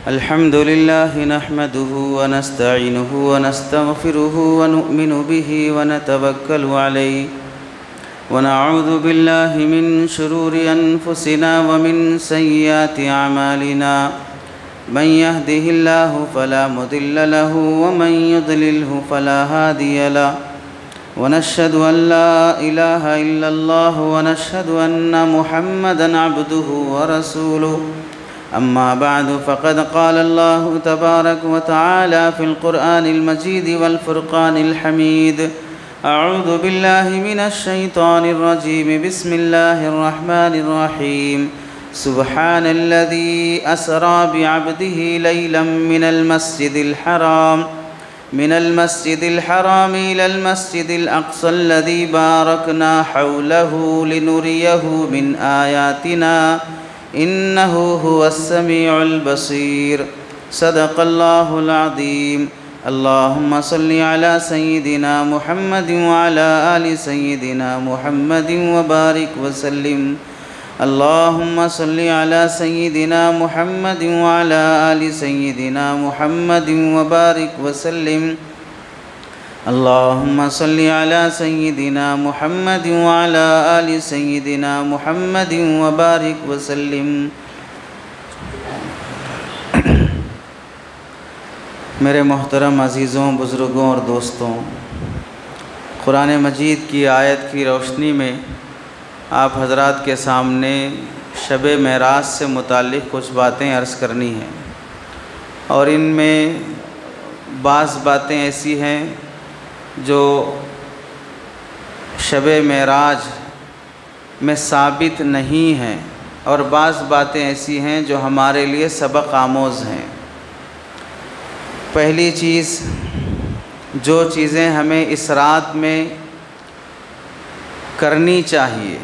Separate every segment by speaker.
Speaker 1: الحمد لله نحمده ونستعينه ونستغفره ونؤمن به ونتوكل عليه ونعوذ بالله من شرور أنفسنا ومن سيئات أعمالنا من يهده الله فلا مضل له ومن يضلله فلا هادي له ونشهد أن لا إله إلا الله ونشهد أن محمدًا عبده ورسوله أما بعد فقد قال الله تبارك وتعالى في القرآن المجيد والفرقان الحميد أعوذ بالله من الشيطان الرجيم بسم الله الرحمن الرحيم سبحان الذي أسرى بعبده ليلا من المسجد الحرام إلى المسجد الأقصى الذي باركنا حوله لنريه من آياتنا إنه هو السميع البصير صدق الله العظيم اللهم صل على سيدنا محمد وعلى آل سيدنا محمد وبارك وسلم اللهم صل على سيدنا محمد وعلى آل سيدنا محمد وبارك وسلم اللهم صل على سيدنا محمد وعلى آل سيدنا محمد وبارك وسلم میرے محترم عزیزوں، بزرگوں اور دوستوں، قرآن مجید کی آیت کی روشنی میں آپ حضرات کے سامنے شب معراج سے متعلق کچھ باتیں عرض کرنی ہیں، اور ان میں بعض باتیں ایسی ہیں جو شب معراج میں ثابت نہیں ہیں، اور بعض باتیں ایسی ہیں جو ہمارے لیے سبق آموز ہیں۔ پہلی چیز، جو چیزیں ہمیں اس رات میں کرنی چاہیے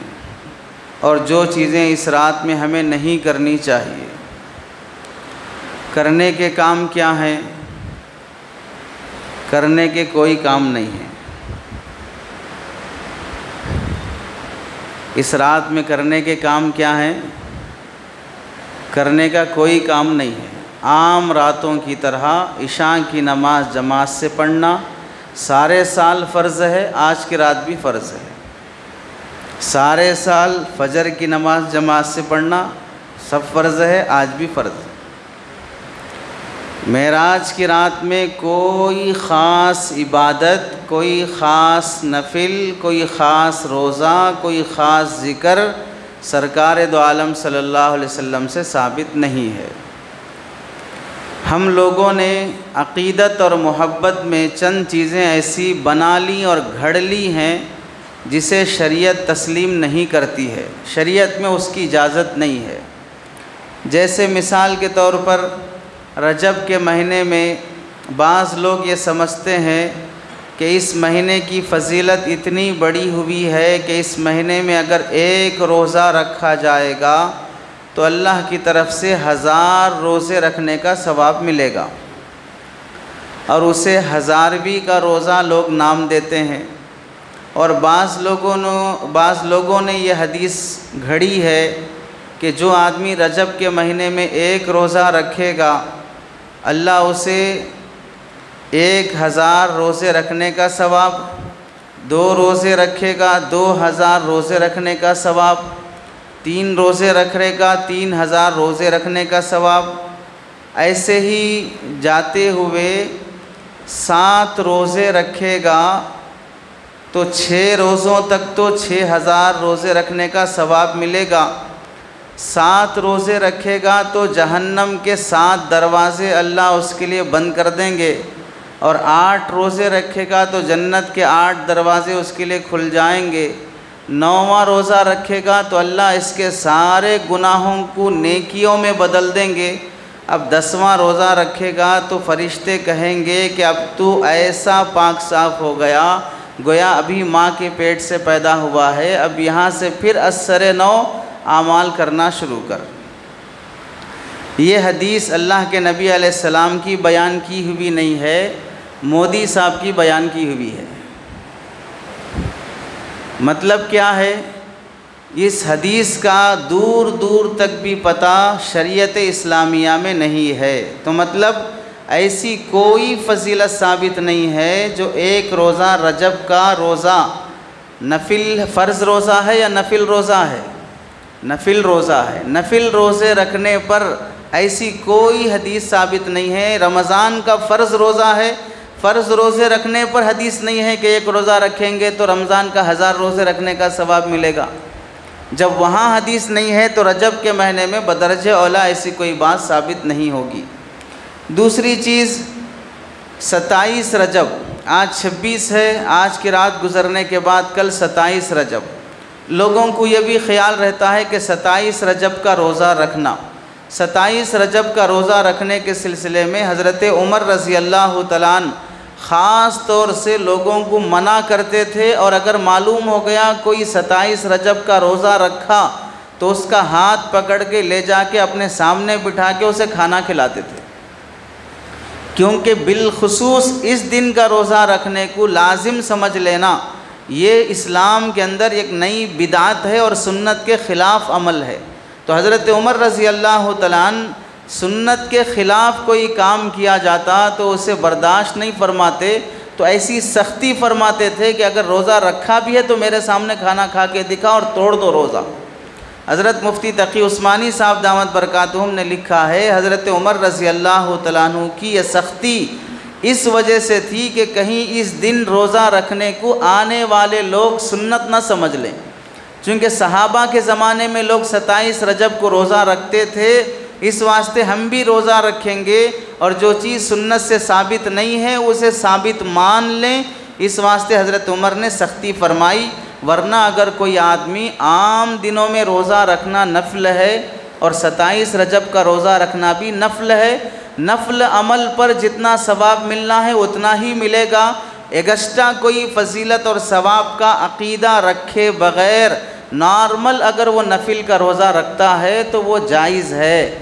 Speaker 1: اور جو چیزیں اس رات میں ہمیں نہیں کرنی چاہیے۔ کرنے کے کام کیا ہیں؟ کرنے کے کوئی کام نہیں ہے۔ اس رات میں کرنے کے کام کیا ہیں؟ کرنے کا کوئی کام نہیں ہے۔ عام راتوں کی طرح عشاء کی نماز جماعت سے پڑھنا سارے سال فرض ہے، آج کی رات بھی فرض ہے۔ سارے سال فجر کی نماز جماعت سے پڑھنا سب فرض ہے، آج بھی فرض ہے۔ معراج کی رات میں کوئی خاص عبادت، کوئی خاص نفل، کوئی خاص روزہ، کوئی خاص ذکر سرکار دو عالم صلی اللہ علیہ وسلم سے ثابت نہیں ہے۔ ہم لوگوں نے عقیدت اور محبت میں چند چیزیں ایسی بنا لی اور گھڑ لی ہیں جسے شریعت تسلیم نہیں کرتی ہے، شریعت میں اس کی اجازت نہیں ہے۔ جیسے مثال کے طور پر رجب کے مہینے میں بعض لوگ یہ سمجھتے ہیں کہ اس مہینے کی فضیلت اتنی بڑی ہوئی ہے کہ اس مہینے میں اگر ایک روزہ رکھا جائے گا تو اللہ کی طرف سے 1000 روزے رکھنے کا ثواب ملے گا، اور اسے 1000ویں کا روزہ لوگ نام دیتے ہیں۔ اور بعض لوگوں نے یہ حدیث گھڑی ہے کہ جو آدمی رجب کے مہینے میں ایک روزہ رکھے گا اللہ اسے 1000 روزے رکھنے کا ثواب، 2 روزے رکھے گا 2000 روزے رکھنے کا ثواب، 3 روزے رکھے گا 3000 روزے رکھنے کا ثواب، ایسے ہی جاتے ہوئے 7 روزے رکھے گا تو 6 روزوں تک تو 6000 روزے رکھنے کا ثواب ملے گا۔ 7 روزے رکھے گا تو جہنم کے 7 دروازے اللہ اس کے لیے بند کر دیں گے، اور 8 روزے رکھے گا تو جنت کے 8 دروازے اس کے لیے کھل جائیں گے۔ 9واں روزہ رکھے گا تو اللہ اس کے سارے گناہوں کو نیکیوں میں بدل دیں گے۔ اب 10واں روزہ رکھے گا تو فرشتے کہیں گے کہ اب تو ایسا پاک صاف ہو گیا گویا ابھی ماں کے پیٹ سے پیدا ہوا ہے، اب یہاں سے پھر اثر نو اعمال کرنا شروع کر۔ یہ حدیث اللہ کے نبی علیہ السلام کی بیان کی ہوئی نہیں ہے، مودی صاحب کی بیان کی ہوئی ہے۔ مطلب کیا ہے اس حدیث کا دور دور تک بھی پتہ شریعت اسلامیہ میں نہیں ہے۔ تو مطلب ایسی کوئی فضیلت ثابت نہیں ہے جو ایک روزہ رجب کا روزہ نفل فرض روزہ ہے یا نفل روزہ ہے، نفل روزہ ہے، نفل روزے رکھنے پر ایسی کوئی حدیث ثابت نہیں ہے۔ رمضان کا فرض روزہ ہے، فرض روزے رکھنے پر حدیث نہیں ہے کہ ایک روزہ رکھیں گے تو رمضان کا 1000 روزے رکھنے کا ثواب ملے گا۔ جب وہاں حدیث نہیں ہے تو رجب کے مہینے میں بدرجہ اولا ایسی کوئی بات ثابت نہیں ہوگی۔ دوسری چیز 27 رجب، آج 26 ہے، آج کی رات گزرنے کے بعد کل 27 رجب، لوگوں کو یہ بھی خیال رہتا ہے کہ 27 رجب کا روزہ رکھنا، 27 رجب کا روزہ رکھنے کے سلسلے میں حضرت عمر رضی اللہ تعالیٰ عنہ خاص طور سے لوگوں کو منع کرتے تھے، اور اگر معلوم ہو گیا کوئی 27 رجب کا روزہ رکھا تو اس کا ہاتھ پکڑ کے لے جا کے اپنے سامنے بٹھا کے اسے کھانا کھلاتے تھے، کیونکہ بالخصوص اس دن کا روزہ رکھنے کو لازم سمجھ لینا یہ اسلام کے اندر ایک نئی بدعت ہے اور سنت کے خلاف عمل ہے۔ تو حضرت عمر رضی اللہ تعالیٰ عنہ سنت کے خلاف کوئی کام کیا جاتا تو اسے برداشت نہیں فرماتے، تو ایسی سختی فرماتے تھے کہ اگر روزہ رکھا بھی ہے تو میرے سامنے کھانا کھا کے دکھا اور توڑ دو روزہ۔ حضرت مفتی تقی عثمانی صاحب دامت برکاتہم نے لکھا ہے حضرت عمر رضی اللہ تعالیٰ عنہ کی یہ سختی اس وجہ سے تھی کہ کہیں اس دن روزہ رکھنے کو آنے والے لوگ سنت نہ سمجھ لیں، چونکہ صحابہ کے زمانے میں لوگ 27 رجب کو روزہ رکھتے تھے، اس واسطے ہم بھی روزہ رکھیں گے، اور جو چیز سنت سے ثابت نہیں ہے اسے ثابت مان لیں، اس واسطے حضرت عمر نے سختی فرمائی۔ ورنہ اگر کوئی آدمی عام دنوں میں روزہ رکھنا نفل ہے اور 27 رجب کا روزہ رکھنا بھی نفل ہے، نفل عمل پر جتنا ثواب ملنا ہے اتنا ہی ملے گا۔ ایگسٹرا کوئی فضیلت اور ثواب کا عقیدہ رکھے بغیر نارمل اگر وہ نفل کا روزہ رکھتا ہے تو وہ جائز ہے،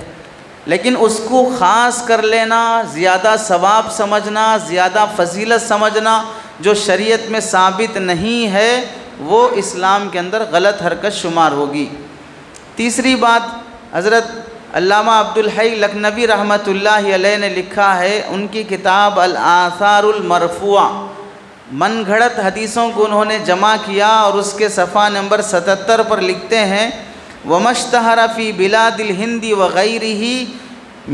Speaker 1: لیکن اس کو خاص کر لینا، زیادہ ثواب سمجھنا، زیادہ فضیلت سمجھنا جو شریعت میں ثابت نہیں ہے وہ اسلام کے اندر غلط حرکت شمار ہوگی۔ تیسری بات، حضرت علامہ عبدالحی لکھنوی رحمۃ اللہ علیہ نے لکھا ہے، ان کی کتاب الآثار المرفوعہ، من گھڑت حدیثوں کو انہوں نے جمع کیا، اور اس کے صفحہ نمبر 77 پر لکھتے ہیں وَمَشْتَهَرَ فِي بِلَادِ الْهِنْدِ وَغَيْرِهِ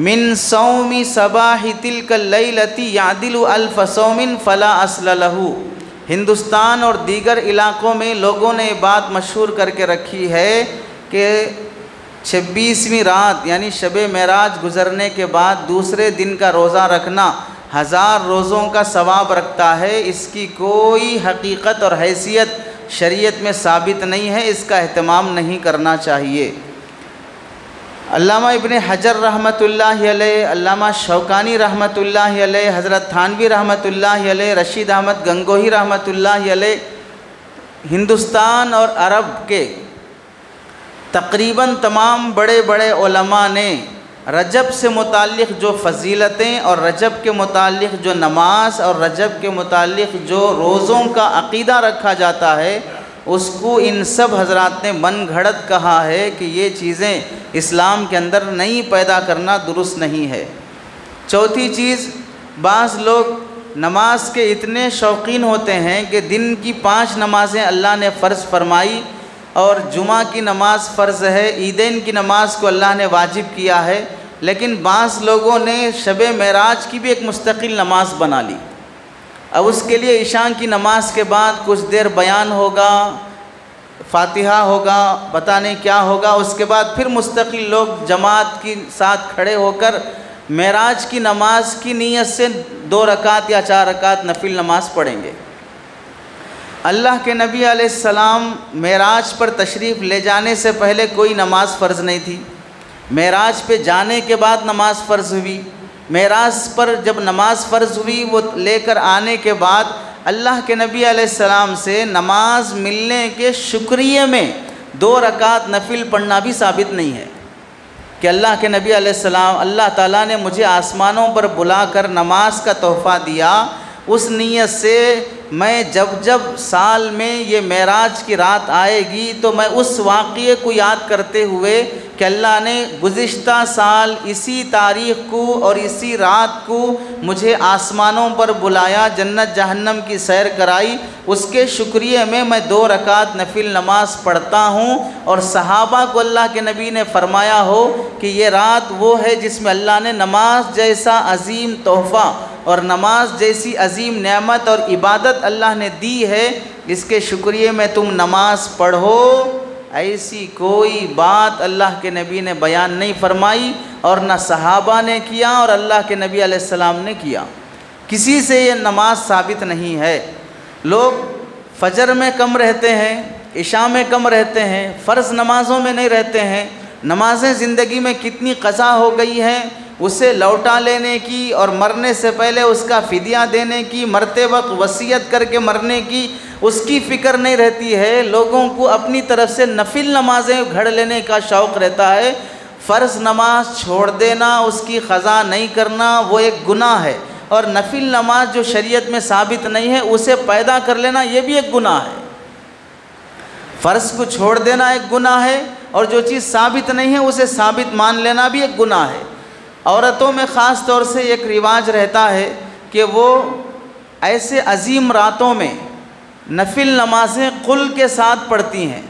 Speaker 1: مِنْ صَوْمِ صَبَاحِ تِلْكَ اللَّيْلَةِ يَعْدِلُ أَلْفَ صَوْمٍ فَلَا أَصْلَ لَهُ۔ ہندوستان اور دیگر علاقوں میں لوگوں نے بات مشہور کر کے رکھی ہے کہ 26ویں رات یعنی شب معراج گزرنے کے بعد دوسرے دن کا روزہ رکھنا 1000 روزوں کا ثواب رکھتا ہے، اس کی کوئی حقیقت اور حیثیت شریعت میں ثابت نہیں ہے، اس کا اہتمام نہیں کرنا چاہیے۔ علامہ ابن حجر رحمۃ اللہ علیہ، علامہ شوکانی رحمۃ اللہ علیہ، حضرت تھانوی رحمۃ اللہ علیہ، رشید احمد گنگوہی رحمۃ اللہ علیہ، ہندوستان اور عرب کے تقریباً تمام بڑے بڑے علماء نے رجب سے متعلق جو فضیلتیں اور رجب کے متعلق جو نماز اور رجب کے متعلق جو روزوں کا عقیدہ رکھا جاتا ہے اس کو ان سب حضرات نے من گھڑت کہا ہے کہ یہ چیزیں اسلام کے اندر نئی پیدا کرنا درست نہیں ہے۔ چوتھی چیز، بعض لوگ نماز کے اتنے شوقین ہوتے ہیں کہ دن کی 5 نمازیں اللہ نے فرض فرمائی اور جمعہ کی نماز فرض ہے، عیدین کی نماز کو اللہ نے واجب کیا ہے، لیکن بعض لوگوں نے شب معراج کی بھی ایک مستقل نماز بنا لی۔ اب اس کے لیے عشاء کی نماز کے بعد کچھ دیر بیان ہوگا، فاتحہ ہوگا، پتہ نہیں کیا ہوگا، اس کے بعد پھر مستقل لوگ جماعت کے ساتھ کھڑے ہو کر معراج کی نماز کی نیت سے 2 رکعت یا 4 رکعت نفل نماز پڑھیں گے۔ اللہ کے نبی علیہ السلام معراج پر تشریف لے جانے سے پہلے کوئی نماز فرض نہیں تھی، معراج پہ جانے کے بعد نماز فرض ہوئی، معراج پر جب نماز فرض ہوئی وہ لے کر آنے کے بعد اللہ کے نبی علیہ السلام سے نماز ملنے کے شکریہ میں 2 رکعت نفل پڑھنا بھی ثابت نہیں ہے کہ اللہ کے نبی علیہ السلام اللہ تعالیٰ نے مجھے آسمانوں پر بلا کر نماز کا تحفہ دیا اس نیت سے میں جب جب سال میں یہ معراج کی رات آئے گی تو میں اس واقعے کو یاد کرتے ہوئے کہ اللہ نے گزشتہ سال اسی تاریخ کو اور اسی رات کو مجھے آسمانوں پر بلایا، جنت جہنم کی سیر کرائی، اس کے شکریہ میں 2 رکعت نفل نماز پڑھتا ہوں۔ اور صحابہ کو اللہ کے نبی نے فرمایا ہو کہ یہ رات وہ ہے جس میں اللہ نے نماز جیسا عظیم تحفہ اور نماز جیسی عظیم نعمت اور عبادت اللہ نے دی ہے، اس کے شکریہ میں تم نماز پڑھو۔ ایسی کوئی بات اللہ کے نبی نے بیان نہیں فرمائی، اور نہ صحابہ نے کیا اور اللہ کے نبی علیہ السلام نے کیا۔ کسی سے یہ نماز ثابت نہیں ہے۔ لوگ فجر میں کم رہتے ہیں، عشاء میں کم رہتے ہیں، فرض نمازوں میں نہیں رہتے ہیں۔ نمازیں زندگی میں کتنی قضا ہو گئی ہیں، اسے لوٹا لینے کی اور مرنے سے پہلے اس کا فدیہ دینے کی، مرتے وقت وصیت کر کے مرنے کی اس کی فکر نہیں رہتی ہے۔ لوگوں کو اپنی طرف سے نفل نمازیں گھڑ لینے کا شوق رہتا ہے۔ فرض نماز چھوڑ دینا، اس کی قضا نہیں کرنا وہ ایک گناہ ہے، اور نفل نماز جو شریعت میں ثابت نہیں ہے اسے پیدا کر لینا یہ بھی ایک گناہ ہے۔ فرض کو چھوڑ دینا ایک گناہ ہے، اور جو چیز ثابت نہیں ہے اسے ثابت مان لینا بھی ایک گناہ ہے۔ عورتوں میں خاص طور سے ایک رواج رہتا ہے کہ وہ ایسے عظیم راتوں میں نفل نمازیں قل کے ساتھ پڑھتی ہیں،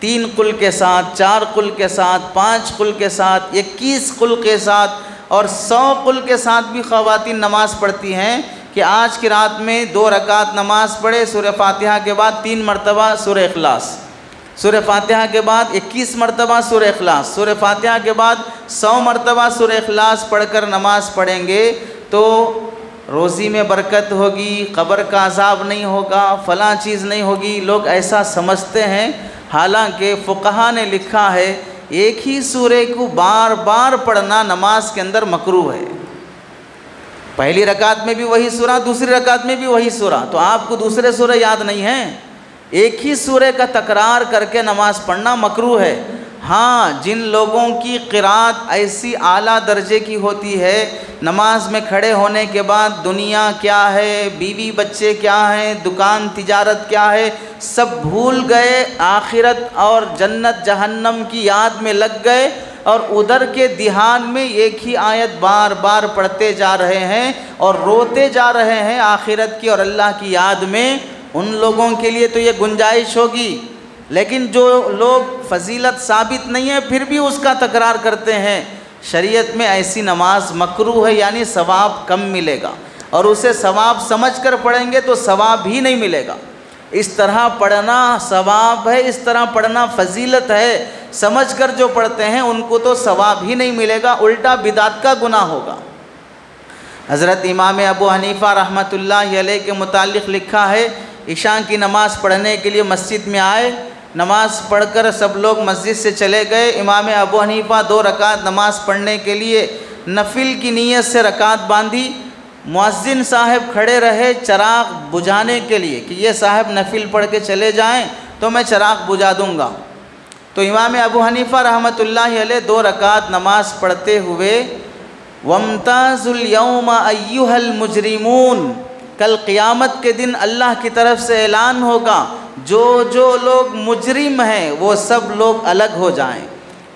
Speaker 1: 3 قل کے ساتھ، 4 قل کے ساتھ، 5 قل کے ساتھ، 21 قل کے ساتھ اور 100 قل کے ساتھ بھی خواتین نماز پڑھتی ہیں کہ آج کی رات میں 2 رکعت نماز پڑھے، سورہ فاتحہ کے بعد 3 مرتبہ سورہ اخلاص، سورہ فاتحہ کے بعد 21 مرتبہ سورہ اخلاص، سورہ فاتحہ کے بعد 100 مرتبہ سورہ اخلاص پڑھ کر نماز پڑھیں گے تو روزی میں برکت ہوگی، قبر کا عذاب نہیں ہوگا، فلاں چیز نہیں ہوگی۔ لوگ ایسا سمجھتے ہیں، حالانکہ فقہا نے لکھا ہے ایک ہی سورہ کو بار بار پڑھنا نماز کے اندر مکروہ ہے۔ پہلی رکعت میں بھی وہی سورہ، دوسری رکعت میں بھی وہی سورہ، تو آپ کو دوسرے سورہ یاد نہیں ہیں؟ ایک ہی سورہ کا تکرار کر کے نماز پڑھنا مکروہ ہے۔ ہاں، جن لوگوں کی قرات ایسی اعلیٰ درجے کی ہوتی ہے، نماز میں کھڑے ہونے کے بعد دنیا کیا ہے، بیوی بچے کیا ہیں، دکان تجارت کیا ہے، سب بھول گئے، آخرت اور جنت جہنم کی یاد میں لگ گئے، اور ادھر کے دھیان میں ایک ہی آیت بار بار پڑھتے جا رہے ہیں اور روتے جا رہے ہیں آخرت کی اور اللہ کی یاد میں، ان لوگوں کے لیے تو یہ گنجائش ہوگی۔ لیکن جو لوگ فضیلت ثابت نہیں ہے پھر بھی اس کا تکرار کرتے ہیں، شریعت میں ایسی نماز مکروہ ہے، یعنی ثواب کم ملے گا، اور اسے ثواب سمجھ کر پڑھیں گے تو ثواب ہی نہیں ملے گا۔ اس طرح پڑھنا ثواب ہے، اس طرح پڑھنا فضیلت ہے، سمجھ کر جو پڑھتے ہیں ان کو تو ثواب ہی نہیں ملے گا، الٹا بدعت کا گناہ ہوگا۔ حضرت امام ابو حنیفہ رحمۃ اللہ علیہ کے متعلق لکھا ہے، عشاء کی نماز پڑھنے کے لیے مسجد میں آئے، نماز پڑھ کر سب لوگ مسجد سے چلے گئے، امام ابو حنیفہ 2 رکعت نماز پڑھنے کے لیے نفل کی نیت سے رکعت باندھی، مؤذن صاحب کھڑے رہے چراغ بجھانے کے لیے کہ یہ صاحب نفل پڑھ کے چلے جائیں تو میں چراغ بجھا دوں گا۔ تو امام ابو حنیفہ رحمۃ اللہ علیہ 2 رکعت نماز پڑھتے ہوئے وَامْتَازُوا الْيَوْمَ أَيُّهَا الْمُجْرِمُونَ، کل قیامت کے دن اللہ کی طرف سے اعلان ہوگا جو لوگ مجرم ہیں وہ سب لوگ الگ ہو جائیں۔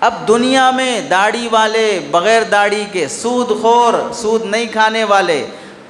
Speaker 1: اب دنیا میں داڑھی والے، بغیر داڑھی کے، سود خور، سود نہیں کھانے والے،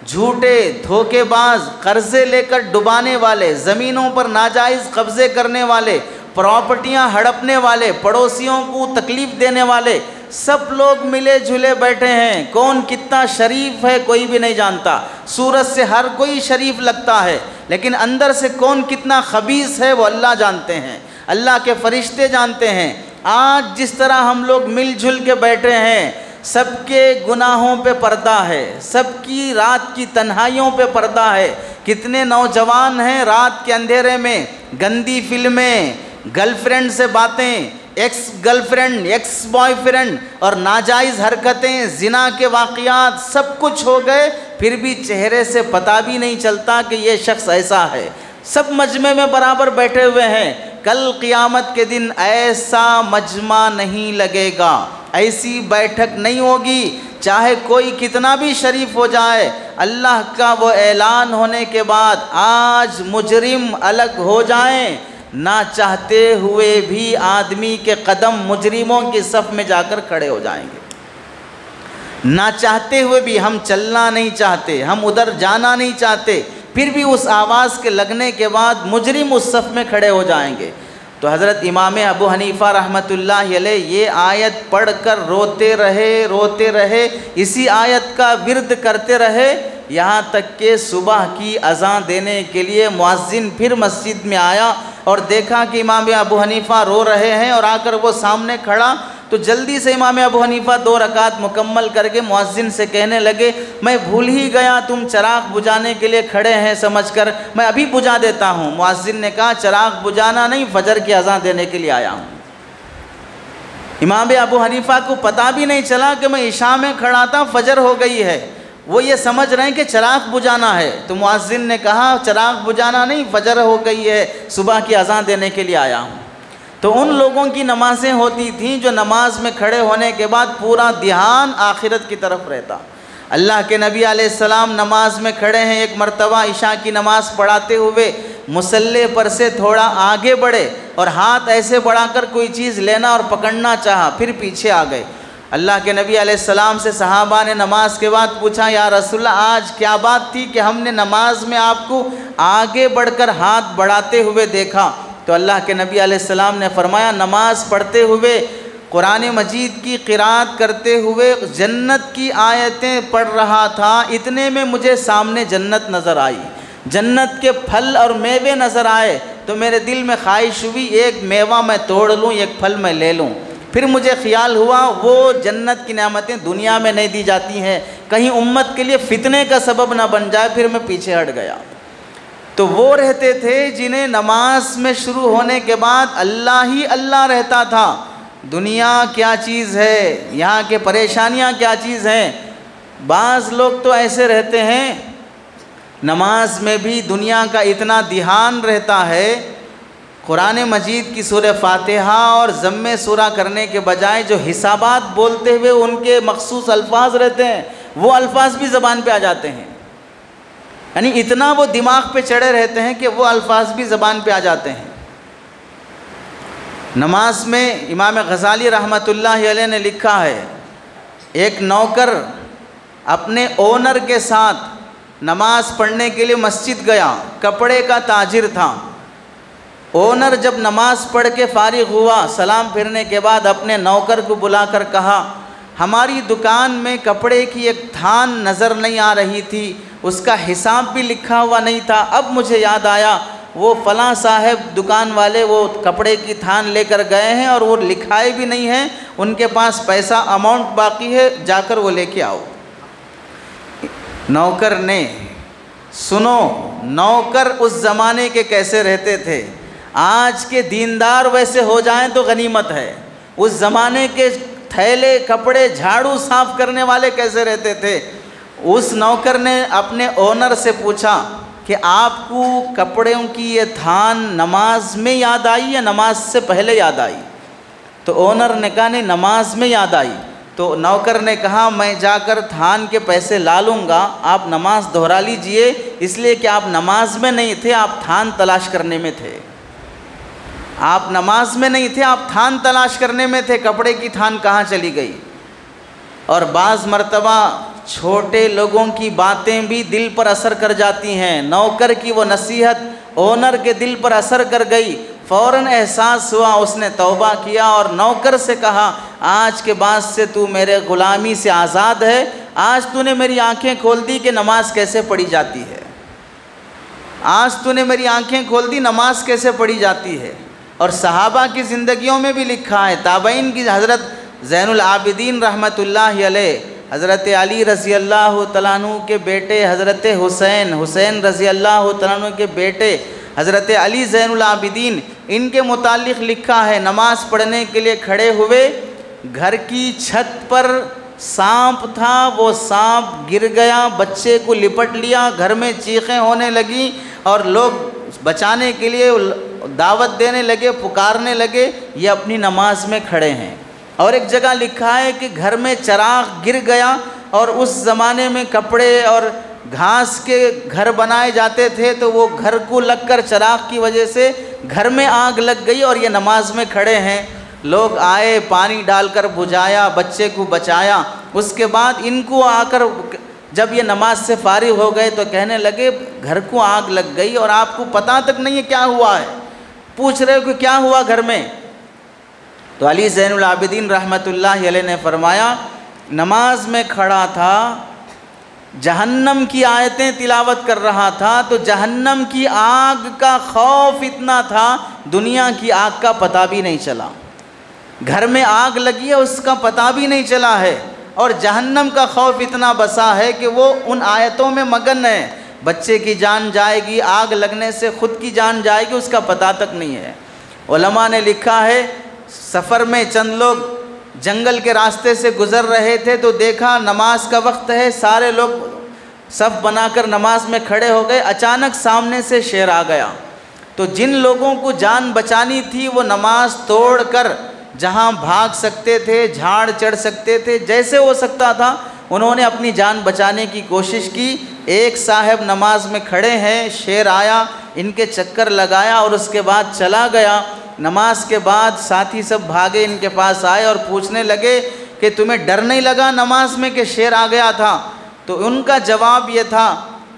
Speaker 1: جھوٹے، دھوکے باز، قرضے لے کر ڈبانے والے، زمینوں پر ناجائز قبضے کرنے والے، پراپرٹیاں ہڑپنے والے، پڑوسیوں کو تکلیف دینے والے، سب لوگ ملے جھلے بیٹھے ہیں۔ کون کتنا شریف ہے کوئی بھی نہیں جانتا، صورت سے ہر کوئی شریف لگتا ہے لیکن اندر سے کون کتنا خبیث ہے وہ اللہ جانتے ہیں، اللہ کے فرشتے جانتے ہیں۔ آج جس طرح ہم لوگ مل جل کے بیٹھے ہیں، سب کے گناہوں پہ پردہ ہے، سب کی رات کی تنہائیوں پہ پردہ ہے۔ کتنے نوجوان ہیں رات کے اندھیرے میں گندی فلمیں، گرل فرینڈ سے باتیں، x girl friend, x boy friend اور ناجائز حرکتیں، زنا کے واقعات سب کچھ ہو گئے، پھر بھی چہرے سے پتہ بھی نہیں چلتا کہ یہ شخص ایسا ہے۔ سب مجمع میں برابر بیٹھے ہوئے ہیں، کل قیامت کے دن ایسا مجمع نہیں لگے گا، ایسی بیٹھک نہیں ہوگی، چاہے کوئی کتنا بھی شریف ہو جائے، اللہ کا وہ اعلان ہونے کے بعد آج مجرم الگ ہو جائیں، نہ چاہتے ہوئے بھی آدمی کے قدم مجرموں کی صف میں جا کر کھڑے ہو جائیں گے۔ نہ چاہتے ہوئے بھی، ہم چلنا نہیں چاہتے، ہم ادھر جانا نہیں چاہتے، پھر بھی اس آواز کے لگنے کے بعد مجرم اس صف میں کھڑے ہو جائیں گے۔ تو حضرت امام ابو حنیفہ رحمۃ اللہ علیہ یہ آیت پڑھ کر روتے رہے، اسی آیت کا ورد کرتے رہے، یہاں تک کہ صبح کی اذان دینے کے لیے مؤذن پھر مسجد میں آیا اور دیکھا کہ امام ابو حنیفہ رو رہے ہیں، اور آ کر وہ سامنے کھڑا تو جلدی سے امام ابو حنیفہ 2 رکعت مکمل کر کے مؤذن سے کہنے لگے، میں بھول ہی گیا تم چراغ بجھانے کے لیے کھڑے ہیں سمجھ کر، میں ابھی بجھا دیتا ہوں۔ مؤذن نے کہا چراغ بجھانا نہیں، فجر کی اذان دینے کے لیے آیا ہوں۔ امام ابو حنیفہ کو پتہ بھی نہیں چلا کہ میں عشاء میں کھڑا تھا، فجر ہو گئی ہے، وہ یہ سمجھ رہے ہیں کہ چراغ بجھانا ہے۔ تو مؤذن نے کہا چراغ بجھانا نہیں، فجر ہو گئی ہے، صبح کی اذان دینے کے لیے آیا ہوں۔ تو ان لوگوں کی نمازیں ہوتی تھیں جو نماز میں کھڑے ہونے کے بعد پورا دھیان آخرت کی طرف رہتا۔ اللہ کے نبی علیہ السلام نماز میں کھڑے ہیں، ایک مرتبہ عشاء کی نماز پڑھاتے ہوئے مصلی پر سے تھوڑا آگے بڑھے اور ہاتھ ایسے بڑھا کر کوئی چیز لینا اور پکڑنا چاہا، پھر پیچھے آ گئے۔ اللہ کے نبی علیہ السلام سے صحابہ نے نماز کے بعد پوچھا، یا رسول اللہ آج کیا بات تھی کہ ہم نے نماز میں آپ کو آگے بڑھ کر ہاتھ بڑھاتے ہوئے دیکھا؟ تو اللہ کے نبی علیہ السلام نے فرمایا، نماز پڑھتے ہوئے قرآن مجید کی قرات کرتے ہوئے جنت کی آیتیں پڑھ رہا تھا، اتنے میں مجھے سامنے جنت نظر آئی، جنت کے پھل اور میوے نظر آئے، تو میرے دل میں خواہش ہوئی ایک میوہ میں توڑ لوں، ایک پھل میں لے لوں۔ پھر مجھے خیال ہوا وہ جنت کی نعمتیں دنیا میں نہیں دی جاتی ہیں، کہیں امت کے لیے فتنے کا سبب نہ بن جائے، پھر میں پیچھے ہٹ گیا۔ تو وہ رہتے تھے جنہیں نماز میں شروع ہونے کے بعد اللہ ہی اللہ رہتا تھا، دنیا کیا چیز ہے، یہاں کے پریشانیاں کیا چیز ہیں۔ بعض لوگ تو ایسے رہتے ہیں نماز میں بھی دنیا کا اتنا دھیان رہتا ہے، قرآن مجید کی سورہ فاتحہ اور ضم سورہ کرنے کے بجائے جو حسابات بولتے ہوئے ان کے مخصوص الفاظ رہتے ہیں، وہ الفاظ بھی زبان پہ آ جاتے ہیں، یعنی اتنا وہ دماغ پہ چڑھے رہتے ہیں کہ وہ الفاظ بھی زبان پہ آ جاتے ہیں۔ نماز میں امام غزالی رحمۃ اللہ علیہ نے لکھا ہے، ایک نوکر اپنے اونر کے ساتھ نماز پڑھنے کے لیے مسجد گیا، کپڑے کا تاجر تھا۔ اونر جب نماز پڑھ کے فارغ ہوا، سلام پھرنے کے بعد اپنے نوکر کو بلا کر کہا، ہماری دکان میں کپڑے کی ایک تھان نظر نہیں آ رہی تھی، اس کا حساب بھی لکھا ہوا نہیں تھا، اب مجھے یاد آیا وہ فلاں صاحب دکان والے وہ کپڑے کی تھان لے کر گئے ہیں اور وہ لکھائے بھی نہیں ہیں، ان کے پاس پیسہ اماؤنٹ باقی ہے، جا کر وہ لے کے آؤ۔ نوکر نے سنو، نوکر اس زمانے کے کیسے رہتے تھے، آج کے دیندار ویسے ہو جائیں تو غنیمت ہے، اس زمانے کے تھیلے کپڑے جھاڑو صاف کرنے والے کیسے رہتے تھے۔ اس نوکر نے اپنے اونر سے پوچھا کہ آپ کو کپڑوں کی یہ تھان نماز میں یاد آئی یا نماز سے پہلے یاد آئی؟ تو اونر نے کہا نہیں، نماز میں یاد آئی۔ تو نوکر نے کہا میں جا کر تھان کے پیسے لا لوں گا، آپ نماز دہرا لیجئے، اس لیے کہ آپ نماز میں نہیں تھے، آپ تھان تلاش کرنے میں تھے۔ آپ نماز میں نہیں تھے، آپ تھان تلاش کرنے میں تھے، کپڑے کی تھان کہاں چلی گئی۔ اور بعض مرتبہ چھوٹے لوگوں کی باتیں بھی دل پر اثر کر جاتی ہیں، نوکر کی وہ نصیحت اونر کے دل پر اثر کر گئی، فوراً احساس ہوا، اس نے توبہ کیا اور نوکر سے کہا آج کے بعد سے تو میرے غلامی سے آزاد ہے، آج تو نے میری آنکھیں کھول دی کہ نماز کیسے پڑھی جاتی ہے، آج تو نے میری آنکھیں کھول دی نماز کیسے پڑھی جاتی ہے۔ اور صحابہ کی زندگیوں میں بھی لکھا ہے، تابعین کی حضرت زین العابدین رحمۃ اللہ علیہ، حضرت علی رضی اللہ تعالیٰ عنہ کے بیٹے حضرت حسین رضی اللہ تعالیٰ عنہ کے بیٹے حضرت علی زین العابدین، ان کے متعلق لکھا ہے نماز پڑھنے کے لیے کھڑے ہوئے، گھر کی چھت پر سانپ تھا، وہ سانپ گر گیا، بچے کو لپٹ لیا، گھر میں چیخیں ہونے لگیں اور لوگ بچانے کے لیے دعوت دینے لگے، پکارنے لگے، یہ اپنی نماز میں کھڑے ہیں۔ اور ایک جگہ لکھا ہے کہ گھر میں چراغ گر گیا، اور اس زمانے میں کپڑے اور گھاس کے گھر بنائے جاتے تھے تو وہ گھر کو لگ کر چراغ کی وجہ سے گھر میں آگ لگ گئی اور یہ نماز میں کھڑے ہیں. لوگ آئے، پانی ڈال کر بجھایا، بچے کو بچایا. اس کے بعد ان کو آ کر جب یہ نماز سے فارغ ہو گئے تو کہنے لگے گھر کو آگ لگ گئی اور آپ کو پتہ تک نہیں ہے کیا ہوا ہے. پوچھ رہے ہو کہ کیا ہوا گھر میں. تو علی زین العابدین رحمۃ اللہ علیہ نے فرمایا نماز میں کھڑا تھا، جہنم کی آیتیں تلاوت کر رہا تھا تو جہنم کی آگ کا خوف اتنا تھا دنیا کی آگ کا پتہ بھی نہیں چلا. گھر میں آگ لگی ہے اس کا پتہ بھی نہیں چلا ہے، اور جہنم کا خوف اتنا بسا ہے کہ وہ ان آیتوں میں مگن ہے. بچے کی جان جائے گی، آگ لگنے سے خود کی جان جائے گی، اس کا پتہ تک نہیں ہے. علماء نے لکھا ہے سفر میں چند لوگ جنگل کے راستے سے گزر رہے تھے تو دیکھا نماز کا وقت ہے، سارے لوگ صف بنا کر نماز میں کھڑے ہو گئے. اچانک سامنے سے شیر آ گیا تو جن لوگوں کو جان بچانی تھی وہ نماز توڑ کر جہاں بھاگ سکتے تھے، جھاڑ چڑھ سکتے تھے، جیسے ہو سکتا تھا انہوں نے اپنی جان بچانے کی کوشش کی. ایک صاحب نماز میں کھڑے ہیں، شیر آیا، ان کے چکر لگایا اور اس کے بعد چلا گیا. نماز کے بعد ساتھی سب بھاگے ان کے پاس آئے اور پوچھنے لگے کہ تمہیں ڈر نہیں لگا نماز میں کہ شیر آ گیا تھا؟ تو ان کا جواب یہ تھا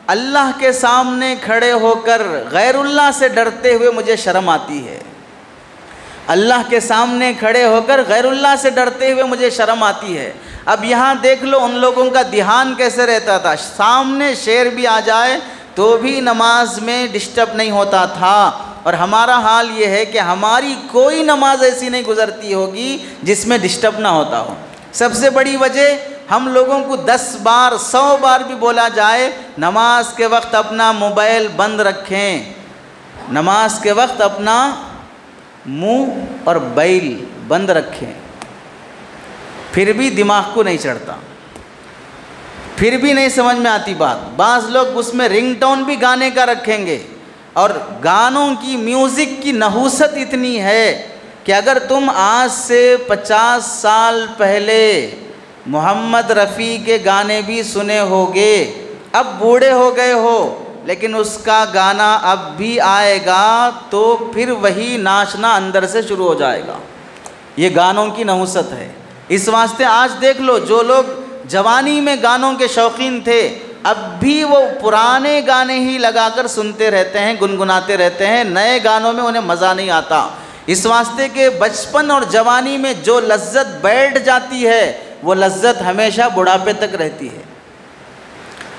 Speaker 1: اللہ کے سامنے کھڑے ہو کر غیر اللہ سے ڈرتے ہوئے مجھے شرم آتی ہے. اللہ کے سامنے کھڑے ہو کر غیر اللہ سے ڈرتے ہوئے مجھے شرم آتی ہے. اب یہاں دیکھ لو ان لوگوں کا دھیان کیسے رہتا تھا، سامنے شیر بھی آ جائے تو بھی نماز میں ڈسٹرب نہیں ہوتا تھا. اور ہمارا حال یہ ہے کہ ہماری کوئی نماز ایسی نہیں گزرتی ہوگی جس میں ڈسٹرب نہ ہوتا ہو. سب سے بڑی وجہ ہم لوگوں کو 10 بار 100 بار بھی بولا جائے نماز کے وقت اپنا موبائل بند رکھیں، نماز کے وقت اپنا منہ اور بیل بند رکھیں، پھر بھی دماغ کو نہیں چڑھتا، پھر بھی نہیں سمجھ میں آتی بات. بعض لوگ اس میں رنگ ٹون بھی گانے کا رکھیں گے، اور گانوں کی میوزک کی نحوست اتنی ہے کہ اگر تم آج سے 50 سال پہلے محمد رفیع کے گانے بھی سنے ہوگے، اب بوڑھے ہو گئے ہو لیکن اس کا گانا اب بھی آئے گا تو پھر وہی ناچنا اندر سے شروع ہو جائے گا. یہ گانوں کی نحوست ہے. اس واسطے آج دیکھ لو جو لوگ جوانی میں گانوں کے شوقین تھے اب بھی وہ پرانے گانے ہی لگا کر سنتے رہتے ہیں، گنگناتے رہتے ہیں، نئے گانوں میں انہیں مزہ نہیں آتا. اس واسطے کہ بچپن اور جوانی میں جو لذت بیٹھ جاتی ہے وہ لذت ہمیشہ بڑھاپے تک رہتی ہے.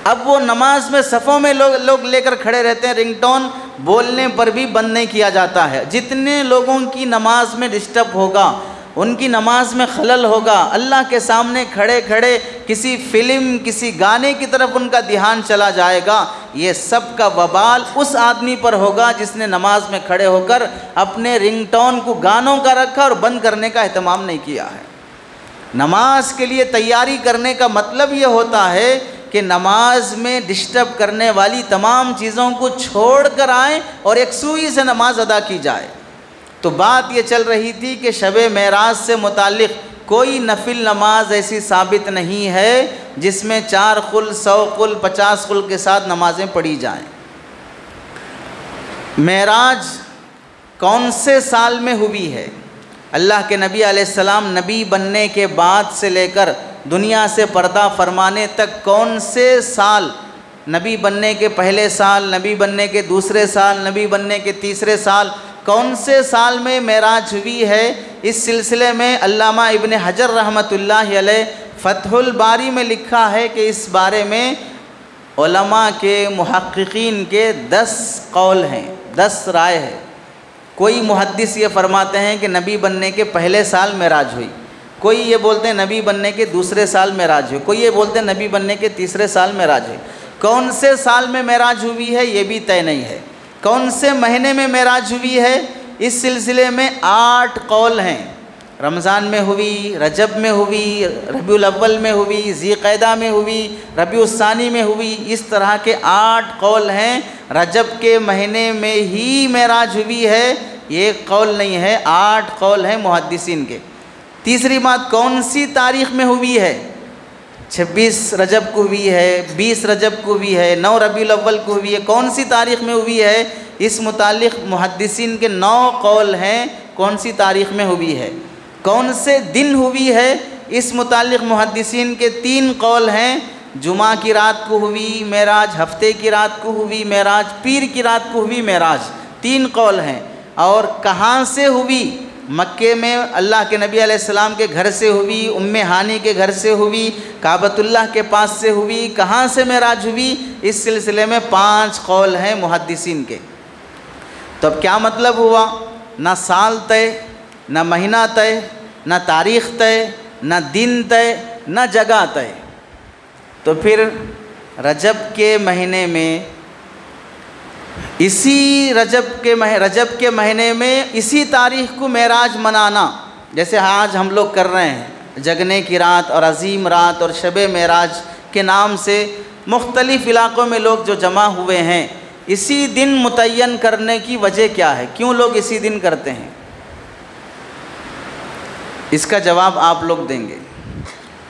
Speaker 1: اب وہ نماز میں صفوں میں لوگ لے کر کھڑے رہتے ہیں، رنگ ٹون بولنے پر بھی بند نہیں کیا جاتا ہے. جتنے لوگوں کی نماز میں ڈسٹرب ہوگا، ان کی نماز میں خلل ہوگا، اللہ کے سامنے کھڑے کھڑے کسی فلم کسی گانے کی طرف ان کا دھیان چلا جائے گا، یہ سب کا وبال اس آدمی پر ہوگا جس نے نماز میں کھڑے ہو کر اپنے رنگ ٹون کو گانوں کا رکھا اور بند کرنے کا اہتمام نہیں کیا ہے. نماز کے لیے تیاری کرنے کا مطلب یہ ہوتا ہے کہ نماز میں ڈسٹرب کرنے والی تمام چیزوں کو چھوڑ کر آئیں اور یکسوئی سے نماز ادا کی جائے. تو بات یہ چل رہی تھی کہ شب معراج سے متعلق کوئی نفل نماز ایسی ثابت نہیں ہے جس میں 4 قل 100 قل 50 قل کے ساتھ نمازیں پڑھی جائیں. معراج کون سے سال میں ہوئی ہے؟ اللہ کے نبی علیہ السلام نبی بننے کے بعد سے لے کر دنیا سے پردہ فرمانے تک کون سے سال، نبی بننے کے پہلے سال، نبی بننے کے دوسرے سال، نبی بننے کے تیسرے سال، کون سے سال میں معراج ہوئی ہے؟ اس سلسلے میں علامہ ابن حجر رحمۃ اللہ علیہ فتح الباری میں لکھا ہے کہ اس بارے میں علماء کے محققین کے 10 قول ہیں، 10 رائے ہے. کوئی محدث یہ فرماتے ہیں کہ نبی بننے کے پہلے سال معراج ہوئی، کوئی یہ بولتے ہیں نبی بننے کے دوسرے سال معراج ہوئی، کوئی یہ بولتے ہیں نبی بننے کے تیسرے سال معراج ہوئی. کون سے سال میں معراج ہوئی ہے یہ بھی طے نہیں ہے. کون سے مہینے میں معراج ہوئی ہے اس سلسلے میں 8 قول ہیں. رمضان میں ہوئی، رجب میں ہوئی، ربیع الاول میں ہوئی، ذی قعدہ میں ہوئی، ربیع الثانی میں ہوئی. اس طرح کے 8 قول ہیں. رجب کے مہینے میں ہی معراج ہوئی ہے یہ قول نہیں ہے، 8 قول ہیں محدثین کے. تیسری بات کون سی تاریخ میں ہوئی ہے؟ 26 رجب کو ہوئی ہے، 20 رجب کو ہوئی ہے، 9 ربیع الاول کو ہوئی ہے، کون سی تاریخ میں ہوئی ہے؟ اس متعلق محدثین کے 9 قول ہیں کون سی تاریخ میں ہوئی ہے۔ کون سے دن ہوئی ہے؟ اس متعلق محدثین کے 3 قول ہیں، جمعہ کی رات کو ہوئی معراج، ہفتے کی رات کو ہوئی معراج، پیر کی رات کو ہوئی معراج، 3 قول ہیں۔ اور کہاں سے ہوئی؟ مکے میں اللہ کے نبی علیہ السلام کے گھر سے ہوئی، ام ہانی کے گھر سے ہوئی، کعبۃ اللہ کے پاس سے ہوئی، کہاں سے معراج ہوئی؟ اس سلسلے میں 5 قول ہیں محدثین کے۔ تو اب کیا مطلب ہوا؟ نہ سال طے، نہ مہینہ طے، نہ تاریخ طے، نہ دن طے، نہ جگہ طے۔ تو پھر رجب کے مہینے میں رجب کے مہینے میں اسی تاریخ کو معراج منانا، جیسے آج ہم لوگ کر رہے ہیں، جگنے کی رات اور عظیم رات اور شب معراج کے نام سے مختلف علاقوں میں لوگ جو جمع ہوئے ہیں، اسی دن متعین کرنے کی وجہ کیا ہے؟ کیوں لوگ اسی دن کرتے ہیں؟ اس کا جواب آپ لوگ دیں گے۔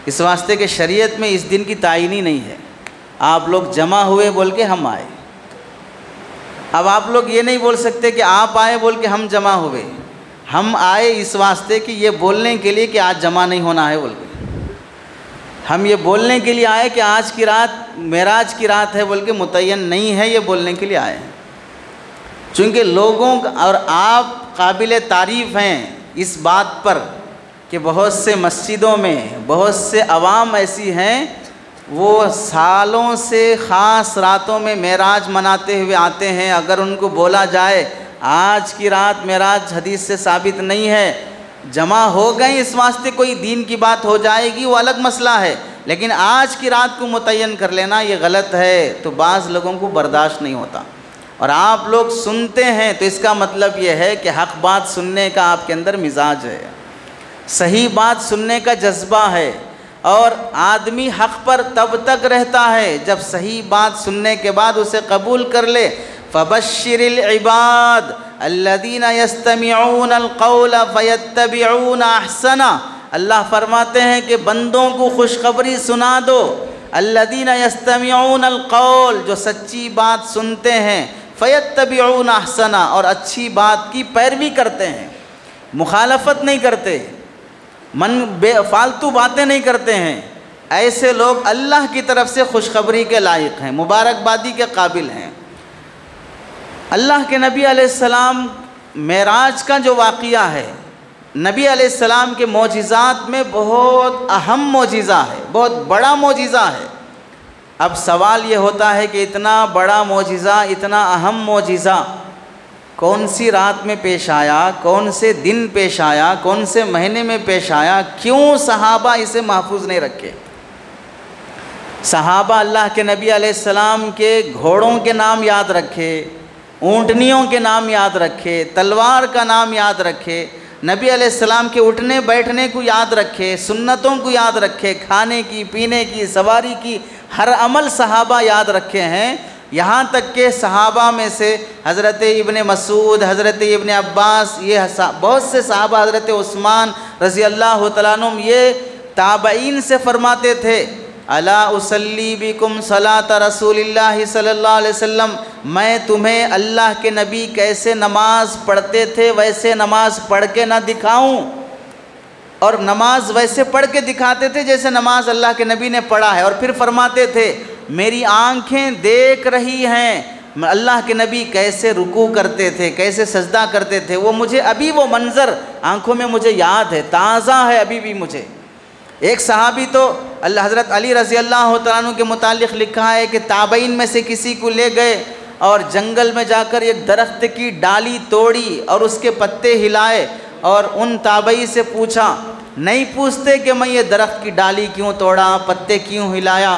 Speaker 1: اس واسطے کہ شریعت میں اس دن کی تعینی نہیں ہے، آپ لوگ جمع ہوئے بول کے ہم آئے۔ اب آپ لوگ یہ نہیں بول سکتے کہ آپ آئے بول کے ہم جمع ہوئے، ہم آئے اس واسطے کہ یہ بولنے کے لیے کہ آج جمع نہیں ہونا ہے بول کے، ہم یہ بولنے کے لیے آئے کہ آج کی رات معراج کی رات ہے بول کے متعین نہیں ہے، یہ بولنے کے لیے آئے ہیں۔ چونکہ لوگوں اور آپ قابل تعریف ہیں اس بات پر کہ بہت سے مسجدوں میں بہت سے عوام ایسی ہیں، وہ سالوں سے خاص راتوں میں معراج مناتے ہوئے آتے ہیں۔ اگر ان کو بولا جائے آج کی رات معراج حدیث سے ثابت نہیں ہے، جمع ہو گئے اس واسطے کوئی دین کی بات ہو جائے گی، وہ الگ مسئلہ ہے، لیکن آج کی رات کو متعین کر لینا یہ غلط ہے، تو بعض لوگوں کو برداشت نہیں ہوتا۔ اور آپ لوگ سنتے ہیں تو اس کا مطلب یہ ہے کہ حق بات سننے کا آپ کے اندر مزاج ہے، صحیح بات سننے کا جذبہ ہے، اور آدمی حق پر تب تک رہتا ہے جب صحیح بات سننے کے بعد اسے قبول کر لے۔ فَبَشِّرِ الْعِبَادِ الَّذِينَ يَسْتَمِعُونَ الْقَوْلَ فَيَتَّبِعُونَ أَحْسَنَهُ، اللہ فرماتے ہیں کہ بندوں کو خوشخبری سنا دو، الَّذِينَ يَسْتَمِعُونَ الْقَوْلَ، جو سچی بات سنتے ہیں، فَيَتَّبِعُونَ أَحْسَنَهُ، اور اچھی بات کی پیروی کرتے ہیں، مخالفت نہیں کرتے، فالتو باتیں نہیں کرتے ہیں۔ ایسے لوگ اللہ کی طرف سے خوشخبری کے لائق ہیں، مبارکبادی کے قابل ہیں۔ اللہ کے نبی علیہ السلام معراج کا جو واقعہ ہے، نبی علیہ السلام کے معجزات میں بہت اہم معجزہ ہے، بہت بڑا معجزہ ہے۔ اب سوال یہ ہوتا ہے کہ اتنا بڑا معجزہ، اتنا اہم معجزہ کون سی رات میں پیش آیا، کون سے دن پیش آیا، کون سے مہینے میں پیش آیا؟ کیوں صحابہ اسے محفوظ نہیں رکھے؟ صحابہ اللہ کے نبی علیہ السلام کے گھوڑوں کے نام یاد رکھے، اونٹنیوں کے نام یاد رکھے، تلوار کا نام یاد رکھے، نبی علیہ السلام کے اٹھنے بیٹھنے کو یاد رکھے، سنتوں کو یاد رکھے، کھانے کی، پینے کی، سواری کی، ہر عمل صحابہ یاد رکھے ہیں۔ یہاں تک کہ صحابہ میں سے حضرت ابن مسعود، حضرت ابن عباس، یہ بہت سے صحابہ، حضرت عثمان رضی اللہ تعالیٰ عنہ، یہ تابعین سے فرماتے تھے، الا اصلی بکم صلاۃ رسول اللہ صلی اللہ علیہ وسلم، میں تمہیں اللہ کے نبی کیسے نماز پڑھتے تھے ویسے نماز پڑھ کے نہ دکھاؤں؟ اور نماز ویسے پڑھ کے دکھاتے تھے جیسے نماز اللہ کے نبی نے پڑھا ہے۔ اور پھر فرماتے تھے میری آنکھیں دیکھ رہی ہیں اللہ کے نبی کیسے رکوع کرتے تھے، کیسے سجدہ کرتے تھے، وہ مجھے ابھی وہ منظر آنکھوں میں مجھے یاد ہے، تازہ ہے ابھی بھی مجھے۔ ایک صحابی تو حضرت علی رضی اللہ تعالیٰ عنہ کے متعلق لکھا ہے کہ تابعین میں سے کسی کو لے گئے اور جنگل میں جا کر ایک درخت کی ڈالی توڑی اور اس کے پتے ہلائے، اور ان تابعی سے پوچھا، نہیں پوچھتے کہ میں یہ درخت کی ڈالی کیوں توڑا، پتے کیوں ہلایا؟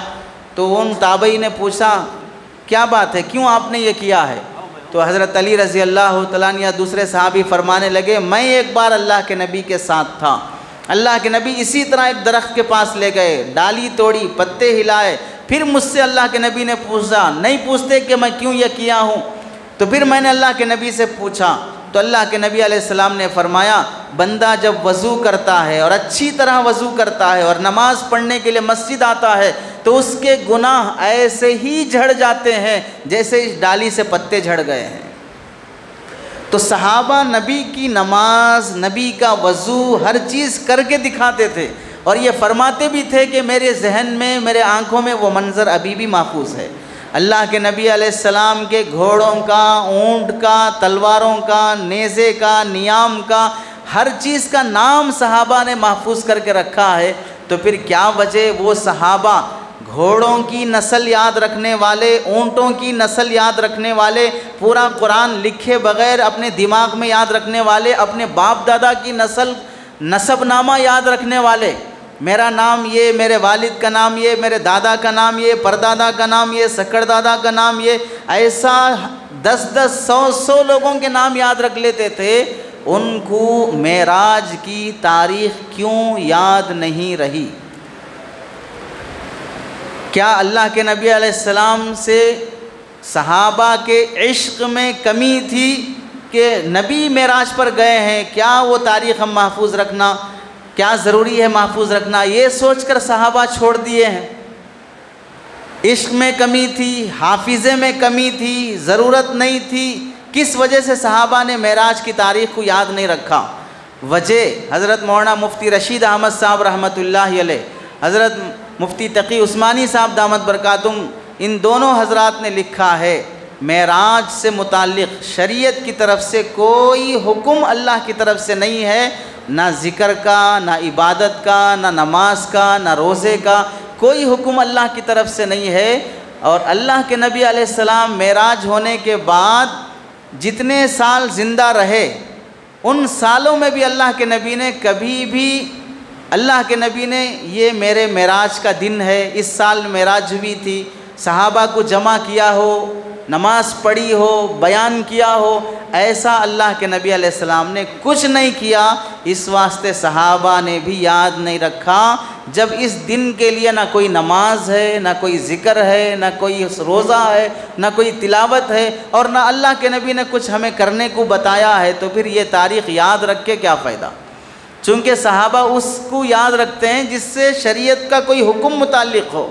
Speaker 1: تو ان تابعی نے پوچھا کیا بات ہے، کیوں آپ نے یہ کیا ہے؟ تو حضرت علی رضی اللہ تعالیٰ عنہ یا دوسرے صحابی فرمانے لگے، میں ایک بار اللہ کے نبی کے ساتھ تھا، اللہ کے نبی اسی طرح ایک درخت کے پاس لے گئے، ڈالی توڑی، پتے ہلائے، پھر مجھ سے اللہ کے نبی نے پوچھا، نہیں پوچھتے کہ میں کیوں یہ کیا ہوں؟ تو پھر میں نے اللہ کے نبی سے پوچھا، تو اللہ کے نبی علیہ السلام نے فرمایا بندہ جب وضو کرتا ہے اور اچھی طرح وضو کرتا ہے اور نماز پڑھنے کے لیے مسجد آتا ہے تو اس کے گناہ ایسے ہی جھڑ جاتے ہیں جیسے اس ڈالی سے پتے جھڑ گئے ہیں۔ تو صحابہ نبی کی نماز، نبی کا وضو، ہر چیز کر کے دکھاتے تھے، اور یہ فرماتے بھی تھے کہ میرے ذہن میں، میرے آنکھوں میں وہ منظر ابھی بھی محفوظ ہے۔ اللہ کے نبی علیہ السلام کے گھوڑوں کا، اونٹ کا، تلواروں کا، نیزے کا، نیام کا، ہر چیز کا نام صحابہ نے محفوظ کر کے رکھا ہے۔ تو پھر کیا وجہ وہ صحابہ گھوڑوں کی نسل یاد رکھنے والے، اونٹوں کی نسل یاد رکھنے والے، پورا قرآن لکھے بغیر اپنے دماغ میں یاد رکھنے والے، اپنے باپ دادا کی نسب نامہ یاد رکھنے والے، میرا نام یہ، میرے والد کا نام یہ، میرے دادا کا نام یہ، پردادا کا نام یہ، سکڑ دادا کا نام یہ، ایسا 10 100 لوگوں کے نام یاد رکھ لیتے تھے، ان کو معراج کی تاریخ کیوں یاد نہیں رہی؟ کیا اللہ کے نبی علیہ السلام سے صحابہ کے عشق میں کمی تھی کہ نبی معراج پر گئے ہیں؟ کیا وہ تاریخ ہم محفوظ رکھنا، کیا ضروری ہے محفوظ رکھنا؟ یہ سوچ کر صحابہ چھوڑ دیے ہیں۔ عشق میں کمی تھی، حافظے میں کمی تھی، ضرورت نہیں تھی، کس وجہ سے صحابہ نے معراج کی تاریخ کو یاد نہیں رکھا؟ وجہ حضرت مولانا مفتی رشید احمد صاحب رحمۃ اللہ علیہ، حضرت مفتی تقی عثمانی صاحب دامت برکاتہم، ان دونوں حضرات نے لکھا ہے معراج سے متعلق شریعت کی طرف سے کوئی حکم اللہ کی طرف سے نہیں ہے، نہ ذکر کا، نہ عبادت کا، نہ نماز کا، نہ روزے کا، کوئی حکم اللہ کی طرف سے نہیں ہے۔ اور اللہ کے نبی علیہ السلام معراج ہونے کے بعد جتنے سال زندہ رہے، ان سالوں میں بھی اللہ کے نبی نے کبھی بھی یہ میرے معراج کا دن ہے، اس سال معراج ہوئی تھی، صحابہ کو جمع کیا ہو، نماز پڑھی ہو، بیان کیا ہو، ایسا اللہ کے نبی علیہ السلام نے کچھ نہیں کیا۔ اس واسطے صحابہ نے بھی یاد نہیں رکھا، جب اس دن کے لیے نہ کوئی نماز ہے، نہ کوئی ذکر ہے، نہ کوئی روزہ ہے، نہ کوئی تلاوت ہے، اور نہ اللہ کے نبی نے کچھ ہمیں کرنے کو بتایا ہے، تو پھر یہ تاریخ یاد رکھ کے کیا فائدہ؟ چونکہ صحابہ اس کو یاد رکھتے ہیں جس سے شریعت کا کوئی حکم متعلق ہو،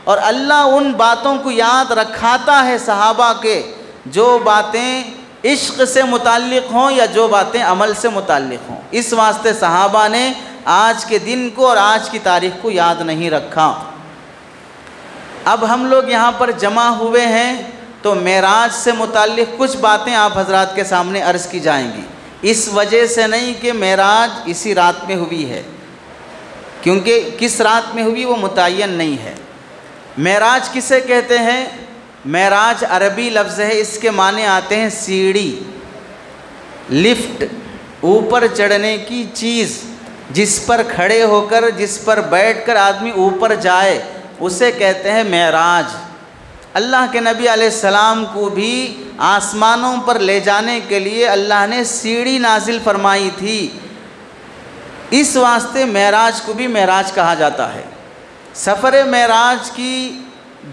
Speaker 1: اور اللہ ان باتوں کو یاد رکھاتا ہے صحابہ کے جو باتیں عشق سے متعلق ہوں یا جو باتیں عمل سے متعلق ہوں۔ اس واسطے صحابہ نے آج کے دن کو اور آج کی تاریخ کو یاد نہیں رکھا۔ اب ہم لوگ یہاں پر جمع ہوئے ہیں تو معراج سے متعلق کچھ باتیں آپ حضرات کے سامنے عرض کی جائیں گی، اس وجہ سے نہیں کہ معراج اسی رات میں ہوئی ہے، کیونکہ کس رات میں ہوئی وہ متعین نہیں ہے۔ معراج کسے کہتے ہیں؟ معراج عربی لفظ ہے، اس کے معنی آتے ہیں سیڑھی، لفٹ، اوپر چڑھنے کی چیز، جس پر کھڑے ہو کر، جس پر بیٹھ کر آدمی اوپر جائے، اسے کہتے ہیں معراج۔ اللہ کے نبی علیہ السلام کو بھی آسمانوں پر لے جانے کے لیے اللہ نے سیڑھی نازل فرمائی تھی، اس واسطے معراج کو بھی معراج کہا جاتا ہے۔ سفر معراج کی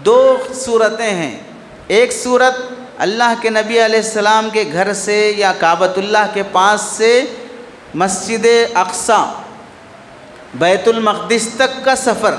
Speaker 1: 2 صورتیں ہیں، ایک صورت اللہ کے نبی علیہ السلام کے گھر سے یا کعبۃ اللہ کے پاس سے مسجد اقصی، بیت المقدس تک کا سفر،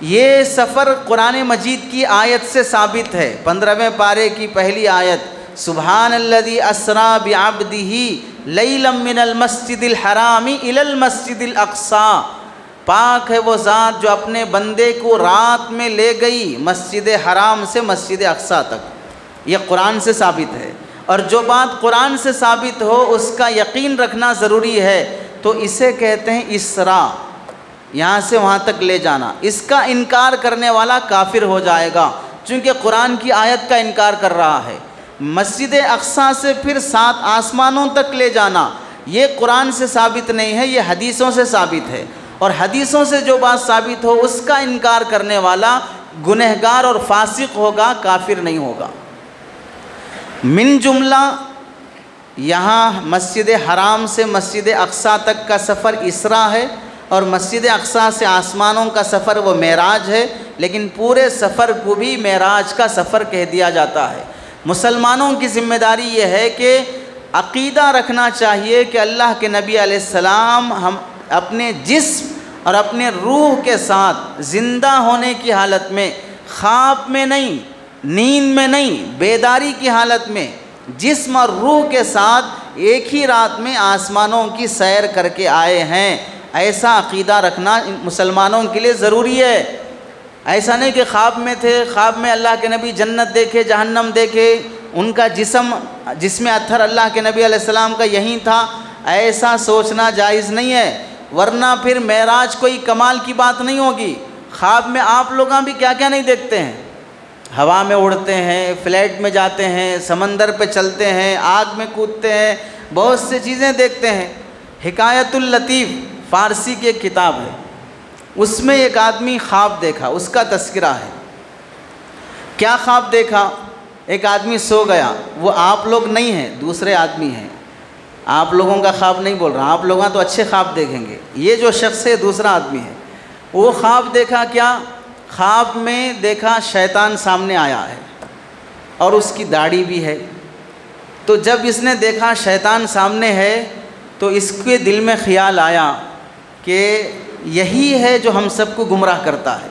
Speaker 1: یہ سفر قرآن مجید کی آیت سے ثابت ہے۔ 15ویں پارے کی پہلی آیت، سبحان الذی اسری بعبدہ لیلا من المسجد الحرام الی المسجد الاقصی، پاک ہے وہ ذات جو اپنے بندے کو رات میں لے گئی مسجد حرام سے مسجد اقصی تک، یہ قرآن سے ثابت ہے۔ اور جو بات قرآن سے ثابت ہو اس کا یقین رکھنا ضروری ہے، تو اسے کہتے ہیں اسراء، یہاں سے وہاں تک لے جانا۔ اس کا انکار کرنے والا کافر ہو جائے گا، چونکہ قرآن کی آیت کا انکار کر رہا ہے۔ مسجد اقصی سے پھر 7 آسمانوں تک لے جانا، یہ قرآن سے ثابت نہیں ہے، یہ حدیثوں سے ثابت ہے، اور حدیثوں سے جو بات ثابت ہو اس کا انکار کرنے والا گنہگار اور فاسق ہوگا، کافر نہیں ہوگا۔ من جملہ یہاں مسجد حرام سے مسجد اقصی تک کا سفر اسراء ہے، اور مسجد اقصی سے آسمانوں کا سفر وہ معراج ہے، لیکن پورے سفر کو بھی معراج کا سفر کہہ دیا جاتا ہے۔ مسلمانوں کی ذمہ داری یہ ہے کہ عقیدہ رکھنا چاہیے کہ اللہ کے نبی علیہ السلام ہم اپنے جسم اور اپنے روح کے ساتھ زندہ ہونے کی حالت میں، خواب میں نہیں، نیند میں نہیں، بیداری کی حالت میں جسم اور روح کے ساتھ ایک ہی رات میں آسمانوں کی سیر کر کے آئے ہیں۔ ایسا عقیدہ رکھنا مسلمانوں کے لیے ضروری ہے۔ ایسا نہیں کہ خواب میں تھے، خواب میں اللہ کے نبی جنت دیکھے، جہنم دیکھے، ان کا جسم اطہر اللہ کے نبی علیہ السلام کا یہیں تھا، ایسا سوچنا جائز نہیں ہے، ورنہ پھر معراج کوئی کمال کی بات نہیں ہوگی۔ خواب میں آپ لوگاں بھی کیا کیا نہیں دیکھتے ہیں، ہوا میں اڑتے ہیں، فلیٹ میں جاتے ہیں، سمندر پہ چلتے ہیں، آگ میں کودتے ہیں، بہت سے چیزیں دیکھتے ہیں۔ حکایت اللطیف فارسی کی ایک کتاب ہے، اس میں ایک آدمی خواب دیکھا، اس کا تذکرہ ہے۔ کیا خواب دیکھا؟ ایک آدمی سو گیا، وہ آپ لوگ نہیں ہیں، دوسرے آدمی ہیں، آپ لوگوں کا خواب نہیں بول رہا، آپ لوگاں تو اچھے خواب دیکھیں گے، یہ جو شخص ہے دوسرا آدمی ہے۔ وہ خواب دیکھا، کیا خواب میں دیکھا شیطان سامنے آیا ہے اور اس کی داڑھی بھی ہے۔ تو جب اس نے دیکھا شیطان سامنے ہے تو اس کے دل میں خیال آیا کہ یہی ہے جو ہم سب کو گمراہ کرتا ہے،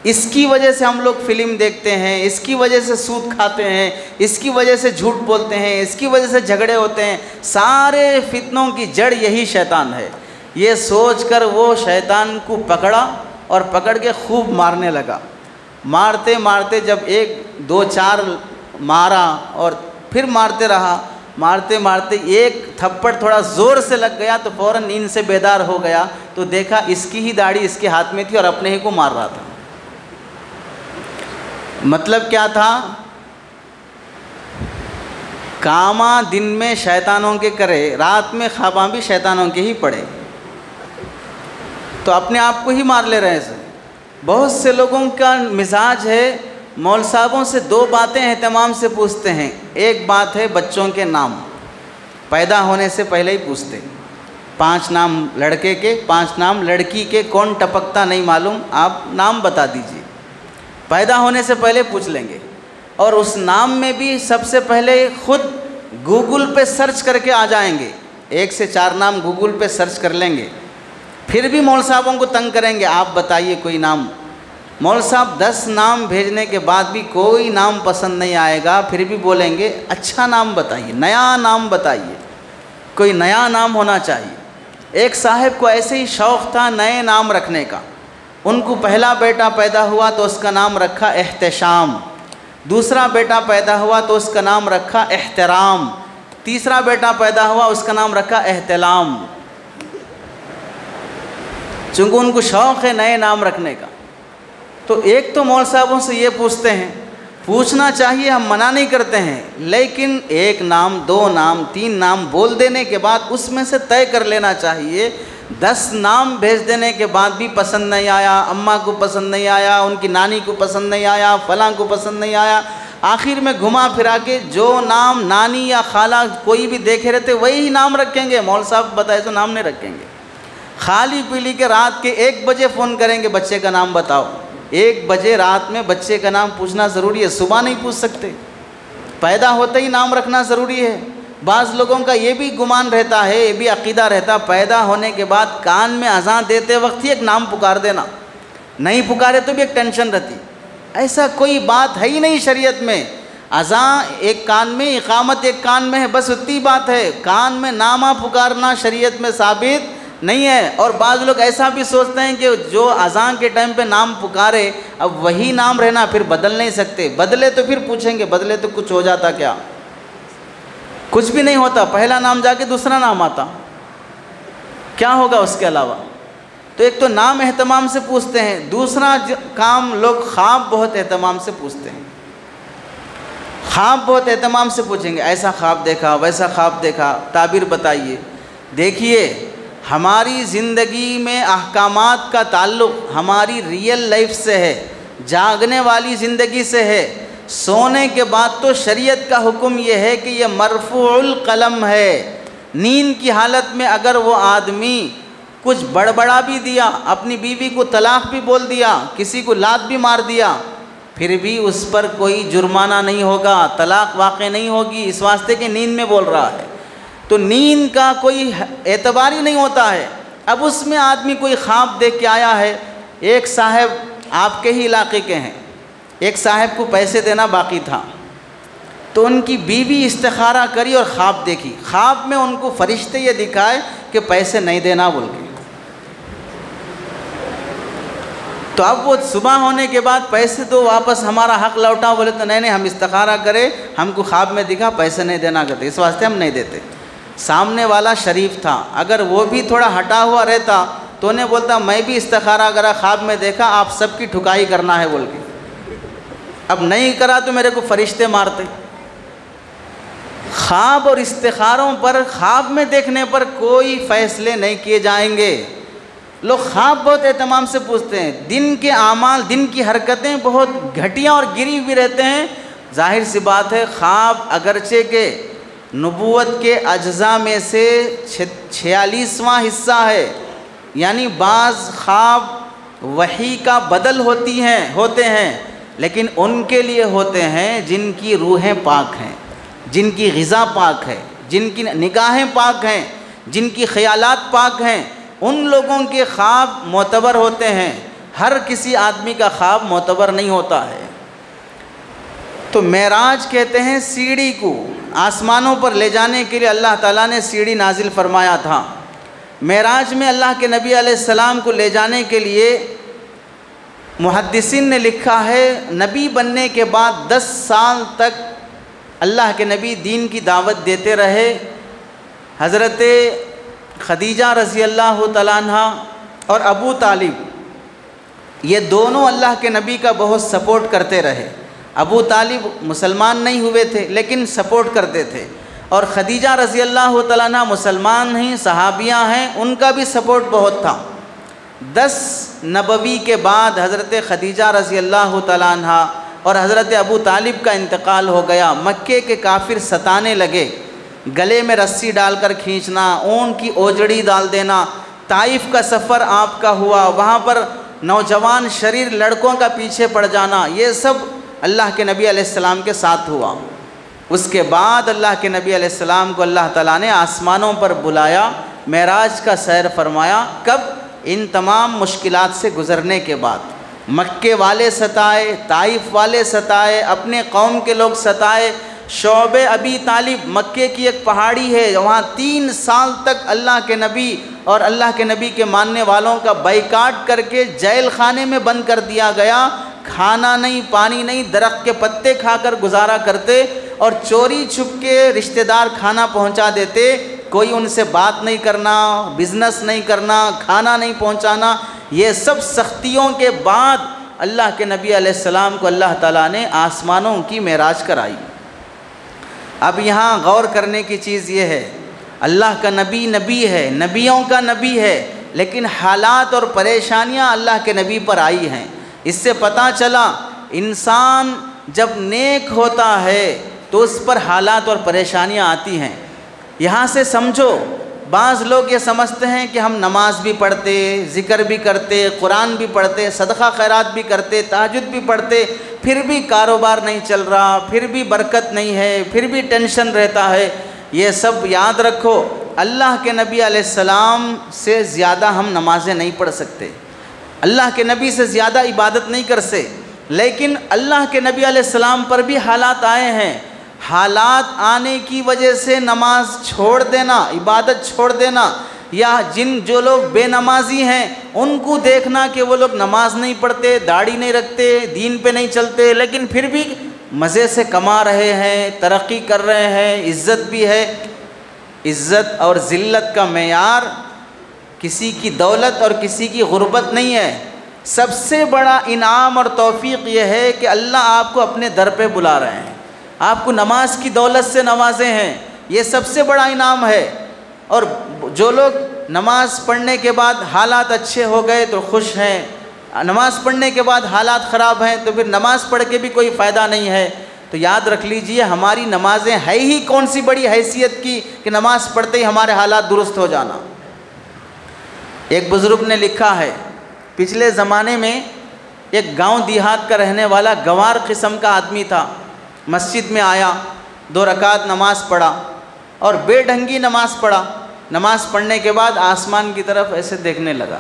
Speaker 1: اس کی وجہ سے ہم لوگ فلم دیکھتے ہیں، اس کی وجہ سے سود کھاتے ہیں، اس کی وجہ سے جھوٹ بولتے ہیں، اس کی وجہ سے جھگڑے ہوتے ہیں، سارے فتنوں کی جڑ یہی شیطان ہے۔ یہ سوچ کر وہ شیطان کو پکڑا اور پکڑ کے خوب مارنے لگا۔ مارتے مارتے جب 1 2 4 مارا اور پھر مارتے رہا، مارتے مارتے ایک تھپڑ تھوڑا زور سے لگ گیا تو فوراً نیند سے بیدار ہو گیا، تو دیکھا اس کی ہی داڑھی اس کے ہاتھ میں تھی اور اپنے ہی کو مار رہا تھا۔ مطلب کیا تھا؟ کاما دن میں شیطانوں کے کرے، رات میں خواباں بھی شیطانوں کے ہی پڑے، تو اپنے آپ کو ہی مار لے رہے ہیں۔ بہت سے لوگوں کا مزاج ہے، مول صاحبوں سے 2 باتیں اہتمام سے پوچھتے ہیں۔ ایک بات ہے بچوں کے نام، پیدا ہونے سے پہلے ہی پوچھتے، 5 نام لڑکے کے، 5 نام لڑکی کے، کون ٹپکتا نہیں معلوم، آپ نام بتا دیجئے، پیدا ہونے سے پہلے پوچھ لیں گے۔ اور اس نام میں بھی سب سے پہلے خود گوگل پہ سرچ کر کے آ جائیں گے، 1 سے 4 نام گوگل پہ سرچ کر لیں گے، پھر بھی مول صاحبوں کو تنگ کریں گے، آپ بتائیے کوئی نام۔ مول صاحب 10 نام بھیجنے کے بعد بھی کوئی نام پسند نہیں آئے گا، پھر بھی بولیں گے اچھا نام بتائیے، نیا نام بتائیے، کوئی نیا نام ہونا چاہیے۔ ایک صاحب کو ایسے ہی شوق تھا نئے نام رکھنے کا، ان کو پہلا بیٹا پیدا ہوا تو اس کا نام رکھا احتشام، دوسرا بیٹا پیدا ہوا تو اس کا نام رکھا احترام، تیسرا بیٹا پیدا ہوا اس کا نام رکھا احتلام، چونکہ ان کو شوق ہے نئے نام رکھنے کا۔ تو ایک تو مول صاحبوں سے یہ پوچھتے ہیں، پوچھنا چاہیے، ہم منع نہیں کرتے ہیں، لیکن 1 نام 2 نام 3 نام بول دینے کے بعد اس میں سے طے کر لینا چاہیے۔ 10 نام بھیج دینے کے بعد بھی پسند نہیں آیا، اماں کو پسند نہیں آیا، ان کی نانی کو پسند نہیں آیا، فلاں کو پسند نہیں آیا، آخر میں گھما پھرا کے جو نام نانی یا خالہ کوئی بھی دیکھے رہتے وہی نام رکھیں گے، مول صاحب بتائے تو نام نہیں رکھیں گے۔ خالی پیلی کے رات کے 1 بجے فون کریں گے بچے کا نام بتاؤ، 1 بجے رات میں بچے کا نام پوچھنا ضروری ہے، صبح نہیں پوچھ سکتے، پیدا ہوتے ہی نام رکھنا ضروری ہے۔ بعض لوگوں کا یہ بھی گمان رہتا ہے، یہ بھی عقیدہ رہتا، پیدا ہونے کے بعد کان میں اذان دیتے وقت ہی ایک نام پکار دینا، نہیں پکارے تو بھی ایک ٹینشن رہتی۔ ایسا کوئی بات ہے ہی نہیں شریعت میں، اذان ایک کان میں، اقامت ایک کان میں ہے، بس اتنی بات ہے، کان میں نامہ پکارنا شریعت میں ثابت نہیں ہے۔ اور بعض لوگ ایسا بھی سوچتے ہیں کہ جو اذان کے ٹائم پہ نام پکارے اب وہی نام رہنا، پھر بدل نہیں سکتے، بدلے تو پھر پوچھیں گے بدلے تو کچھ ہو جاتا کیا؟ کچھ بھی نہیں ہوتا، پہلا نام جا کے دوسرا نام آتا، کیا ہوگا اس کے علاوہ؟ تو ایک تو نام اہتمام سے پوچھتے ہیں، دوسرا کام لوگ خواب بہت اہتمام سے پوچھتے ہیں، خواب بہت اہتمام سے پوچھیں گے، ایسا خواب دیکھا ویسا خواب دیکھا، تعبیر بتائیے۔ دیکھیے ہماری زندگی میں احکامات کا تعلق ہماری ریئل لائف سے ہے، جاگنے والی زندگی سے ہے۔ سونے کے بعد تو شریعت کا حکم یہ ہے کہ یہ مرفوع القلم ہے، نیند کی حالت میں اگر وہ آدمی کچھ بڑبڑا بھی دیا، اپنی بیوی کو طلاق بھی بول دیا، کسی کو لات بھی مار دیا، پھر بھی اس پر کوئی جرمانہ نہیں ہوگا، طلاق واقع نہیں ہوگی، اس واسطے کہ نیند میں بول رہا ہے۔ تو نیند کا کوئی اعتبار ہی نہیں ہوتا ہے۔ اب اس میں آدمی کوئی خواب دیکھ کے آیا ہے، ایک صاحب آپ کے ہی علاقے کے ہیں، ایک صاحب کو پیسے دینا باقی تھا، تو ان کی بیوی استخارہ کری اور خواب دیکھی، خواب میں ان کو فرشتے یہ دکھائے کہ پیسے نہیں دینا بول کے۔ تو اب وہ صبح ہونے کے بعد پیسے دو، واپس ہمارا حق لوٹا، بولے تو نہیں ہم استخارہ کرے، ہم کو خواب میں دکھا پیسے نہیں دینا کرتے، اس واسطے ہم نہیں دیتے۔ سامنے والا شریف تھا، اگر وہ بھی تھوڑا ہٹا ہوا رہتا تو انہیں بولتا میں بھی استخارہ کرا، خواب میں دیکھا آپ سب کی ٹھکائی کرنا ہے بول کے، اب نہیں کرا تو میرے کو فرشتے مارتے۔ خواب اور استخاروں پر، خواب میں دیکھنے پر کوئی فیصلے نہیں کیے جائیں گے۔ لوگ خواب بہت اہتمام سے پوچھتے ہیں، دن کے اعمال، دن کی حرکتیں بہت گھٹیا اور گری ہوئی رہتے ہیں۔ ظاہر سی بات ہے خواب اگرچہ کہ نبوت کے اجزاء میں سے 46واں حصہ ہے، یعنی بعض خواب وحی کا بدل ہوتے ہیں، لیکن ان کے لیے ہوتے ہیں جن کی روحیں پاک ہیں، جن کی غذا پاک ہے، جن کی نگاہیں پاک ہیں، جن کی خیالات پاک ہیں، ان لوگوں کے خواب معتبر ہوتے ہیں۔ ہر کسی آدمی کا خواب معتبر نہیں ہوتا ہے۔ تو معراج کہتے ہیں سیڑھی کو، آسمانوں پر لے جانے کے لیے اللہ تعالیٰ نے سیڑھی نازل فرمایا تھا۔ معراج میں اللہ کے نبی علیہ السلام کو لے جانے کے لیے محدثین نے لکھا ہے نبی بننے کے بعد 10 سال تک اللہ کے نبی دین کی دعوت دیتے رہے۔ حضرت خدیجہ رضی اللہ تعالیٰ عنہ اور ابو طالب یہ دونوں اللہ کے نبی کا بہت سپورٹ کرتے رہے۔ ابو طالب مسلمان نہیں ہوئے تھے لیکن سپورٹ کرتے تھے، اور خدیجہ رضی اللہ تعالیٰ عنہ مسلمان ہیں، صحابیہ ہیں، ان کا بھی سپورٹ بہت تھا۔ 10 نبوی کے بعد حضرت خدیجہ رضی اللہ تعالیٰ عنہ اور حضرت ابو طالب کا انتقال ہو گیا۔ مکے کے کافر ستانے لگے، گلے میں رسی ڈال کر کھینچنا، اونٹ کی اوجڑی ڈال دینا۔ طائف کا سفر آپ کا ہوا، وہاں پر نوجوان شریر لڑکوں کا پیچھے پڑ جانا، یہ سب اللہ کے نبی علیہ السلام کے ساتھ ہوا۔ اس کے بعد اللہ کے نبی علیہ السلام کو اللہ تعالیٰ نے آسمانوں پر بلایا، معراج کا سیر فرمایا۔ کب؟ ان تمام مشکلات سے گزرنے کے بعد۔ مکے والے ستائے، طائف والے ستائے، اپنے قوم کے لوگ ستائے۔ شعب ابی طالب مکے کی ایک پہاڑی ہے، وہاں 3 سال تک اللہ کے نبی اور اللہ کے نبی کے ماننے والوں کا بائیکاٹ کر کے جیل خانے میں بند کر دیا گیا۔ کھانا نہیں، پانی نہیں، درخت کے پتے کھا کر گزارا کرتے، اور چوری چھپ کے رشتہ دار کھانا پہنچا دیتے، کوئی ان سے بات نہیں کرنا، بزنس نہیں کرنا، کھانا نہیں پہنچانا۔ یہ سب سختیوں کے بعد اللہ کے نبی علیہ السلام کو اللہ تعالیٰ نے آسمانوں کی معراج کرائی۔ اب یہاں غور کرنے کی چیز یہ ہے، اللہ کا نبی نبی ہے، نبیوں کا نبی ہے، لیکن حالات اور پریشانیاں اللہ کے نبی پر آئی ہیں۔ اس سے پتہ چلا انسان جب نیک ہوتا ہے تو اس پر حالات اور پریشانیاں آتی ہیں۔ یہاں سے سمجھو، بعض لوگ یہ سمجھتے ہیں کہ ہم نماز بھی پڑھتے، ذکر بھی کرتے، قرآن بھی پڑھتے، صدقہ خیرات بھی کرتے، تہجد بھی پڑھتے، پھر بھی کاروبار نہیں چل رہا، پھر بھی برکت نہیں ہے، پھر بھی ٹینشن رہتا ہے۔ یہ سب یاد رکھو، اللہ کے نبی علیہ السلام سے زیادہ ہم نمازیں نہیں پڑھ سکتے، اللہ کے نبی سے زیادہ عبادت نہیں کر سکتے، لیکن اللہ کے نبی علیہ السلام پر بھی حالات آئے ہیں۔ حالات آنے کی وجہ سے نماز چھوڑ دینا، عبادت چھوڑ دینا، یا جو لوگ بے نمازی ہیں ان کو دیکھنا کہ وہ لوگ نماز نہیں پڑھتے، داڑھی نہیں رکھتے، دین پہ نہیں چلتے، لیکن پھر بھی مزے سے کما رہے ہیں، ترقی کر رہے ہیں، عزت بھی ہے۔ عزت اور ذلت کا معیار کسی کی دولت اور کسی کی غربت نہیں ہے۔ سب سے بڑا انعام اور توفیق یہ ہے کہ اللہ آپ کو اپنے در پہ بلا رہے ہیں، آپ کو نماز کی دولت سے نوازے ہیں، یہ سب سے بڑا انعام ہے۔ اور جو لوگ نماز پڑھنے کے بعد حالات اچھے ہو گئے تو خوش ہیں، نماز پڑھنے کے بعد حالات خراب ہیں تو پھر نماز پڑھ کے بھی کوئی فائدہ نہیں ہے۔ تو یاد رکھ لیجئے، ہماری نمازیں ہے ہی کون سی بڑی حیثیت کی کہ نماز پڑھتے ہی ہمارے حالات درست ہو جانا۔ ایک بزرگ نے لکھا ہے، پچھلے زمانے میں ایک گاؤں دیہات کا رہنے والا گنوار قسم کا آدمی تھا، مسجد میں آیا، 2 رکعت نماز پڑھا، اور بے ڈھنگی نماز پڑھا. نماز پڑھنے کے بعد آسمان کی طرف ایسے دیکھنے لگا.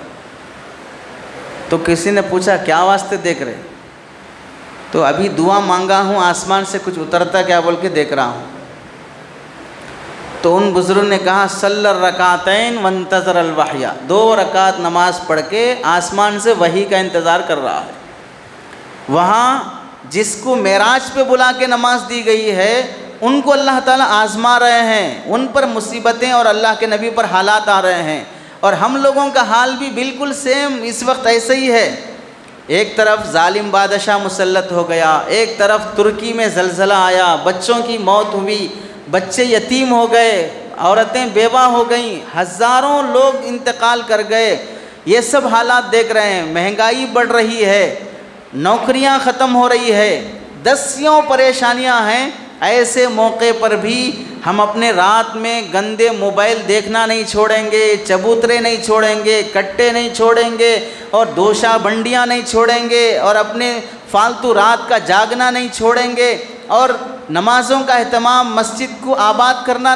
Speaker 1: تو کسی نے پوچھا کیا واسطے دیکھ رہے؟ تو ابھی دعا مانگا ہوں آسمان سے کچھ اترتا کیا بول کے دیکھ رہا ہوں. تو ان بزرگ نے کہا صلی الرکعتین وانتظر الوحی، 2 رکعت نماز پڑھ کے آسمان سے وحی کا انتظار کر رہا ہے. وہاں جس کو معراج پہ بلا کے نماز دی گئی ہے ان کو اللہ تعالیٰ آزما رہے ہیں، ان پر مصیبتیں اور اللہ کے نبی پر حالات آ رہے ہیں. اور ہم لوگوں کا حال بھی بالکل سیم اس وقت ایسے ہی ہے. ایک طرف ظالم بادشاہ مسلط ہو گیا، ایک طرف ترکی میں زلزلہ آیا، بچوں کی موت ہوئی، بچے یتیم ہو گئے، عورتیں بیوہ ہو گئیں، ہزاروں لوگ انتقال کر گئے. یہ سب حالات دیکھ رہے ہیں. مہنگائی بڑھ رہی ہے، نوکریاں ختم ہو رہی ہے، دسیوں پریشانیاں ہیں. ایسے موقع پر بھی ہم اپنے رات میں گندے موبائل دیکھنا نہیں چھوڑیں گے، چبوترے نہیں چھوڑیں گے، کٹے نہیں چھوڑیں گے، اور دوشا بنڈیاں نہیں چھوڑیں گے، اور اپنے فالتو رات کا جاگنا نہیں چھوڑیں گے، اور نمازوں کا اہتمام مسجد کو آباد کرنا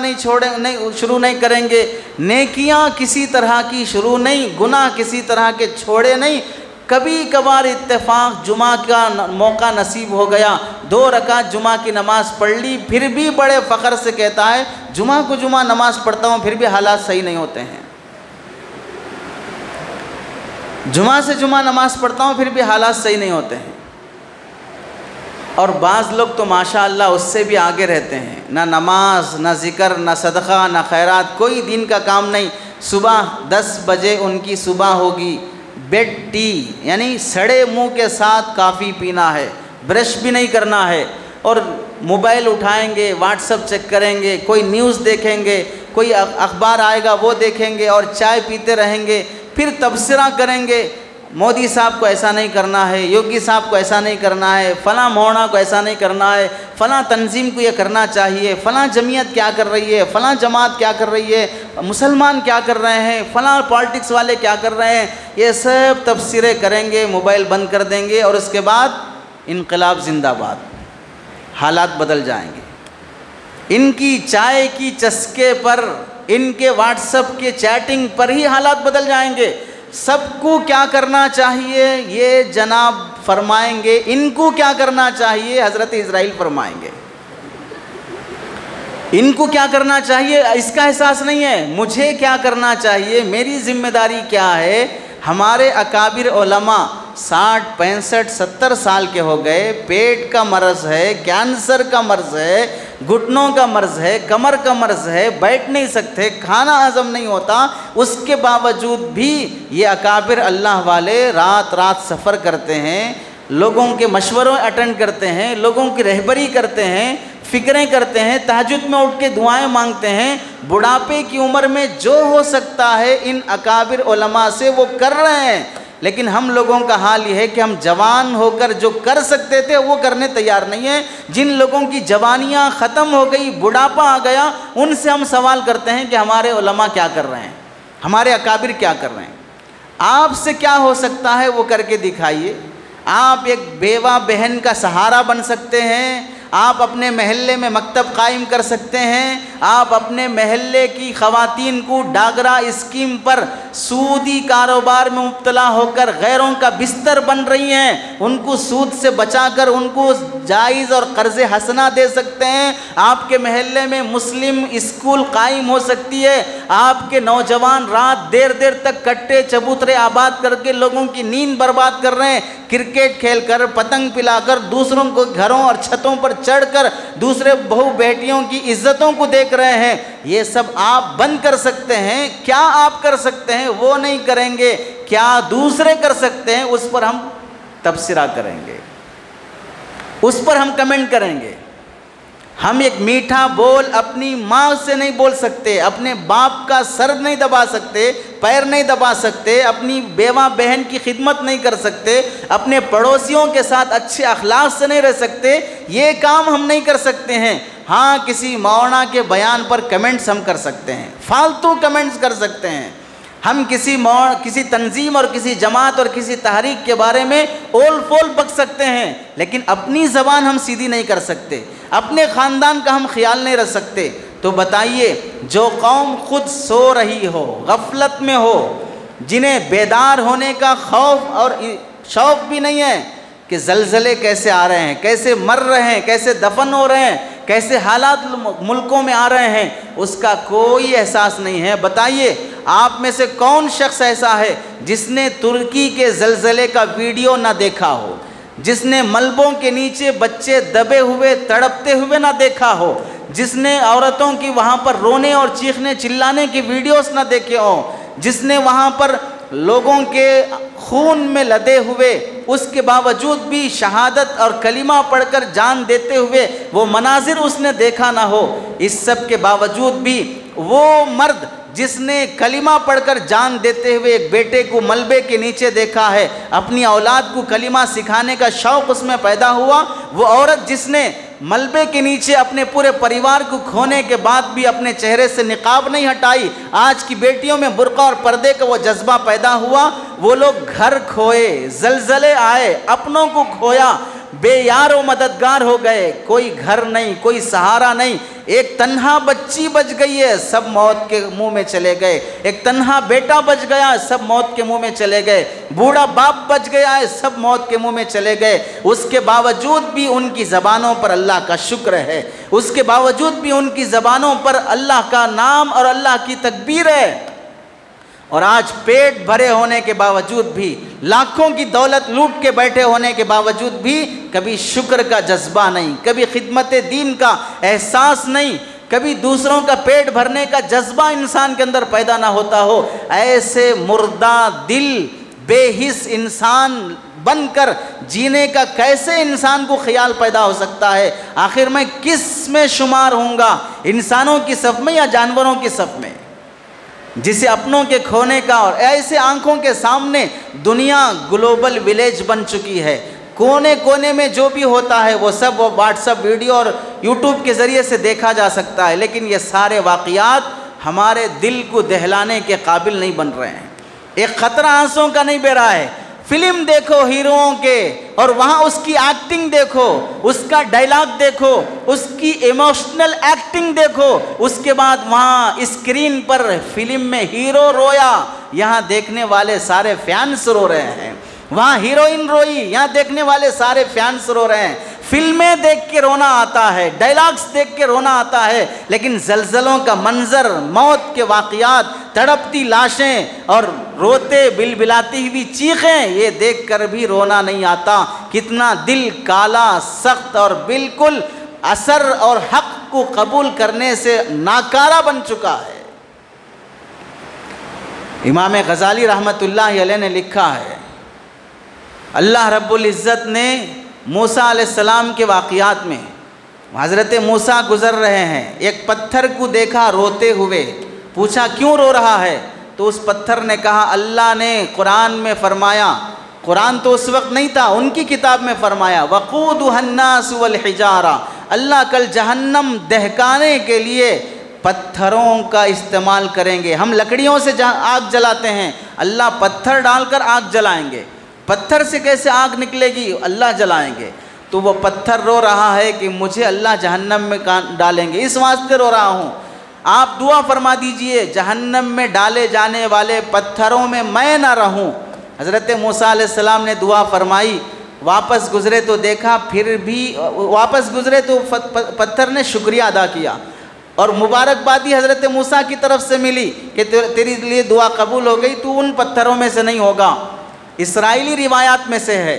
Speaker 1: شروع نہیں کریں گے. نیکیاں کسی طرح کی شروع نہیں، گناہ کسی طرح کے چھوڑے نہیں. کبھی کبھار اتفاق جمعہ کا موقع نصیب ہو گیا، 2 رکعت جمعہ کی نماز پڑھ لی، پھر بھی بڑے فخر سے کہتا ہے جمعہ کو جمعہ نماز پڑھتا ہوں پھر بھی حالات صحیح نہیں ہوتے ہیں. جمعہ سے جمعہ نماز پڑھتا ہوں پھر بھی حالات صحیح نہیں ہوتے ہیں. اور بعض لوگ تو ماشاءاللہ اس سے بھی آگے رہتے ہیں، نہ نماز، نہ ذکر، نہ صدقہ، نہ خیرات، کوئی دین کا کام نہیں. صبح 10 بجے ان کی صبح ہوگی، بیڈ ٹی یعنی سڑے منہ کے ساتھ کافی پینا ہے، برش بھی نہیں کرنا ہے، اور موبائل اٹھائیں گے، واٹس ایپ چیک کریں گے، کوئی نیوز دیکھیں گے، کوئی اخبار آئے گا وہ دیکھیں گے، اور چائے پیتے رہیں گے. پھر تبصرہ کریں گے، مودی صاحب کو ایسا نہیں کرنا ہے، یوگی صاحب کو ایسا نہیں کرنا ہے، فلاں مولانا کو ایسا نہیں کرنا ہے، فلاں تنظیم کو یہ کرنا چاہیے، فلاں جمعیت کیا کر رہی ہے، فلاں جماعت کیا کر رہی ہے، مسلمان کیا کر رہے ہیں، فلاں پالیٹکس والے کیا کر رہے ہیں. یہ سب تبصرے کریں گے، موبائل بند کر دیں گے، اور اس کے بعد انقلاب زندہ باد. حالات بدل جائیں گے. ان کی چائے کی چسکے پر، ان کے واٹس ایپ کے چیٹنگ پر ہی حالات بدل جائیں گے. سب کو کیا کرنا چاہیے یہ جناب فرمائیں گے، ان کو کیا کرنا چاہیے حضرت اسرائیل فرمائیں گے. ان کو کیا کرنا چاہیے اس کا احساس نہیں ہے. مجھے کیا کرنا چاہیے، میری ذمہ داری کیا ہے. ہمارے اکابر علماء 60 65 70 سال کے ہو گئے، پیٹ کا مرض ہے، کینسر کا مرض ہے، گھٹنوں کا مرض ہے، کمر کا مرض ہے، بیٹھ نہیں سکتے، کھانا ہضم نہیں ہوتا. اس کے باوجود بھی یہ اکابر اللہ والے رات رات سفر کرتے ہیں، لوگوں کے مشوروں اٹینڈ کرتے ہیں، لوگوں کی رہبری کرتے ہیں، فکریں کرتے ہیں، تہجد میں اٹھ کے دعائیں مانگتے ہیں. بڑھاپے کی عمر میں جو ہو سکتا ہے ان اکابر علماء سے وہ کر رہے ہیں. لیکن ہم لوگوں کا حال یہ ہے کہ ہم جوان ہو کر جو کر سکتے تھے وہ کرنے تیار نہیں ہیں. جن لوگوں کی جوانیاں ختم ہو گئی، بڑھاپا آ گیا، ان سے ہم سوال کرتے ہیں کہ ہمارے علماء کیا کر رہے ہیں، ہمارے اکابر کیا کر رہے ہیں. آپ سے کیا ہو سکتا ہے وہ کر کے دکھائیے. آپ ایک بیوہ بہن کا سہارا بن سکتے ہیں، آپ اپنے محلے میں مکتب قائم کر سکتے ہیں، آپ اپنے محلے کی خواتین کو ڈاگرا اسکیم پر سودی کاروبار میں مبتلا ہو کر غیروں کا بستر بن رہی ہیں، ان کو سود سے بچا کر ان کو جائز اور قرض حسنہ دے سکتے ہیں. آپ کے محلے میں مسلم اسکول قائم ہو سکتی ہے. آپ کے نوجوان رات دیر دیر تک کٹے چبوترے آباد کر کے لوگوں کی نیند برباد کر رہے ہیں، کرکٹ کھیل کر، پتنگ پلا کر، دوسروں کو گھروں اور چھتوں پر چڑھ کر دوسرے بہو بیٹیوں کی عزتوں کو دیکھ رہے ہیں. یہ سب آپ بند کر سکتے ہیں. کیا آپ کر سکتے ہیں وہ نہیں کریں گے، کیا دوسرے کر سکتے ہیں اس پر ہم تبصرہ کریں گے، اس پر ہم کمنٹ کریں گے. ہم ایک میٹھا بول اپنی ماں سے نہیں بول سکتے، اپنے باپ کا سر نہیں دبا سکتے، پیر نہیں دبا سکتے، اپنی بیوہ بہن کی خدمت نہیں کر سکتے، اپنے پڑوسیوں کے ساتھ اچھے اخلاق سے نہیں رہ سکتے. یہ کام ہم نہیں کر سکتے ہیں. ہاں کسی مولانا کے بیان پر کمنٹس ہم کر سکتے ہیں، فالتو کمنٹس کر سکتے ہیں. ہم کسی تنظیم اور کسی جماعت اور کسی تحریک کے بارے میں اول فول بک سکتے ہیں، لیکن اپنی زبان ہم سیدھی نہیں کر سکتے، اپنے خاندان کا ہم خیال نہیں رکھ سکتے. تو بتائیے جو قوم خود سو رہی ہو، غفلت میں ہو، جنہیں بیدار ہونے کا خوف اور شوق بھی نہیں ہے کہ زلزلے کیسے آ رہے ہیں، کیسے مر رہے ہیں، کیسے دفن ہو رہے ہیں، کیسے حالات ملکوں میں آ رہے ہیں، اس کا کوئی احساس نہیں ہے۔ بتائیے آپ میں سے کون شخص ایسا ہے جس نے ترکی کے زلزلے کا ویڈیو نہ دیکھا ہو، جس نے ملبوں کے نیچے بچے دبے ہوئے تڑپتے ہوئے نہ دیکھا ہو، جس نے عورتوں کی وہاں پر رونے اور چیخنے چلانے کی ویڈیوز نہ دیکھے ہوں، جس نے وہاں پر لوگوں کے خون میں لدے ہوئے اس کے باوجود بھی شہادت اور کلمہ پڑھ کر جان دیتے ہوئے وہ مناظر اس نے دیکھا نہ ہو، اس سب کے باوجود بھی وہ مرد جس نے کلمہ پڑھ کر جان دیتے ہوئے ایک بیٹے کو ملبے کے نیچے دیکھا ہے، اپنی اولاد کو کلمہ سکھانے کا شوق اس میں پیدا ہوا، وہ عورت جس نے ملبے کے نیچے اپنے پورے پریوار کو کھونے کے بعد بھی اپنے چہرے سے نقاب نہیں ہٹائی، آج کی بیٹیوں میں برقع اور پردے کا وہ جذبہ پیدا ہوا، وہ لوگ گھر کھوئے، زلزلے آئے، اپنوں کو کھویا، بے یار و مددگار ہو گئے، کوئی گھر نہیں، کوئی سہارا نہیں، ایک تنہا بچی بچ گئی ہے، سب موت کے منہ میں چلے گئے، ایک تنہا بیٹا بچ گیا، سب موت کے منہ میں چلے گئے، بوڑھا باپ بچ گیا ہے، سب موت کے منہ میں چلے گئے، اس کے باوجود بھی ان کی زبانوں پر اللہ کا شکر ہے، اس کے باوجود بھی ان کی زبانوں پر اللہ کا نام اور اللہ کی تکبیر ہے، اور آج پیٹ بھرے ہونے کے باوجود بھی، لاکھوں کی دولت لوٹ کے بیٹھے ہونے کے باوجود بھی کبھی شکر کا جذبہ نہیں، کبھی خدمت دین کا احساس نہیں، کبھی دوسروں کا پیٹ بھرنے کا جذبہ انسان کے اندر پیدا نہ ہوتا ہو، ایسے مردہ دل بے حس انسان بن کر جینے کا کیسے انسان کو خیال پیدا ہو سکتا ہے؟ آخر میں کس میں شمار ہوں گا، انسانوں کی صف میں یا جانوروں کی صف میں؟ جسے اپنوں کے کھونے کا، اور ایسے آنکھوں کے سامنے دنیا گلوبل ولیج بن چکی ہے، کونے کونے میں جو بھی ہوتا ہے وہ سب واٹس ایپ ویڈیو اور یوٹیوب کے ذریعے سے دیکھا جا سکتا ہے، لیکن یہ سارے واقعات ہمارے دل کو دہلانے کے قابل نہیں بن رہے ہیں، ایک قطرہ آنسوں کا نہیں بہ رہا ہے۔ فلم دیکھو ہیروؤں کے، اور وہاں اس کی ایکٹنگ دیکھو، اس کا ڈائلاگ دیکھو، اس کی ایموشنل ایکٹنگ دیکھو، اس کے بعد وہاں اسکرین پر فلم میں ہیرو رویا، یہاں دیکھنے والے سارے فینس رو رہے ہیں، وہاں ہیروئن روئی، یہاں دیکھنے والے سارے فینس رو رہے ہیں، فلمیں دیکھ کے رونا آتا ہے، ڈائلاگز دیکھ کے رونا آتا ہے، لیکن زلزلوں کا منظر، موت کے واقعات، تڑپتی لاشیں اور روتے بلبلاتی ہوئی چیخیں، یہ دیکھ کر بھی رونا نہیں آتا۔ کتنا دل کالا، سخت اور بالکل اثر اور حق کو قبول کرنے سے ناکارہ بن چکا ہے۔ امام غزالی رحمۃ اللہ علیہ نے لکھا ہے، اللہ رب العزت نے موسیٰ علیہ السلام کے واقعات میں، حضرت موسیٰ گزر رہے ہیں، ایک پتھر کو دیکھا روتے ہوئے، پوچھا کیوں رو رہا ہے؟ تو اس پتھر نے کہا اللہ نے قرآن میں فرمایا، قرآن تو اس وقت نہیں تھا، ان کی کتاب میں فرمایا وَقُودُهَا النَّاسُ وَالْحِجَارَةُ، اللہ کل جہنم دہکانے کے لیے پتھروں کا استعمال کریں گے۔ ہم لکڑیوں سے آگ جلاتے ہیں، اللہ پتھر ڈال کر آگ جلائیں گے، پتھر سے کیسے آگ نکلے گی؟ اللہ جلائیں گے۔ تو وہ پتھر رو رہا ہے کہ مجھے اللہ جہنم میں ڈالیں گے، اس واسطے رو رہا ہوں، آپ دعا فرما دیجئے جہنم میں ڈالے جانے والے پتھروں میں میں نہ رہوں۔ حضرت موسیٰ علیہ السلام نے دعا فرمائی، واپس گزرے تو دیکھا، پھر بھی واپس گزرے تو پتھر نے شکریہ ادا کیا، اور مبارکبادی حضرت موسیٰ کی طرف سے ملی کہ تیری لیے دعا قبول ہو گئی، تو ان پتھروں میں سے نہیں ہوگا۔ اسرائیلی روایات میں سے ہے۔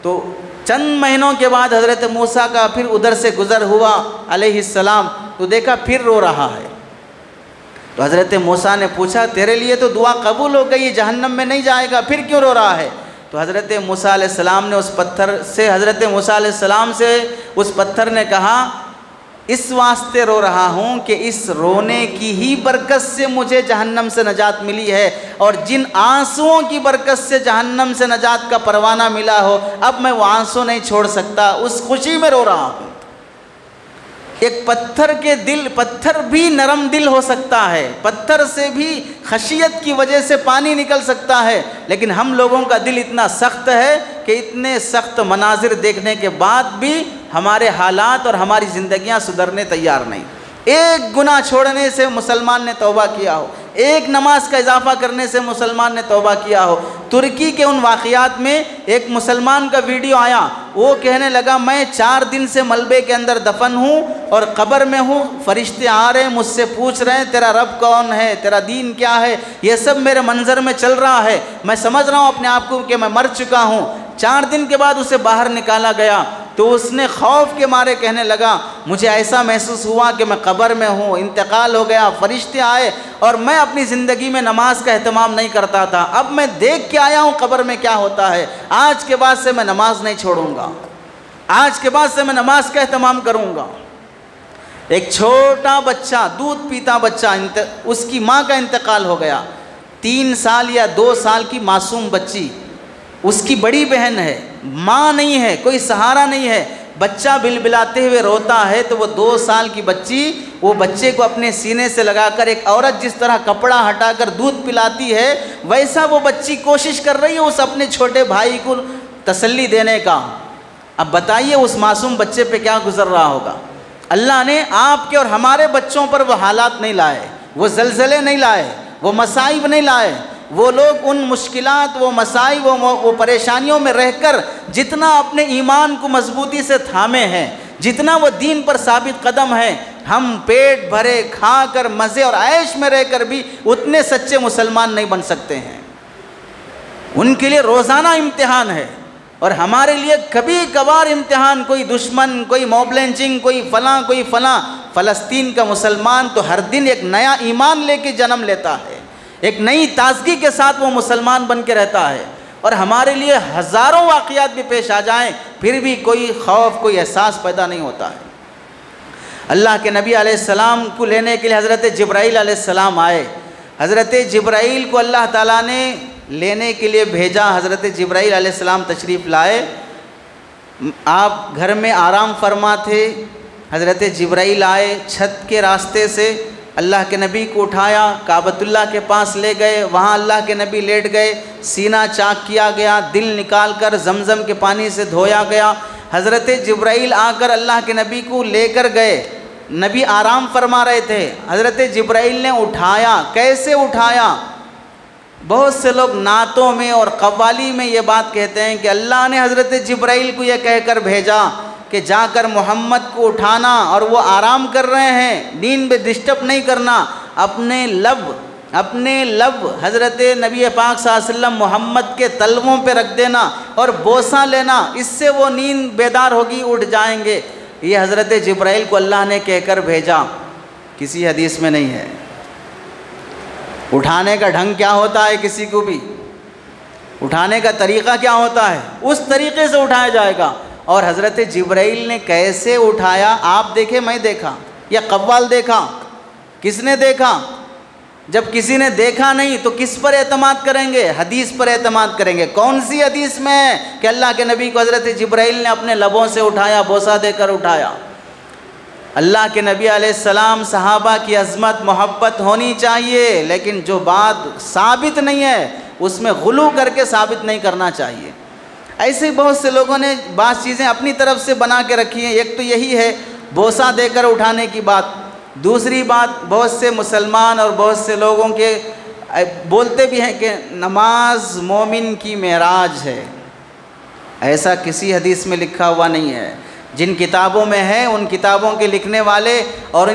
Speaker 1: تو چند مہینوں کے بعد حضرت موسیٰ کا پھر ادھر سے گزر ہوا علیہ السلام، تو دیکھا پھر رو رہا ہے۔ تو حضرت موسیٰ نے پوچھا تیرے لیے تو دعا قبول ہو گئی، جہنم میں نہیں جائے گا، پھر کیوں رو رہا ہے؟ تو حضرت موسیٰ علیہ السلام نے اس پتھر سے، حضرت موسیٰ علیہ السلام سے اس پتھر نے کہا اس واسطے رو رہا ہوں کہ اس رونے کی ہی برکت سے مجھے جہنم سے نجات ملی ہے، اور جن آنسوؤں کی برکت سے جہنم سے نجات کا پروانہ ملا ہو، اب میں وہ آنسو نہیں چھوڑ سکتا، اس خوشی میں رو رہا ہوں۔ ایک پتھر کے دل، پتھر بھی نرم دل ہو سکتا ہے، پتھر سے بھی خشیت کی وجہ سے پانی نکل سکتا ہے، لیکن ہم لوگوں کا دل اتنا سخت ہے کہ اتنے سخت مناظر دیکھنے کے بعد بھی ہمارے حالات اور ہماری زندگیاں سدھرنے تیار نہیں۔ ایک گناہ چھوڑنے سے مسلمان نے توبہ کیا ہو، ایک نماز کا اضافہ کرنے سے مسلمان نے توبہ کیا ہو۔ ترکی کے ان واقعات میں ایک مسلمان کا ویڈیو آیا، وہ کہنے لگا میں 4 دن سے ملبے کے اندر دفن ہوں اور قبر میں ہوں، فرشتے آ رہے ہیں مجھ سے پوچھ رہے ہیں تیرا رب کون ہے، تیرا دین کیا ہے، یہ سب میرے منظر میں چل رہا ہے، میں سمجھ رہا ہوں اپنے آپ کو کہ میں مر چکا ہوں۔ 4 دن کے بعد اسے باہر نکالا گیا تو اس نے خوف کے مارے کہنے لگا مجھے ایسا محسوس ہوا کہ میں قبر میں ہوں، انتقال ہو گیا، فرشتے آئے اور میں اپنی زندگی میں نماز کا اہتمام نہیں کرتا تھا، اب میں دیکھ کے آیا ہوں قبر میں کیا ہوتا ہے، آج کے بعد سے میں نماز نہیں چھوڑوں گا، آج کے بعد سے میں نماز کا اہتمام کروں گا۔ ایک چھوٹا بچہ، دودھ پیتا بچہ، اس کی ماں کا انتقال ہو گیا، 3 سال یا 2 سال کی معصوم بچی، اس کی بڑی بہن ہے، ماں نہیں ہے، کوئی سہارا نہیں ہے، بچہ بلبلاتے ہوئے روتا ہے تو وہ 2 سال کی بچی وہ بچے کو اپنے سینے سے لگا کر، ایک عورت جس طرح کپڑا ہٹا کر دودھ پلاتی ہے ویسا وہ بچی کوشش کر رہی ہے اس اپنے چھوٹے بھائی کو تسلی دینے کا۔ اب بتائیے اس معصوم بچے پہ کیا گزر رہا ہوگا۔ اللہ نے آپ کے اور ہمارے بچوں پر وہ حالات نہیں لائے، وہ زلزلے نہیں لائے، وہ مصائب نہیں لائے۔ وہ لوگ ان مشکلات، وہ مصائب، وہ پریشانیوں میں رہ کر جتنا اپنے ایمان کو مضبوطی سے تھامے ہیں، جتنا وہ دین پر ثابت قدم ہیں، ہم پیٹ بھرے کھا کر مزے اور عیش میں رہ کر بھی اتنے سچے مسلمان نہیں بن سکتے ہیں۔ ان کے لیے روزانہ امتحان ہے اور ہمارے لیے کبھی کبھار امتحان، کوئی دشمن، کوئی موب لنچنگ، کوئی فلاں۔ فلسطین کا مسلمان تو ہر دن ایک نیا ایمان لے کے جنم لیتا ہے، ایک نئی تازگی کے ساتھ وہ مسلمان بن کے رہتا ہے، اور ہمارے لیے ہزاروں واقعات بھی پیش آ جائیں پھر بھی کوئی خوف، کوئی احساس پیدا نہیں ہوتا ہے۔ اللہ کے نبی علیہ السلام کو لینے کے لیے حضرت جبرائیل علیہ السلام آئے، حضرت جبرائیل کو اللہ تعالیٰ نے لینے کے لیے بھیجا، حضرت جبرائیل علیہ السلام تشریف لائے، آپ گھر میں آرام فرما تھے، حضرت جبرائیل آئے، چھت کے راستے سے اللہ کے نبی کو اٹھایا، کعبۃ اللہ کے پاس لے گئے، وہاں اللہ کے نبی لیٹ گئے، سینہ چاک کیا گیا، دل نکال کر زمزم کے پانی سے دھویا گیا۔ حضرت جبرائیل آ کر اللہ کے نبی کو لے کر گئے، نبی آرام فرما رہے تھے، حضرت جبرائیل نے اٹھایا۔ کیسے اٹھایا؟ بہت سے لوگ نعتوں میں اور قوالی میں یہ بات کہتے ہیں کہ اللہ نے حضرت جبرائیل کو یہ کہہ کر بھیجا کہ جا کر محمد کو اٹھانا، اور وہ آرام کر رہے ہیں، نیند میں ڈسٹرب نہیں کرنا، اپنے لب حضرت نبی پاک صلی اللہ علیہ وسلم محمد کے تلووں پہ رکھ دینا اور بوسہ لینا، اس سے وہ نیند بیدار ہوگی، اٹھ جائیں گے۔ یہ حضرت جبرائیل کو اللہ نے کہہ کر بھیجا، کسی حدیث میں نہیں ہے۔ اٹھانے کا ڈھنگ کیا ہوتا ہے، کسی کو بھی اٹھانے کا طریقہ کیا ہوتا ہے، اس طریقے سے اٹھایا جائے گا۔ اور حضرت جبرائیل نے کیسے اٹھایا، آپ دیکھیں، میں دیکھا یا قوال دیکھا؟ کس نے دیکھا؟ جب کسی نے دیکھا نہیں تو کس پر اعتماد کریں گے؟ حدیث پر اعتماد کریں گے۔ کون سی حدیث میں ہے کہ اللہ کے نبی کو حضرت جبرائیل نے اپنے لبوں سے اٹھایا، بوسہ دے کر اٹھایا؟ اللہ کے نبی علیہ السلام، صحابہ کی عظمت، محبت ہونی چاہیے، لیکن جو بات ثابت نہیں ہے اس میں غلو کر کے ثابت نہیں کرنا چاہیے۔ ایسے بہت سے لوگوں نے بعض چیزیں اپنی طرف سے بنا کے رکھی ہیں، ایک تو یہی ہے بوسہ دے کر اٹھانے کی بات۔ دوسری بات، بہت سے مسلمان اور بہت سے لوگوں کے بولتے بھی ہیں کہ نماز مومن کی معراج ہے۔ ایسا کسی حدیث میں لکھا ہوا نہیں ہے۔ جن کتابوں میں ہے ان کتابوں کے لکھنے والے اور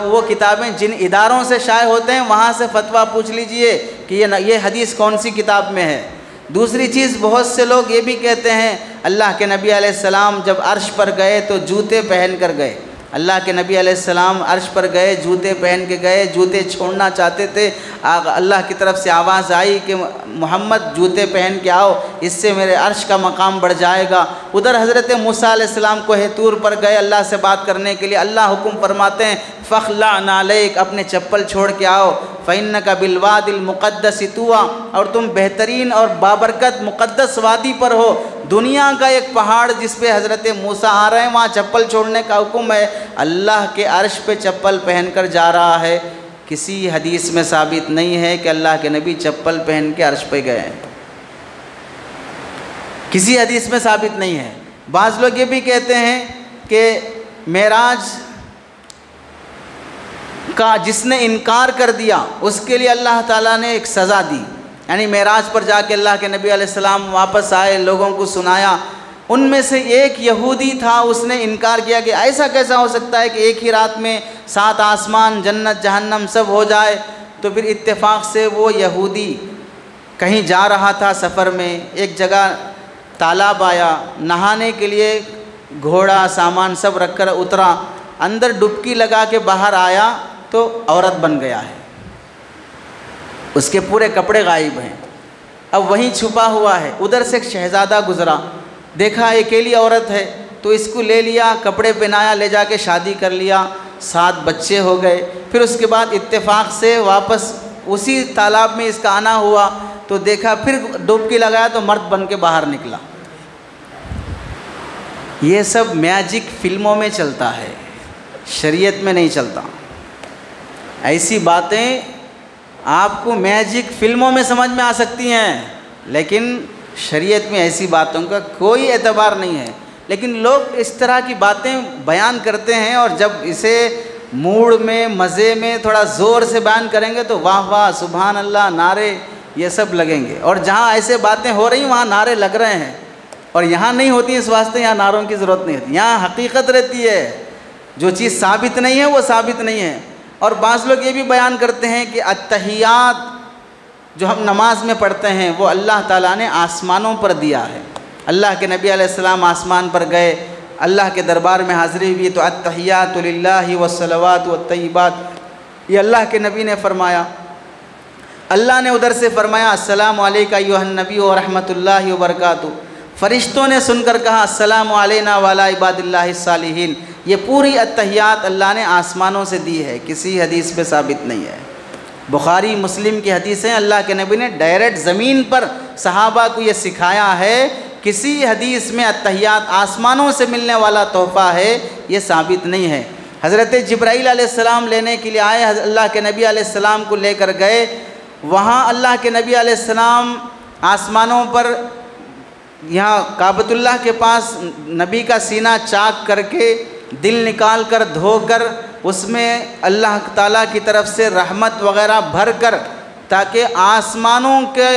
Speaker 1: وہ کتابیں جن اداروں سے شائع ہوتے ہیں وہاں سے فتویٰ پوچھ لیجئے کہ یہ حدیث کون سی کتاب میں ہے۔ دوسری چیز، بہت سے لوگ یہ بھی کہتے ہیں اللہ کے نبی علیہ السلام جب عرش پر گئے تو جوتے پہن کر گئے۔ اللہ کے نبی علیہ السلام عرش پر گئے، جوتے پہن کے گئے، جوتے چھوڑنا چاہتے تھے، اللہ کی طرف سے آواز آئی کہ محمد جوتے پہن کے آؤ، اس سے میرے عرش کا مقام بڑھ جائے گا۔ ادھر حضرت موسیٰ علیہ السلام کوہ طور پر گئے اللہ سے بات کرنے کے لیے، اللہ حکم فرماتے ہیں فَخْلَعْ نَعْلَيْكَ، اپنے چپل چھوڑ کے آؤ، فَإِنَّكَ بِالْوَادِ الْمُقَدَّسِ طُوًى، اور تم بہترین اور بابرکت مقدس وادی پر ہو۔ دنیا کا ایک پہاڑ جس پہ حضرت موسیٰ آ رہے ہیں وہاں چپل چھوڑنے کا حکم ہے، اللہ کے عرش پہ چپل پہن کر جا رہا ہے۔ کسی حدیث میں ثابت نہیں ہے کہ اللہ کے نبی چپل پہن کے عرش پہ گئے ہیں، کسی حدیث میں ثابت نہیں ہے۔ بعض لوگ یہ بھی کہتے ہیں کہ معراج کا جس نے انکار کر دیا اس کے لیے اللہ تعالیٰ نے ایک سزا دی. یعنی معراج پر جا کے اللہ کے نبی علیہ السلام واپس آئے، لوگوں کو سنایا. ان میں سے ایک یہودی تھا، اس نے انکار کیا کہ ایسا کیسا ہو سکتا ہے کہ ایک ہی رات میں 7 آسمان، جنت، جہنم سب ہو جائے. تو پھر اتفاق سے وہ یہودی کہیں جا رہا تھا سفر میں، ایک جگہ تالاب آیا، نہانے کے لیے گھوڑا سامان سب رکھ کر اترا، اندر ڈبکی لگا کے باہر آیا تو عورت بن گیا ہے، اس کے پورے کپڑے غائب ہیں. اب وہیں چھپا ہوا ہے. ادھر سے ایک شہزادہ گزرا، دیکھا اکیلی عورت ہے تو اس کو لے لیا، کپڑے پہنایا، لے جا کے شادی کر لیا، 7 بچے ہو گئے. پھر اس کے بعد اتفاق سے واپس اسی تالاب میں اس کا آنا ہوا تو دیکھا، پھر ڈبکی لگایا تو مرد بن کے باہر نکلا. یہ سب میجک فلموں میں چلتا ہے، شریعت میں نہیں چلتا. ایسی باتیں آپ کو میجک فلموں میں سمجھ میں آ سکتی ہیں، لیکن شریعت میں ایسی باتوں کا کوئی اعتبار نہیں ہے. لیکن لوگ اس طرح کی باتیں بیان کرتے ہیں، اور جب اسے موڈ میں، مزے میں تھوڑا زور سے بیان کریں گے تو واہ واہ، سبحان اللہ، نعرے یہ سب لگیں گے. اور جہاں ایسے باتیں ہو رہی ہیں وہاں نعرے لگ رہے ہیں، اور یہاں نہیں ہوتی، اس واسطے یہاں نعروں کی ضرورت نہیں ہوتی. یہاں حقیقت رہتی ہے، جو چیز ثابت نہیں ہے وہ ثابت نہیں ہے. اور بعض لوگ یہ بھی بیان کرتے ہیں کہ التحیات جو ہم نماز میں پڑھتے ہیں وہ اللہ تعالیٰ نے آسمانوں پر دیا ہے. اللہ کے نبی علیہ السلام آسمان پر گئے، اللہ کے دربار میں حاضری ہوئی تو التحیات للہ والصلوات والطیبات، یہ اللہ کے نبی نے فرمایا. اللہ نے ادھر سے فرمایا السلام علیکہ ایھا النبی ورحمۃ اللہ وبرکاتہ. فرشتوں نے سن کر کہا السلام علینا وعلی عباد اللہ الصالحین. یہ پوری التحیات اللہ نے آسمانوں سے دی ہے، کسی حدیث پہ ثابت نہیں ہے. بخاری مسلم کی حدیثیں، اللہ کے نبی نے ڈائریکٹ زمین پر صحابہ کو یہ سکھایا ہے. کسی حدیث میں التحیات آسمانوں سے ملنے والا تحفہ ہے یہ ثابت نہیں ہے. حضرت جبرائیل علیہ السلام لینے کے لیے آئے، اللہ کے نبی علیہ السلام کو لے کر گئے. وہاں اللہ کے نبی علیہ السلام آسمانوں پر، یہاں کعبۃ اللہ کے پاس نبی کا سینہ چاک کر کے، دل نکال کر دھو کر، اس میں اللہ تعالیٰ کی طرف سے رحمت وغیرہ بھر کر، تاکہ آسمانوں کے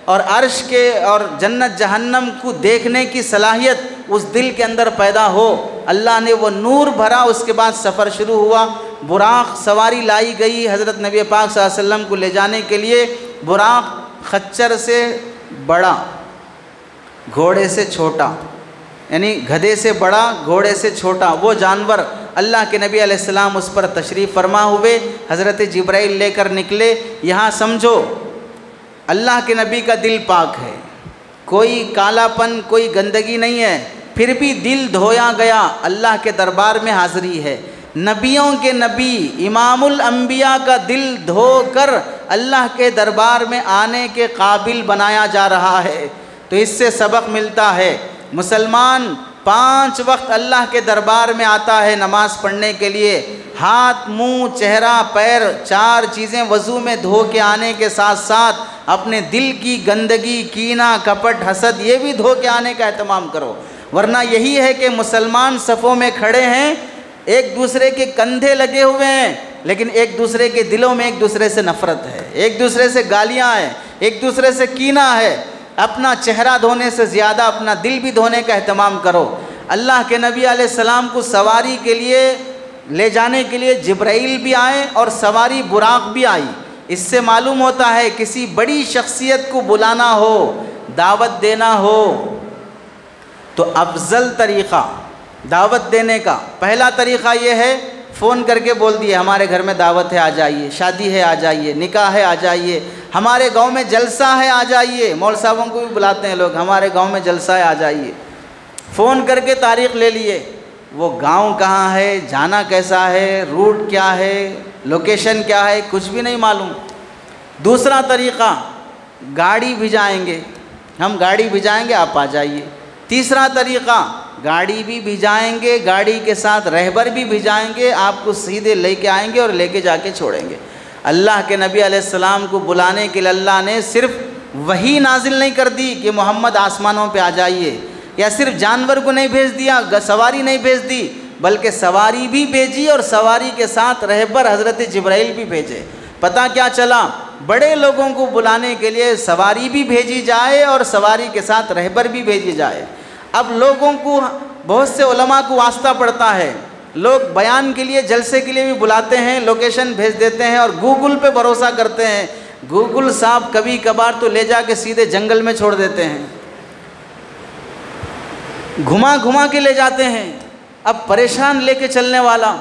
Speaker 1: اور عرش کے اور جنت جہنم کو دیکھنے کی صلاحیت اس دل کے اندر پیدا ہو. اللہ نے وہ نور بھرا. اس کے بعد سفر شروع ہوا. براق سواری لائی گئی حضرت نبی پاک صلی اللہ علیہ وسلم کو لے جانے کے لیے. براق خچر سے بڑا، گھوڑے سے چھوٹا، یعنی گدھے سے بڑا، گھوڑے سے چھوٹا وہ جانور. اللہ کے نبی علیہ السلام اس پر تشریف فرما ہوئے. حضرت جبرائیل لے کر نکلے. یہاں سمجھو اللہ کے نبی کا دل پاک ہے، کوئی کالا پن، کوئی گندگی نہیں ہے، پھر بھی دل دھویا گیا. اللہ کے دربار میں حاضری ہے. نبیوں کے نبی امام الانبیاء کا دل دھو کر اللہ کے دربار میں آنے کے قابل بنایا جا رہا ہے. تو اس سے سبق ملتا ہے. مسلمان 5 وقت اللہ کے دربار میں آتا ہے نماز پڑھنے کے لیے. ہاتھ، منہ، چہرہ، پیر، 4 چیزیں وضو میں دھو کے آنے کے ساتھ ساتھ اپنے دل کی گندگی، کینہ، کپٹ، حسد یہ بھی دھو کے آنے کا اہتمام کرو. ورنہ یہی ہے کہ مسلمان صفوں میں کھڑے ہیں، ایک دوسرے کے کندھے لگے ہوئے ہیں، لیکن ایک دوسرے کے دلوں میں ایک دوسرے سے نفرت ہے، ایک دوسرے سے گالیاں ہیں، ایک دوسرے سے کینہ ہے. اپنا چہرہ دھونے سے زیادہ اپنا دل بھی دھونے کا اہتمام کرو. اللہ کے نبی علیہ السلام کو سواری کے لیے لے جانے کے لیے جبرائیل بھی آئے اور سواری براق بھی آئی. اس سے معلوم ہوتا ہے کسی بڑی شخصیت کو بلانا ہو، دعوت دینا ہو تو افضل طریقہ دعوت دینے کا پہلا طریقہ یہ ہے، فون کر کے بول دیے ہمارے گھر میں دعوت ہے آ جائیے، شادی ہے آ جائیے، نکاح ہے آ جائیے، ہمارے گاؤں میں جلسہ ہے آ جائیے. مول صاحبوں کو بھی بلاتے ہیں لوگ، ہمارے گاؤں میں جلسہ ہے آ جائیے. فون کر کے تاریخ لے لیے. وہ گاؤں کہاں ہے، جانا کیسا ہے، روٹ کیا ہے، لوکیشن کیا ہے، کچھ بھی نہیں معلوم. دوسرا طریقہ، گاڑی بھیجائیں گے، ہم گاڑی بھیجائیں گے، آپ آ جائیے. تیسرا طریقہ، گاڑی بھی بھیجائیں گے، گاڑی کے ساتھ رہبر بھی بھیجائیں گے، آپ کو سیدھے لے کے آئیں گے اور لے کے جا کے چھوڑیں گے. اللہ کے نبی علیہ السلام کو بلانے کے لیے اللہ نے صرف وحی نازل نہیں کر دی کہ محمد آسمانوں پہ آ جائیے، یا صرف جانور کو نہیں بھیج دیا، سواری نہیں بھیج دی، بلکہ سواری بھی بھیجی اور سواری کے ساتھ رہبر حضرت جبرائیل بھی بھیجے۔ پتہ کیا چلا؟ بڑے لوگوں کو بلانے کے لیے سواری بھی بھیجی جائے اور سواری کے ساتھ رہبر بھی بھیجی جائے۔ اب لوگوں کو، بہت سے علماء کو واسطہ پڑتا ہے، لوگ بیان کے لیے، جلسے کے لیے بھی بلاتے ہیں، لوکیشن بھیج دیتے ہیں اور گوگل پہ بھروسہ کرتے ہیں۔ گوگل صاحب کبھی کبھار تو لے جا کے سیدھے جنگل میں چھوڑ دیتے ہیں، گھما گھما کے لے جاتے ہیں۔ اب پریشان لے کے چلنے والا،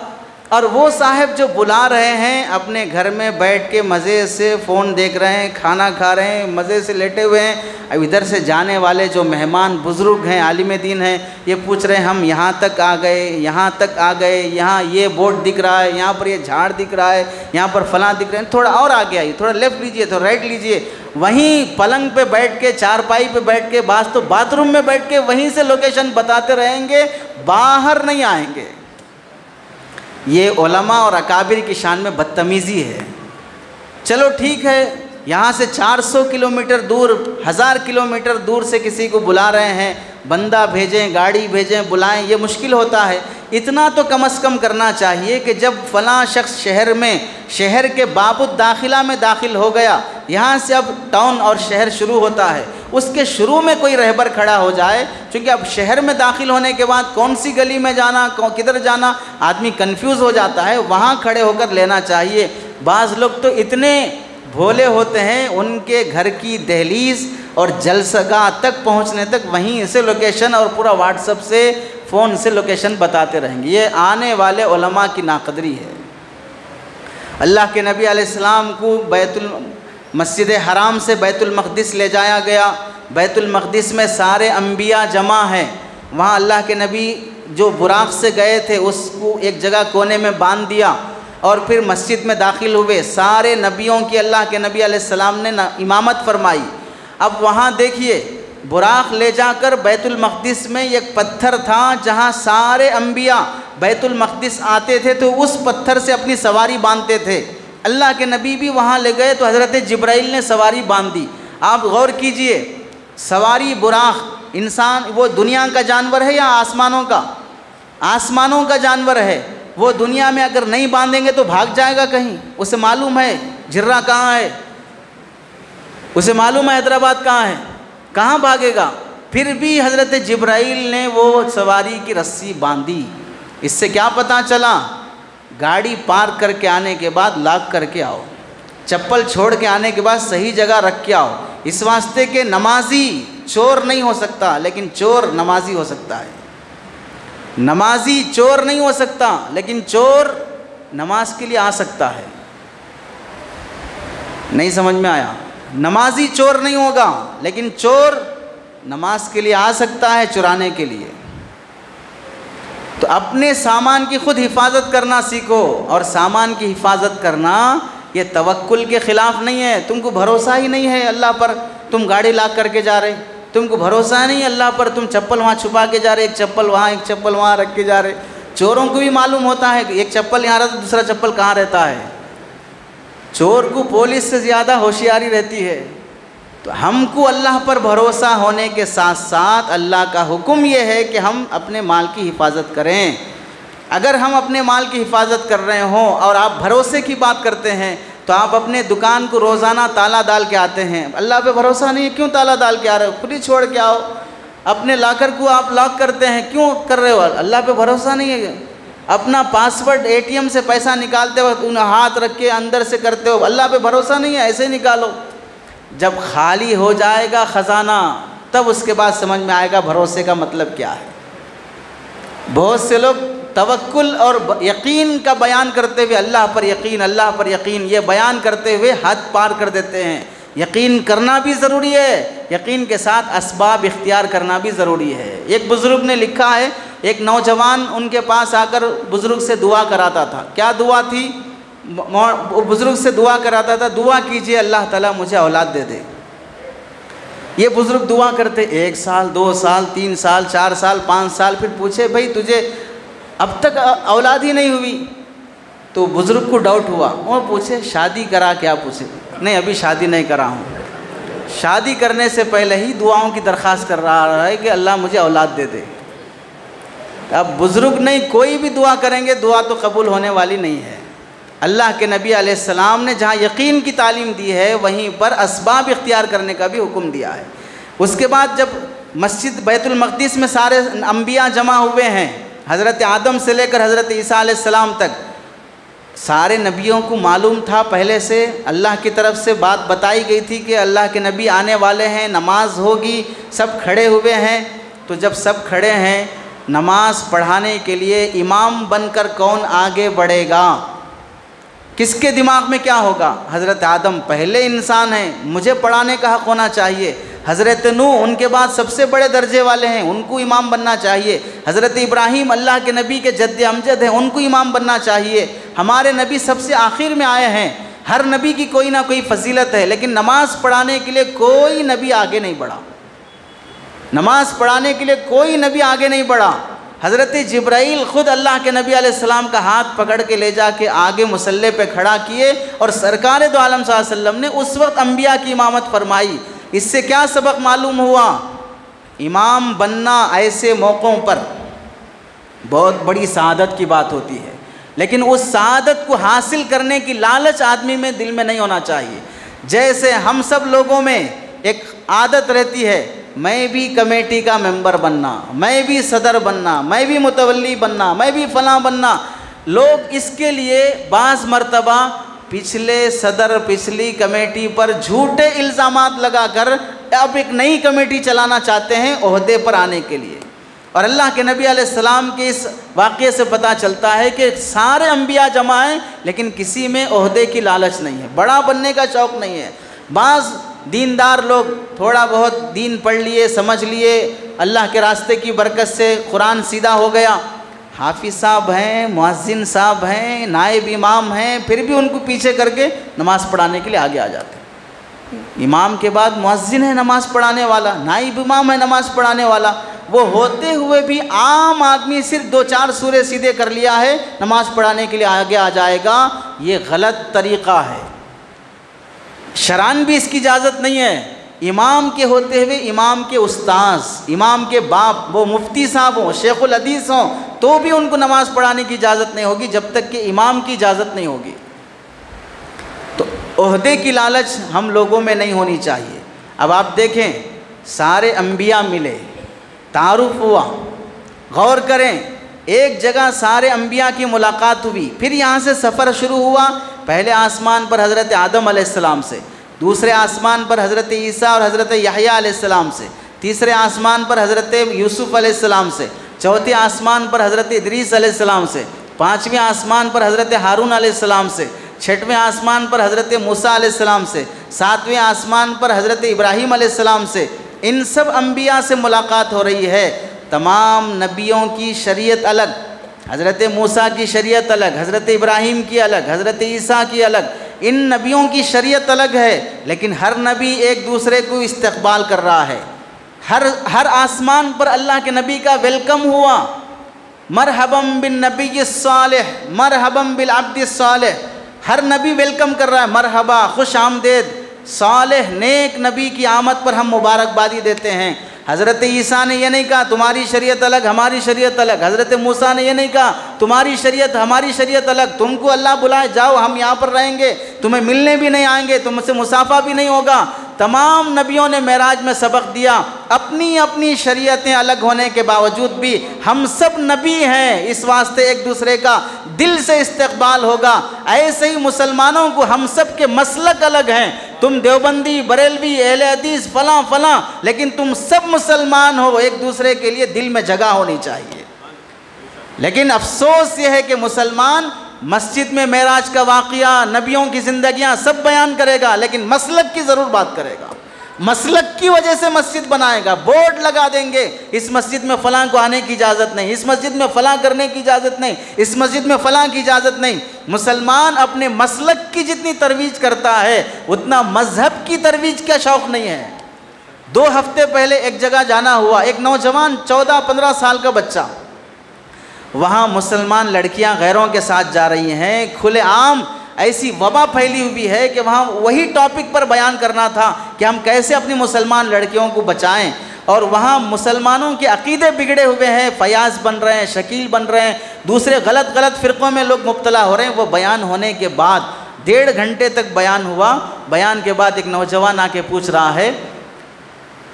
Speaker 1: اور وہ صاحب جو بلا رہے ہیں اپنے گھر میں بیٹھ کے مزے سے فون دیکھ رہے ہیں، کھانا کھا رہے ہیں، مزے سے لیٹے ہوئے ہیں۔ اب ادھر سے جانے والے جو مہمان بزرگ ہیں، عالم دین ہیں، یہ پوچھ رہے ہیں ہم یہاں تک آ گئے، یہاں تک آ گئے، یہاں یہ بورڈ دکھ رہا ہے، یہاں پر یہ جھاڑ دکھ رہا ہے، یہاں پر فلاں دکھ رہے ہیں، تھوڑا اور آگے آئیے، تھوڑا لیفٹ لیجئے، تھوڑا رائٹ لیجئے۔ وہیں پلنگ پہ بیٹھ کے، چارپائی پہ بیٹھ کے، بعض تو باتھ روم میں بیٹھ کے وہیں سے لوکیشن بتاتے رہیں گے، باہر نہیں آئیں گے۔ یہ علماء اور اکابر کی شان میں بدتمیزی ہے۔ چلو ٹھیک ہے، یہاں سے 400 کلومیٹر دور، 1000 کلومیٹر دور سے کسی کو بلا رہے ہیں، بندہ بھیجیں، گاڑی بھیجیں، بلائیں، یہ مشکل ہوتا ہے۔ اتنا تو کم از کم کرنا چاہیے کہ جب فلاں شخص شہر میں، شہر کے باب الداخلہ میں داخل ہو گیا، یہاں سے اب ٹاؤن اور شہر شروع ہوتا ہے، اس کے شروع میں کوئی رہبر کھڑا ہو جائے، چونکہ اب شہر میں داخل ہونے کے بعد کون سی گلی میں جانا، کدھر جانا، آدمی کنفیوز ہو جاتا ہے، وہاں کھڑے ہو کر لینا چاہیے۔ بعض لوگ تو اتنے بھولے ہوتے ہیں، ان کے گھر کی دہلیز اور جلسہ گاہ تک پہنچنے تک وہیں سے لوکیشن اور پورا واٹس ایپ سے، فون سے لوکیشن بتاتے رہیں گے۔ یہ آنے والے علماء کی ناقدری ہے۔ اللہ کے نبی علیہ السلام کو مسجد حرام سے بیت المقدس لے جایا گیا۔ بیت المقدس میں سارے انبیاء جمع ہیں، وہاں اللہ کے نبی جو براق سے گئے تھے اس کو ایک جگہ کونے میں باندھ دیا، اور پھر مسجد میں داخل ہوئے۔ سارے نبیوں کی اللہ کے نبی علیہ السلام نے امامت فرمائی۔ اب وہاں دیکھیے، براق لے جا کر بیت المقدس میں ایک پتھر تھا جہاں سارے انبیاء بیت المقدس آتے تھے تو اس پتھر سے اپنی سواری باندھتے تھے۔ اللہ کے نبی بھی وہاں لے گئے تو حضرت جبرائیل نے سواری باندھ دی۔ آپ غور کیجئے، سواری براق، انسان وہ دنیا کا جانور ہے یا آسمانوں کا؟ آسمانوں کا جانور ہے۔ وہ دنیا میں اگر نہیں باندھیں گے تو بھاگ جائے گا کہیں، اسے معلوم ہے جرہ کہاں ہے، اسے معلوم ہے حیدرآباد کہاں ہے، کہاں بھاگے گا؟ پھر بھی حضرت جبرائیل نے وہ سواری کی رسی باندھی۔ اس سے کیا پتہ چلا؟ گاڑی پارک کر کے آنے کے بعد لاک کر کے آؤ، چپل چھوڑ کے آنے کے بعد صحیح جگہ رکھ کے آؤ، اس واسطے کہ نمازی چور نہیں ہو سکتا لیکن چور نمازی ہو سکتا ہے۔ نمازی چور نہیں ہو سکتا لیکن چور نماز کے لیے آ سکتا ہے۔ نہیں سمجھ میں آیا؟ نمازی چور نہیں ہوگا لیکن چور نماز کے لیے آ سکتا ہے، چرانے کے لیے۔ تو اپنے سامان کی خود حفاظت کرنا سیکھو، اور سامان کی حفاظت کرنا یہ توکل کے خلاف نہیں ہے۔ تم کو بھروسہ ہی نہیں ہے اللہ پر، تم گاڑی لاک کر کے جا رہے، تم کو بھروسہ نہیں اللہ پر، تم چپل وہاں چھپا کے جا رہے، ایک چپل وہاں ایک چپل وہاں رکھ کے جا رہے۔ چوروں کو بھی معلوم ہوتا ہے کہ ایک چپل یہاں رہتا دوسرا چپل کہاں رہتا ہے۔ چور کو پولیس سے زیادہ ہوشیاری رہتی ہے۔ تو ہم کو اللہ پر بھروسہ ہونے کے ساتھ ساتھ اللہ کا حکم یہ ہے کہ ہم اپنے مال کی حفاظت کریں۔ اگر ہم اپنے مال کی حفاظت کر رہے ہوں اور آپ بھروسے کی بات کرتے ہیں تو آپ اپنے دکان کو روزانہ تالا ڈال کے آتے ہیں، اللہ پہ بھروسہ نہیں ہے، کیوں تالا ڈال کے آ رہے ہو؟ کھلی چھوڑ کے آؤ۔ اپنے لاکر کو آپ لاک کرتے ہیں، کیوں کر رہے ہو؟ اللہ پہ بھروسہ نہیں ہے۔ اپنا پاسورڈ ATM سے پیسہ نکالتے وقت انہیں ہاتھ رکھ کے اندر سے کرتے ہو، اللہ پہ بھروسہ نہیں ہے، ایسے نکالو۔ جب خالی ہو جائے گا خزانہ تب اس کے بعد سمجھ میں آئے گا بھروسے کا مطلب کیا ہے۔ بہت سے لوگ توکل اور یقین کا بیان کرتے ہوئے اللہ پر یقین، اللہ پر یقین، یہ بیان کرتے ہوئے حد پار کر دیتے ہیں۔ یقین کرنا بھی ضروری ہے، یقین کے ساتھ اسباب اختیار کرنا بھی ضروری ہے۔ ایک بزرگ نے لکھا ہے، ایک نوجوان ان کے پاس آ کر بزرگ سے دعا کراتا تھا۔ کیا دعا تھی؟ بزرگ سے دعا کراتا تھا، دعا کیجئے اللہ تعالیٰ مجھے اولاد دے دے۔ یہ بزرگ دعا کرتے 1 سال 2 سال 3 سال 4 سال 5 سال، پھر پوچھے بھائی تجھے اب تک اولاد ہی نہیں ہوئی؟ تو بزرگ کو ڈاؤٹ ہوا، وہ پوچھے شادی کرا کیا؟ پوچھے نہیں ابھی شادی نہیں کرا ہوں۔ شادی کرنے سے پہلے ہی دعاؤں کی درخواست کر رہا ہے کہ اللہ مجھے اولاد دے دے۔ اب بزرگ نہیں کوئی بھی دعا کریں گے دعا تو قبول ہونے والی نہیں ہے۔ اللہ کے نبی علیہ السلام نے جہاں یقین کی تعلیم دی ہے وہیں پر اسباب اختیار کرنے کا بھی حکم دیا ہے۔ اس کے بعد جب مسجد بیت المقدس میں سارے انبیاء جمع ہوئے ہیں، حضرت آدم سے لے کر حضرت عیسیٰ علیہ السلام تک، سارے نبیوں کو معلوم تھا پہلے سے، اللہ کی طرف سے بات بتائی گئی تھی کہ اللہ کے نبی آنے والے ہیں، نماز ہوگی، سب کھڑے ہوئے ہیں۔ تو جب سب کھڑے ہیں نماز پڑھانے کے لیے امام بن کر کون آگے بڑھے گا؟ کس کے دماغ میں کیا ہوگا؟ حضرت آدم پہلے انسان ہیں، مجھے پڑھانے کا حق ہونا چاہیے۔ حضرت نوح ان کے بعد سب سے بڑے درجے والے ہیں، ان کو امام بننا چاہیے۔ حضرت ابراہیم اللہ کے نبی کے جد امجد ہیں، ان کو امام بننا چاہیے۔ ہمارے نبی سب سے آخر میں آئے ہیں، ہر نبی کی کوئی نہ کوئی فضیلت ہے، لیکن نماز پڑھانے کے لیے کوئی نبی آگے نہیں بڑھا، نماز پڑھانے کے لیے کوئی نبی آگے نہیں بڑھا۔ حضرت جبرائیل خود اللہ کے نبی علیہ السلام کا ہاتھ پکڑ کے لے جا کے آگے مصلی پہ کھڑا کیے، اور سرکار دو عالم صلی اللہ علیہ وسلم نے اس وقت انبیاء کی امامت فرمائی۔ اس سے کیا سبق معلوم ہوا؟ امام بننا ایسے موقعوں پر بہت بڑی سعادت کی بات ہوتی ہے، لیکن اس سعادت کو حاصل کرنے کی لالچ آدمی میں دل میں نہیں ہونا چاہیے۔ جیسے ہم سب لوگوں میں ایک عادت رہتی ہے، میں بھی کمیٹی کا ممبر بننا، میں بھی صدر بننا، میں بھی متولی بننا، میں بھی فلاں بننا۔ لوگ اس کے لیے بعض مرتبہ پچھلے صدر پچھلی کمیٹی پر جھوٹے الزامات لگا کر اب ایک نئی کمیٹی چلانا چاہتے ہیں عہدے پر آنے کے لیے۔ اور اللہ کے نبی علیہ السلام کے اس واقعے سے پتہ چلتا ہے کہ سارے انبیاء جمع ہیں لیکن کسی میں عہدے کی لالچ نہیں ہے، بڑا بننے کا شوق نہیں ہے۔ بعض دیندار لوگ تھوڑا بہت دین پڑھ لیے، سمجھ لیے، اللہ کے راستے کی برکت سے قرآن سیدھا ہو گیا، حافظ صاحب ہیں، مؤذن صاحب ہیں، نائب امام ہیں، پھر بھی ان کو پیچھے کر کے نماز پڑھانے کے لیے آگے آ جاتے ہیں۔ امام کے بعد مؤذن ہے نماز پڑھانے والا، نائب امام ہے نماز پڑھانے والا، وہ ہوتے ہوئے بھی عام آدمی صرف 2-4 سورے سیدھے کر لیا ہے، نماز پڑھانے کے لیے آگے آ جائے گا۔ یہ غلط طریقہ ہے، شرعاً بھی اس کی اجازت نہیں ہے۔ امام کے ہوتے ہوئے امام کے استاذ، امام کے باپ، وہ مفتی صاحب ہوں، شیخ الحدیث ہوں، تو بھی ان کو نماز پڑھانے کی اجازت نہیں ہوگی جب تک کہ امام کی اجازت نہیں ہوگی۔ تو عہدے کی لالچ ہم لوگوں میں نہیں ہونی چاہیے۔ اب آپ دیکھیں سارے انبیاء ملے، تعارف ہوا، غور کریں، ایک جگہ سارے انبیاء کی ملاقات ہوئی، پھر یہاں سے سفر شروع ہوا۔ پہلے آسمان پر حضرت آدم علیہ السلام سے، دوسرے آسمان پر حضرت عیسیٰ اور حضرت یحییٰ علیہ السلام سے، تیسرے آسمان پر حضرت یوسف علیہ السلام سے، چوتھے آسمان پر حضرت ادریس علیہ السلام سے، پانچویں آسمان پر حضرت ہارون علیہ السلام سے، چھٹویں آسمان پر حضرت موسیٰ علیہ السلام سے، ساتویں آسمان پر حضرت ابراہیم علیہ السلام سے۔ ان سب انبیاء سے ملاقات ہو رہی ہے۔ تمام نبیوں کی شریعت الگ، حضرت موسیٰ کی شریعت الگ، حضرت ابراہیم کی الگ، حضرت عیسیٰ کی الگ، ان نبیوں کی شریعت الگ ہے، لیکن ہر نبی ایک دوسرے کو استقبال کر رہا ہے۔ ہر آسمان پر اللہ کے نبی کا ویلکم ہوا، مرحباً بالنبی الصالح، مرحباً بالعبد الصالح، ہر نبی ویلکم کر رہا ہے، مرحبا، خوش آمدید، صالح نیک نبی کی آمد پر ہم مبارکبادی دیتے ہیں۔ حضرت عیسیٰ نے یہ نہیں کہا تمہاری شریعت الگ ہماری شریعت الگ، حضرت موسیٰ نے یہ نہیں کہا تمہاری شریعت ہماری شریعت الگ، تم کو اللہ بلائے جاؤ ہم یہاں پر رہیں گے، تمہیں ملنے بھی نہیں آئیں گے، تم سے مصافحہ بھی نہیں ہوگا۔ تمام نبیوں نے معراج میں سبق دیا، اپنی اپنی شریعتیں الگ ہونے کے باوجود بھی ہم سب نبی ہیں، اس واسطے ایک دوسرے کا دل سے استقبال ہوگا۔ ایسے ہی مسلمانوں کو ہم سب کے مسلک الگ ہیں، تم دیوبندی، بریلوی، اہل حدیث، فلاں فلاں، لیکن تم سب مسلمان ہو، ایک دوسرے کے لیے دل میں جگہ ہونی چاہیے۔ لیکن افسوس یہ ہے کہ مسلمان مسجد میں معراج کا واقعہ، نبیوں کی زندگیاں سب بیان کرے گا، لیکن مسلک کی ضرور بات کرے گا، مسلک کی وجہ سے مسجد بنائے گا، بورڈ لگا دیں گے اس مسجد میں فلاں کو آنے کی اجازت نہیں، اس مسجد میں فلاں کرنے کی اجازت نہیں، اس مسجد میں فلاں کی اجازت نہیں۔ مسلمان اپنے مسلک کی جتنی ترویج کرتا ہے اتنا مذہب کی ترویج کا شوق نہیں ہے۔ 2 ہفتے پہلے ایک جگہ جانا ہوا، ایک نوجوان 14-15 سال کا بچہ، وہاں مسلمان لڑکیاں غیروں کے ساتھ جا رہی ہیں، کھلے عام ایسی وبا پھیلی ہوئی ہے کہ وہاں وہی ٹاپک پر بیان کرنا تھا کہ ہم کیسے اپنی مسلمان لڑکیوں کو بچائیں۔ اور وہاں مسلمانوں کے عقیدے بگڑے ہوئے ہیں، فیاض بن رہے ہیں، شکیل بن رہے ہیں، دوسرے غلط فرقوں میں لوگ مبتلا ہو رہے ہیں۔ وہ بیان ہونے کے بعد 1.5 گھنٹے تک بیان ہوا، بیان کے بعد ایک نوجوان آ کے پوچھ رہا ہے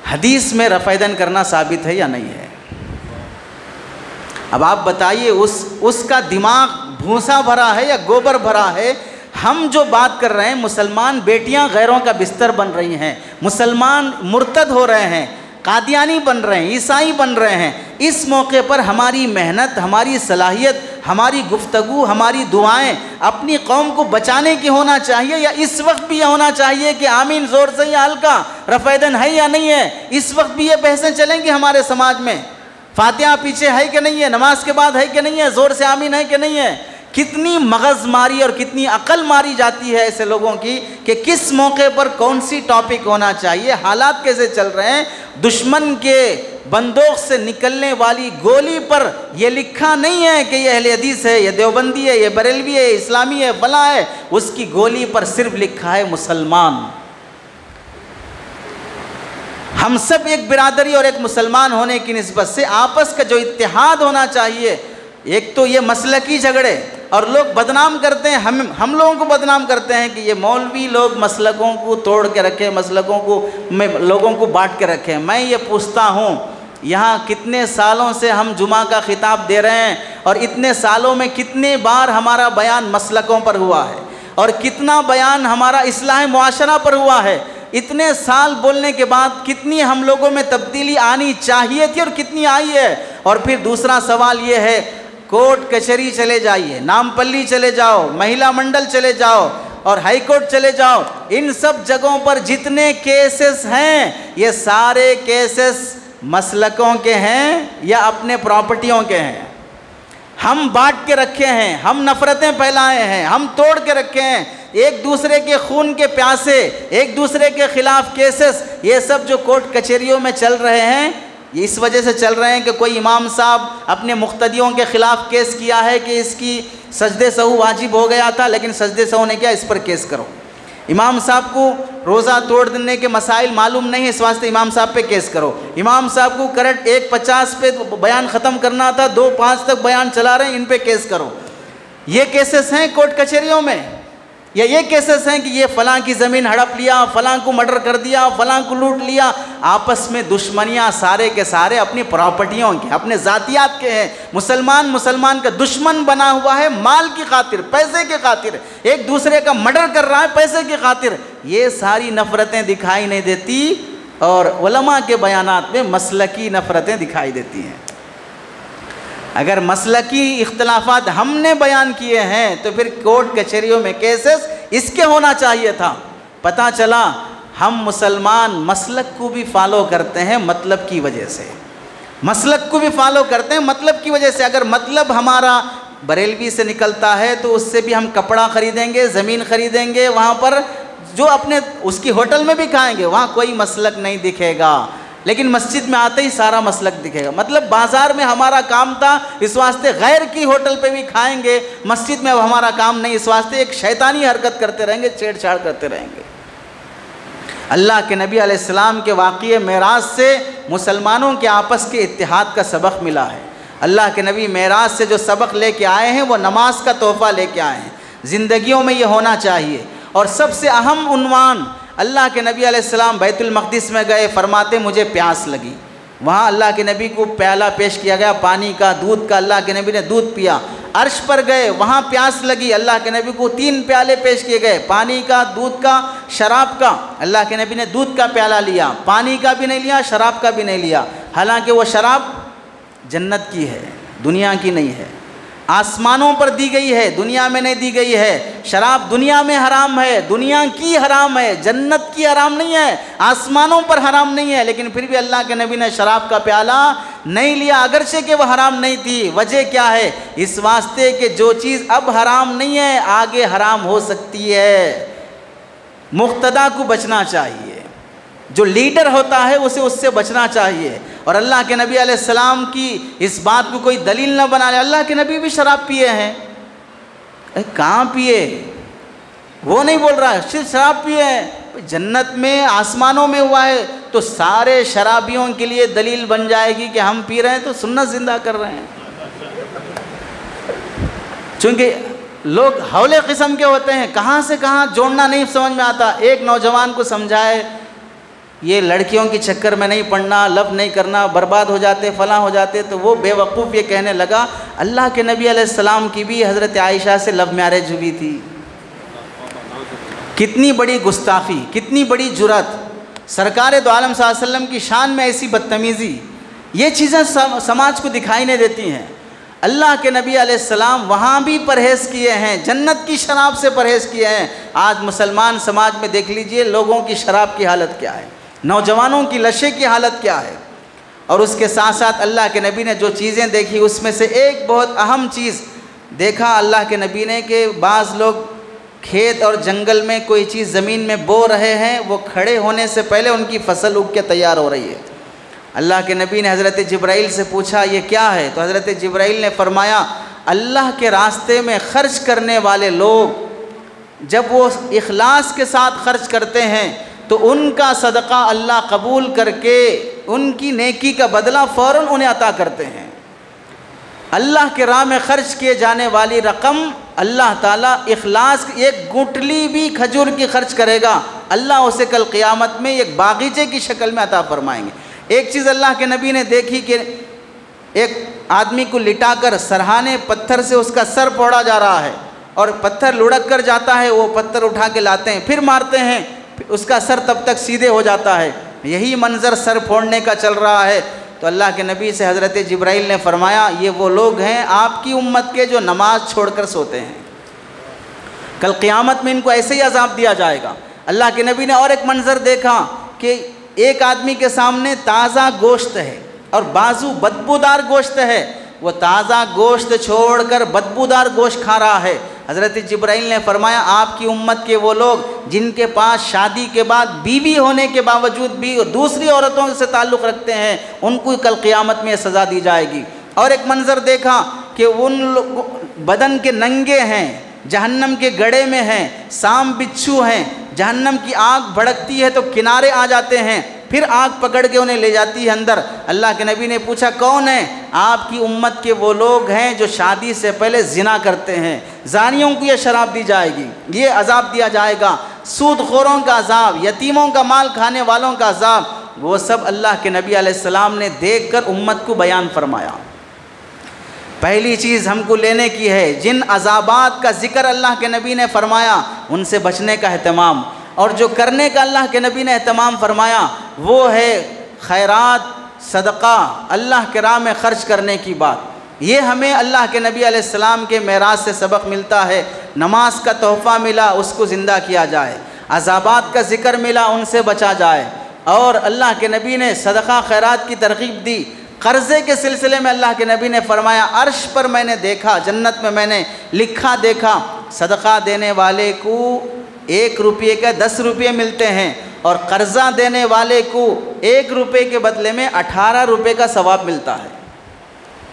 Speaker 1: حدیث میں رفع یدین کرنا ثابت ہے یا نہیں ہے؟ اب آپ بتائیے اس کا دماغ بھوسا بھرا ہے یا گوبر بھرا ہے؟ ہم جو بات کر رہے ہیں، مسلمان بیٹیاں غیروں کا بستر بن رہی ہیں، مسلمان مرتد ہو رہے ہیں، قادیانی بن رہے ہیں، عیسائی بن رہے ہیں، اس موقع پر ہماری محنت، ہماری صلاحیت، ہماری گفتگو، ہماری دعائیں اپنی قوم کو بچانے کی ہونا چاہیے، یا اس وقت بھی یہ ہونا چاہیے کہ آمین زور سے یا ہلکا، رفع یدین ہے یا نہیں ہے؟ اس وقت بھی یہ بحثیں چلیں گی ہمارے سماج میں، فاتحہ پیچھے ہے کہ نہیں ہے، نماز کے بعد ہے کہ نہیں ہے، زور سے آمین ہے کہ نہیں ہے؟ کتنی مغز ماری اور کتنی عقل ماری جاتی ہے ایسے لوگوں کی کہ کس موقع پر کون سی ٹاپک ہونا چاہیے، حالات کیسے چل رہے ہیں۔ دشمن کے بندوق سے نکلنے والی گولی پر یہ لکھا نہیں ہے کہ یہ اہل حدیث ہے، یہ دیوبندی ہے، یہ بریلوی ہے، اسلامی ہے، فلاں ہے، اس کی گولی پر صرف لکھا ہے مسلمان۔ ہم سب ایک برادری اور ایک مسلمان ہونے کی نسبت سے آپس کا جو اتحاد ہونا چاہیے، ایک تو یہ مسلکی جھگڑے، اور لوگ بدنام کرتے ہیں، ہم لوگوں کو بدنام کرتے ہیں کہ یہ مولوی لوگ مسلکوں کو توڑ کے رکھے، مسلکوں کو میں لوگوں کو بانٹ کے رکھے۔ میں یہ پوچھتا ہوں، یہاں کتنے سالوں سے ہم جمعہ کا خطاب دے رہے ہیں، اور اتنے سالوں میں کتنے بار ہمارا بیان مسلکوں پر ہوا ہے، اور کتنا بیان ہمارا اصلاح معاشرہ پر ہوا ہے؟ اتنے سال بولنے کے بعد کتنی ہم لوگوں میں تبدیلی آنی چاہیے تھی اور کتنی آئی ہے؟ اور پھر دوسرا سوال یہ ہے، کورٹ کچہری چلے جائیے، نامپلی چلے جاؤ، مہیلا منڈل چلے جاؤ، اور ہائی کورٹ چلے جاؤ، ان سب جگہوں پر جتنے کیسز ہیں، یہ سارے کیسز مسلکوں کے ہیں یا اپنے پراپرٹیوں کے ہیں؟ ہم بانٹ کے رکھے ہیں، ہم نفرتیں پھیلائے ہیں، ہم توڑ کے رکھے ہیں، ایک دوسرے کے خون کے پیاسے، ایک دوسرے کے خلاف کیسز، یہ سب جو کورٹ کچہریوں میں چل رہے ہیں، یہ اس وجہ سے چل رہے ہیں کہ کوئی امام صاحب اپنے مقتدیوں کے خلاف کیس کیا ہے کہ اس کی سجدے سہو واجب ہو گیا تھا، لیکن سجدے سہو نے کیا، اس پر کیس کرو۔ امام صاحب کو روزہ توڑ دینے کے مسائل معلوم نہیں، اس واسطے امام صاحب پہ کیس کرو۔ امام صاحب کو کریکٹ 1:50 پہ بیان ختم کرنا تھا، 2:05 تک بیان چلا رہے ہیں، ان پہ کیس کرو۔ یہ کیسز ہیں کورٹ کچہریوں میں، یا یہ کیسز ہیں کہ یہ فلاں کی زمین ہڑپ لیا، فلاں کو مرڈر کر دیا، فلاں کو لوٹ لیا۔ آپس میں دشمنیاں سارے کے سارے اپنی پراپرٹیوں کے، اپنے ذاتیات کے ہیں۔ مسلمان کا دشمن بنا ہوا ہے مال کی خاطر، پیسے کی خاطر، ایک دوسرے کا مرڈر کر رہا ہے پیسے کی خاطر۔ یہ ساری نفرتیں دکھائی نہیں دیتی، اور علماء کے بیانات میں مسلکی نفرتیں دکھائی دیتی ہیں۔ اگر مسلکی اختلافات ہم نے بیان کیے ہیں تو پھر کورٹ کچہریوں میں کیسز اس کے ہونا چاہیے تھا۔ پتہ چلا ہم مسلمان مسلک کو بھی فالو کرتے ہیں مطلب کی وجہ سے، مسلک کو بھی فالو کرتے ہیں مطلب کی وجہ سے۔ اگر مطلب ہمارا بریلوی سے نکلتا ہے تو اس سے بھی ہم کپڑا خریدیں گے، زمین خریدیں گے، وہاں پر جو اپنے اس کی ہوٹل میں بھی کھائیں گے، وہاں کوئی مسلک نہیں دکھے گا، لیکن مسجد میں آتے ہی سارا مسلک دکھے گا۔ مطلب بازار میں ہمارا کام تھا، اس واسطے غیر کی ہوٹل پہ بھی کھائیں گے، مسجد میں اب ہمارا کام نہیں، اس واسطے ایک شیطانی حرکت کرتے رہیں گے، چھیڑ چھاڑ کرتے رہیں گے۔ اللہ کے نبی علیہ السلام کے واقعے معراج سے مسلمانوں کے آپس کے اتحاد کا سبق ملا ہے۔ اللہ کے نبی معراج سے جو سبق لے کے آئے ہیں وہ نماز کا تحفہ لے کے آئے ہیں۔ زندگیوں میں یہ ہونا چاہیے۔ اور سب سے اہم عنوان، اللہ کے نبی علیہ السلام بیت المقدس میں گئے، فرماتے مجھے پیاس لگی، وہاں اللہ کے نبی کو پیالہ پیش کیا گیا پانی کا، دودھ کا، اللہ کے نبی نے دودھ پیا۔ عرش پر گئے، وہاں پیاس لگی، اللہ کے نبی کو 3 پیالے پیش کیے گئے، پانی کا، دودھ کا، شراب کا۔ اللہ کے نبی نے دودھ کا پیالہ لیا، پانی کا بھی نہیں لیا، شراب کا بھی نہیں لیا، حالانکہ وہ شراب جنت کی ہے، دنیا کی نہیں ہے، آسمانوں پر دی گئی ہے، دنیا میں نہیں دی گئی ہے۔ شراب دنیا میں حرام ہے، دنیا کی حرام ہے، جنت کی حرام نہیں ہے، آسمانوں پر حرام نہیں ہے، لیکن پھر بھی اللہ کے نبی نے شراب کا پیالہ نہیں لیا، اگرچہ کہ وہ حرام نہیں تھی۔ وجہ کیا ہے؟ اس واسطے کہ جو چیز اب حرام نہیں ہے آگے حرام ہو سکتی ہے۔ مقتدا کو بچنا چاہیے، جو لیڈر ہوتا ہے اسے اس سے بچنا چاہیے۔ اور اللہ کے نبی علیہ السلام کی اس بات کو کوئی دلیل نہ بنا لے، اللہ کے نبی بھی شراب پیے ہیں۔ کہاں پیے؟ وہ نہیں بول رہا ہے، صرف شراب پیے ہیں۔ جنت میں آسمانوں میں ہوا ہے تو سارے شرابیوں کے لیے دلیل بن جائے گی کہ ہم پی رہے ہیں تو سنت زندہ کر رہے ہیں. چونکہ لوگ حولے قسم کے ہوتے ہیں، کہاں سے کہاں جوڑنا نہیں سمجھ میں آتا. ایک نوجوان کو سمجھائے یہ لڑکیوں کی چکر میں نہیں پڑنا، لو نہیں کرنا، برباد ہو جاتے، فلاں ہو جاتے، تو وہ بے وقوف یہ کہنے لگا اللہ کے نبی علیہ السلام کی بھی حضرت عائشہ سے لو میرج ہوئی تھی. کتنی بڑی گستاخی، کتنی بڑی جرأت، سرکار دو عالم صلی اللہ علیہ وسلم کی شان میں ایسی بدتمیزی. یہ چیزیں سماج کو دکھائی نہیں دیتی ہیں. اللہ کے نبی علیہ السلام وہاں بھی پرہیز کیے ہیں، جنت کی شراب سے پرہیز کیے ہیں. آج مسلمان سماج میں دیکھ لیجئے لوگوں کی شراب کی حالت کیا ہے، نوجوانوں کی نشے کی حالت کیا ہے. اور اس کے ساتھ ساتھ اللہ کے نبی نے جو چیزیں دیکھی اس میں سے ایک بہت اہم چیز دیکھا اللہ کے نبی نے کہ بعض لوگ کھیت اور جنگل میں کوئی چیز زمین میں بو رہے ہیں، وہ کھڑے ہونے سے پہلے ان کی فصل اگ کے تیار ہو رہی ہے. اللہ کے نبی نے حضرت جبرائیل سے پوچھا یہ کیا ہے؟ تو حضرت جبرائیل نے فرمایا اللہ کے راستے میں خرچ کرنے والے لوگ جب وہ اخلاص کے ساتھ خرچ کرتے ہیں تو ان کا صدقہ اللہ قبول کر کے ان کی نیکی کا بدلہ فوراً انہیں عطا کرتے ہیں. اللہ کے راہ میں خرچ کیے جانے والی رقم اللہ تعالیٰ اخلاص ایک گٹھلی بھی کھجور کی خرچ کرے گا، اللہ اسے کل قیامت میں ایک باغیچے کی شکل میں عطا فرمائیں گے. ایک چیز اللہ کے نبی نے دیکھی کہ ایک آدمی کو لٹا کر سرہانے پتھر سے اس کا سر پھوڑا جا رہا ہے اور پتھر لڑک کر جاتا ہے، وہ پتھر اٹھا کے لاتے ہیں پھر مارتے ہیں، اس کا سر تب تک سیدھے ہو جاتا ہے. یہی منظر سر پھوڑنے کا چل رہا ہے. تو اللہ کے نبی سے حضرت جبرائیل نے فرمایا یہ وہ لوگ ہیں آپ کی امت کے جو نماز چھوڑ کر سوتے ہیں، کل قیامت میں ان کو ایسے ہی عذاب دیا جائے گا. اللہ کے نبی نے اور ایک منظر دیکھا کہ ایک آدمی کے سامنے تازہ گوشت ہے اور بازو بدبودار گوشت ہے، وہ تازہ گوشت چھوڑ کر بدبودار گوشت کھا رہا ہے. حضرت جبرائیل نے فرمایا آپ کی امت کے وہ لوگ جن کے پاس شادی کے بعد بیوی ہونے کے باوجود بھی دوسری عورتوں سے تعلق رکھتے ہیں، ان کو کل قیامت میں سزا دی جائے گی. اور ایک منظر دیکھا کہ ان بدن کے ننگے ہیں، جہنم کے گڑھے میں ہیں، سام بچھو ہیں، جہنم کی آگ بھڑکتی ہے تو کنارے آ جاتے ہیں، پھر آگ پکڑ کے انہیں لے جاتی ہے اندر. اللہ کے نبی نے پوچھا کون ہے؟ آپ کی امت کے وہ لوگ ہیں جو شادی سے پہلے زنا کرتے ہیں. زانیوں کو یہ شراب دی جائے گی، یہ عذاب دیا جائے گا، سود خوروں کا عذاب، یتیموں کا مال کھانے والوں کا عذاب، وہ سب اللہ کے نبی علیہ السلام نے دیکھ کر امت کو بیان فرمایا. پہلی چیز ہم کو لینے کی ہے، جن عذابات کا ذکر اللہ کے نبی نے فرمایا ان سے بچنے کا اہتمام، اور جو کرنے کا اللہ کے نبی نے اہتمام فرمایا وہ ہے خیرات، صدقہ، اللہ کے راہ میں خرچ کرنے کی بات. یہ ہمیں اللہ کے نبی علیہ السلام کے معراج سے سبق ملتا ہے. نماز کا تحفہ ملا، اس کو زندہ کیا جائے. عذابات کا ذکر ملا، ان سے بچا جائے. اور اللہ کے نبی نے صدقہ خیرات کی ترغیب دی. قرضے کے سلسلے میں اللہ کے نبی نے فرمایا عرش پر میں نے دیکھا، جنت میں نے لکھا دیکھا، صدقہ دینے والے کو 1 روپے کا 10 روپے ملتے ہیں اور قرضہ دینے والے کو 1 روپے کے بدلے میں 18 روپے کا ثواب ملتا ہے.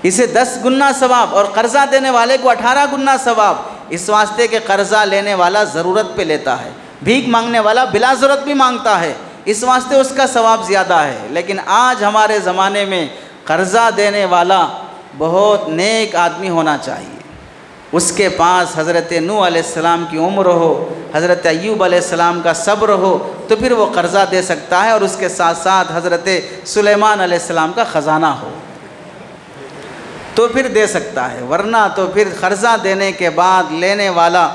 Speaker 1: اسے 10 گنا ثواب اور قرضہ دینے والے کو 18 گنا ثواب. اس واسطے کہ قرضہ لینے والا ضرورت پہ لیتا ہے، بھیک مانگنے والا بلا ضرورت بھی مانگتا ہے، اس واسطے اس کا ثواب زیادہ ہے. لیکن آج ہمارے زمانے میں قرضہ دینے والا بہت نیک آدمی ہونا چاہیے. اس کے پاس حضرت نوح علیہ السلام کی عمر ہو، حضرت ایوب علیہ السلام کا صبر ہو تو پھر وہ قرضہ دے سکتا ہے، اور اس کے ساتھ ساتھ حضرت سلیمان علیہ السلام کا خزانہ ہو تو پھر دے سکتا ہے. ورنہ تو پھر قرضہ دینے کے بعد لینے والا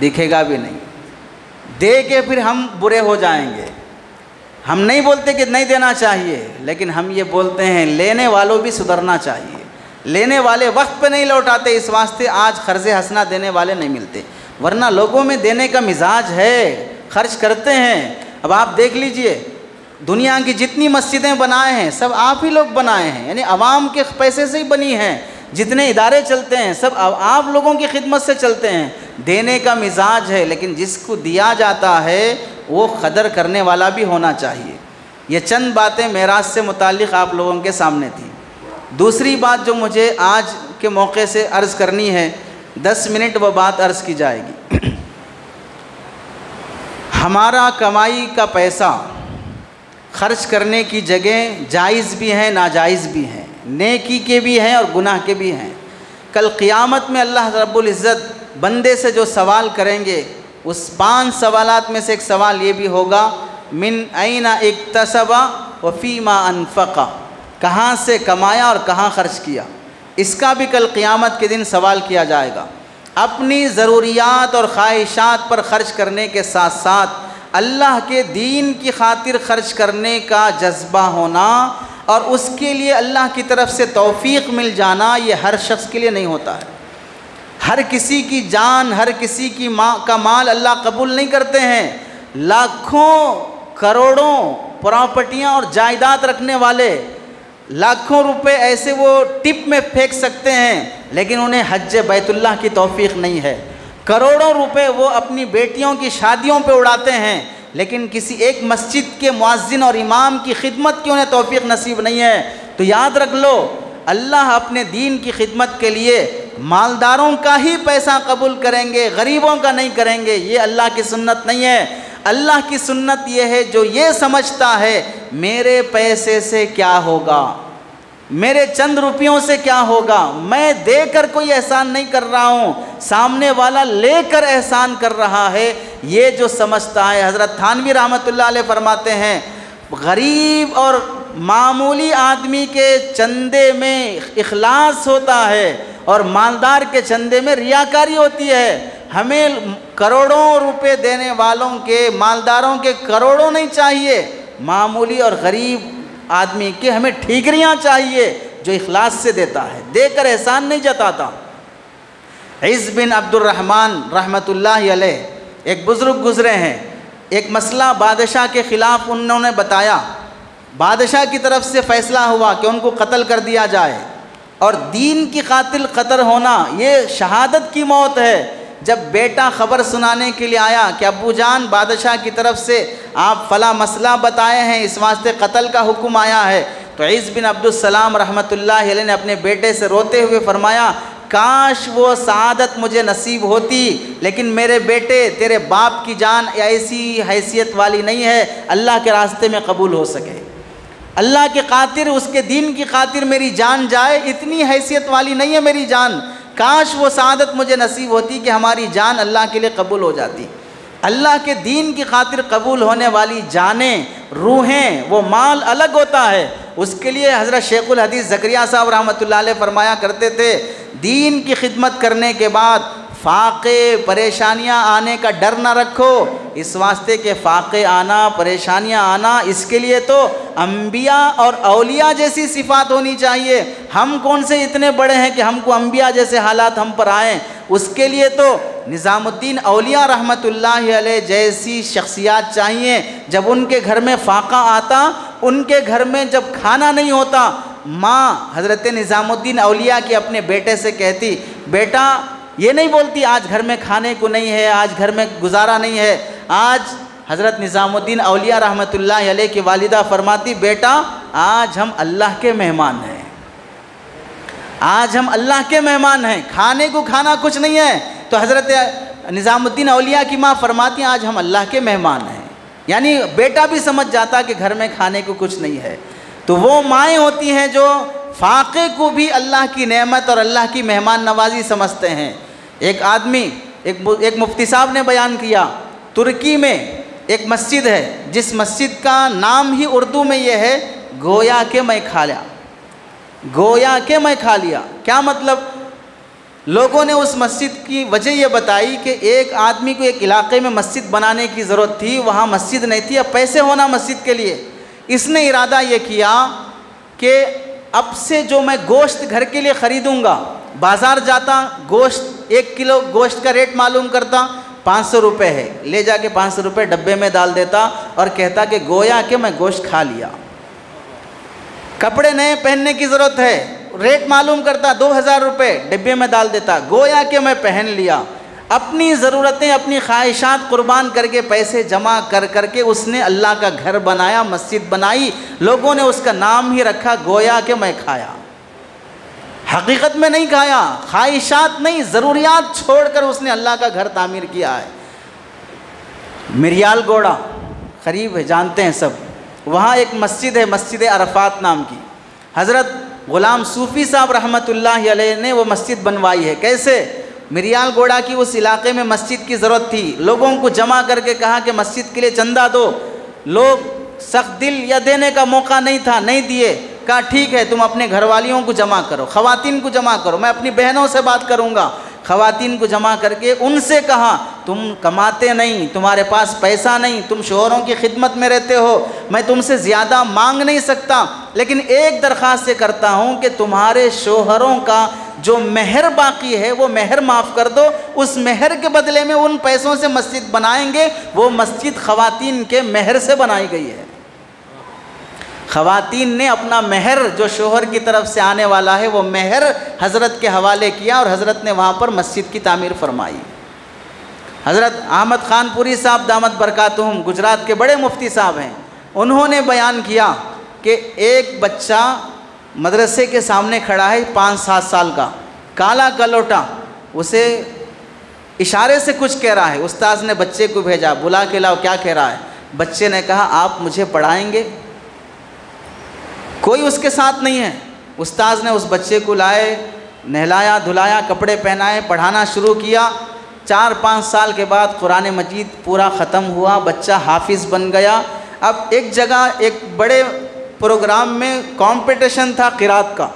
Speaker 1: دکھے گا بھی نہیں، دے کے پھر ہم برے ہو جائیں گے. ہم نہیں بولتے کہ نہیں دینا چاہیے، لیکن ہم یہ بولتے ہیں لینے والوں بھی سدھرنا چاہیے. لینے والے وقت پہ نہیں لوٹاتے، اس واسطے آج قرض حسنہ دینے والے نہیں ملتے. ورنہ لوگوں میں دینے کا مزاج ہے، خرچ کرتے ہیں. اب آپ دیکھ لیجئے دنیا کی جتنی مسجدیں بنائے ہیں سب آپ ہی لوگ بنائے ہیں، یعنی عوام کے پیسے سے ہی بنی ہیں. جتنے ادارے چلتے ہیں سب آپ لوگوں کی خدمت سے چلتے ہیں. دینے کا مزاج ہے، لیکن جس کو دیا جاتا ہے وہ قدر کرنے والا بھی ہونا چاہیے. یہ چند باتیں معراج سے متعلق آپ لوگوں کے سامنے تھیں. دوسری بات جو مجھے آج کے موقع سے عرض کرنی ہے، 10 منٹ وہ بات عرض کی جائے گی. ہمارا کمائی کا پیسہ خرچ کرنے کی جگہ جائز بھی ہیں ناجائز بھی ہیں، نیکی کے بھی ہیں اور گناہ کے بھی ہیں۔ کل قیامت میں اللہ رب العزت بندے سے جو سوال کریں گے، اس 5 سوالات میں سے ایک سوال یہ بھی ہوگا، من این اکتسب وفیما انفق، کہاں سے کمایا اور کہاں خرچ کیا، اس کا بھی کل قیامت کے دن سوال کیا جائے گا۔ اپنی ضروریات اور خواہشات پر خرچ کرنے کے ساتھ ساتھ اللہ کے دین کی خاطر خرچ کرنے کا جذبہ ہونا اور اس کے لیے اللہ کی طرف سے توفیق مل جانا، یہ ہر شخص کے لیے نہیں ہوتا ہے۔ ہر کسی کی جان، ہر کسی کی کا مال اللہ قبول نہیں کرتے ہیں۔ لاکھوں کروڑوں پراپرٹیاں اور جائیداد رکھنے والے لاکھوں روپے ایسے وہ ٹپ میں پھینک سکتے ہیں، لیکن انہیں حج بیت اللہ کی توفیق نہیں ہے۔ کروڑوں روپے وہ اپنی بیٹیوں کی شادیوں پہ اڑاتے ہیں، لیکن کسی ایک مسجد کے مؤذن اور امام کی خدمت کی انہیں توفیق نصیب نہیں ہے۔ تو یاد رکھ لو، اللہ اپنے دین کی خدمت کے لیے مالداروں کا ہی پیسہ قبول کریں گے، غریبوں کا نہیں کریں گے۔ یہ اللہ کی سنت نہیں ہے۔ اللہ کی سنت یہ ہے جو یہ سمجھتا ہے میرے پیسے سے کیا ہوگا، میرے چند روپیوں سے کیا ہوگا، میں دے کر کوئی احسان نہیں کر رہا ہوں، سامنے والا لے کر احسان کر رہا ہے، یہ جو سمجھتا ہے۔ حضرت تھانوی رحمۃ اللہ علیہ فرماتے ہیں، غریب اور معمولی آدمی کے چندے میں اخلاص ہوتا ہے اور مالدار کے چندے میں ریاکاری ہوتی ہے۔ ہمیں کروڑوں روپے دینے والوں کے، مالداروں کے کروڑوں نہیں چاہیے، معمولی اور غریب آدمی کے ہمیں ٹھیکریاں چاہیے جو اخلاص سے دیتا ہے، دے کر احسان نہیں جتاتا۔ عز بن عبد الرحمن رحمۃ اللہ علیہ ایک بزرگ گزرے ہیں، ایک مسئلہ بادشاہ کے خلاف انہوں نے بتایا، بادشاہ کی طرف سے فیصلہ ہوا کہ ان کو قتل کر دیا جائے، اور دین کی خاطر قتل ہونا یہ شہادت کی موت ہے۔ جب بیٹا خبر سنانے کے لیے آیا کہ ابو جان بادشاہ کی طرف سے آپ فلاں مسئلہ بتائے ہیں، اس واسطے قتل کا حکم آیا ہے، تو عز بن عبد السلام رحمۃ اللہ علیہ نے اپنے بیٹے سے روتے ہوئے فرمایا، کاش وہ سعادت مجھے نصیب ہوتی، لیکن میرے بیٹے تیرے باپ کی جان ایسی حیثیت والی نہیں ہے اللہ کے راستے میں قبول ہو سکے، اللہ کی خاطر، اس کے دین کی خاطر میری جان جائے، اتنی حیثیت والی نہیں ہے میری جان، کاش وہ سعادت مجھے نصیب ہوتی کہ ہماری جان اللہ کے لیے قبول ہو جاتی۔ اللہ کے دین کی خاطر قبول ہونے والی جانیں، روحیں، وہ مال الگ ہوتا ہے۔ اس کے لیے حضرت شیخ الحدیث زکریا صاحب رحمۃ اللہ علیہ فرمایا کرتے تھے، دین کی خدمت کرنے کے بعد فاقے پریشانیاں آنے کا ڈر نہ رکھو، اس واسطے کہ فاقے آنا، پریشانیاں آنا، اس کے لیے تو انبیاء اور اولیاء جیسی صفات ہونی چاہیے۔ ہم کون سے اتنے بڑے ہیں کہ ہم کو انبیاء جیسے حالات ہم پر آئیں؟ اس کے لیے تو نظام الدین اولیاء رحمۃ اللہ علیہ جیسی شخصیات چاہیے۔ جب ان کے گھر میں فاقہ آتا، ان کے گھر میں جب کھانا نہیں ہوتا، ماں حضرت نظام الدین اولیاء کی اپنے بیٹے سے کہتی، بیٹا یہ نہیں بولتی آج گھر میں کھانے کو نہیں ہے، آج گھر میں گزارا نہیں ہے، آج حضرت نظام الدین اولیاء رحمۃ اللہ علیہ کی والدہ فرماتی، بیٹا آج ہم اللہ کے مہمان ہیں، آج ہم اللہ کے مہمان ہیں، کھانے کو کھانا کچھ نہیں ہے۔ تو حضرت نظام الدین اولیاء کی ماں فرماتی ہیں آج ہم اللہ کے مہمان ہیں، یعنی بیٹا بھی سمجھ جاتا کہ گھر میں کھانے کو کچھ نہیں ہے۔ تو وہ مائیں ہوتی ہیں جو فاقے کو بھی اللہ کی نعمت اور اللہ کی مہمان نوازی سمجھتے ہیں۔ ایک آدمی، ایک مفتی صاحب نے بیان کیا، ترکی میں ایک مسجد ہے جس مسجد کا نام ہی اردو میں یہ ہے، گویا کہ میں کھا لیا، گویا کہ میں کھا لیا۔ کیا مطلب؟ لوگوں نے اس مسجد کی وجہ یہ بتائی کہ ایک آدمی کو ایک علاقے میں مسجد بنانے کی ضرورت تھی، وہاں مسجد نہیں تھی، اب پیسے ہونا مسجد کے لیے، اس نے ارادہ یہ کیا کہ اب سے جو میں گوشت گھر کے لیے خریدوں گا، بازار جاتا، گوشت 1 کلو گوشت کا ریٹ معلوم کرتا، 500 روپے ہے، لے جا کے 500 روپے ڈبے میں ڈال دیتا اور کہتا کہ گویا کہ میں گوشت کھا لیا۔ کپڑے نئے پہننے کی ضرورت ہے، ریٹ معلوم کرتا، 2000 روپے ڈبے میں ڈال دیتا، گویا کہ میں پہن لیا۔ اپنی ضرورتیں، اپنی خواہشات قربان کر کے پیسے جمع کر کر کے اس نے اللہ کا گھر بنایا، مسجد بنائی، لوگوں نے اس کا نام ہی رکھا گویا کہ میں کھایا۔ حقیقت میں نہیں کھایا، خواہشات نہیں، ضروریات چھوڑ کر اس نے اللہ کا گھر تعمیر کیا ہے۔ مریال گوڑا قریب ہے، جانتے ہیں سب، وہاں ایک مسجد ہے، مسجد عرفات نام کی، حضرت غلام صوفی صاحب رحمۃ اللہ علیہ نے وہ مسجد بنوائی ہے۔ کیسے؟ مریال گوڑا کی اس علاقے میں مسجد کی ضرورت تھی، لوگوں کو جمع کر کے کہا کہ مسجد کے لیے چندہ دو، لوگ سخت دل یا دینے کا موقع نہیں تھا، نہیں دیے، کہا ٹھیک ہے تم اپنے گھر والیوں کو جمع کرو، خواتین کو جمع کرو، میں اپنی بہنوں سے بات کروں گا۔ خواتین کو جمع کر کے ان سے کہا تم کماتے نہیں، تمہارے پاس پیسہ نہیں، تم شوہروں کی خدمت میں رہتے ہو، میں تم سے زیادہ مانگ نہیں سکتا، لیکن ایک درخواست کرتا ہوں کہ تمہارے شوہروں کا جو مہر باقی ہے وہ مہر معاف کر دو، اس مہر کے بدلے میں ان پیسوں سے مسجد بنائیں گے۔ وہ مسجد خواتین کے مہر سے بنائی گئی ہے، خواتین نے اپنا مہر جو شوہر کی طرف سے آنے والا ہے وہ مہر حضرت کے حوالے کیا اور حضرت نے وہاں پر مسجد کی تعمیر فرمائی۔ حضرت احمد خان پوری صاحب دامت برکاتہم گجرات کے بڑے مفتی صاحب ہیں، انہوں نے بیان کیا کہ ایک بچہ مدرسے کے سامنے کھڑا ہے 5-7 سال کا، کالا کلوٹا، اسے اشارے سے کچھ کہہ رہا ہے، استاذ نے بچے کو بھیجا، بلا کے لاؤ کیا کہہ رہا ہے؟ بچے نے کہا آپ مجھے پڑھائیں گے؟ کوئی اس کے ساتھ نہیں ہے۔ استاذ نے اس بچے کو لائے، نہلایا دھلایا، کپڑے پہنائے، پڑھانا شروع کیا۔ 4-5 سال کے بعد قرآن مجید پورا ختم ہوا، بچہ حافظ بن گیا۔ اب ایک جگہ ایک بڑے پروگرام میں کمپٹیشن تھا قرات کا،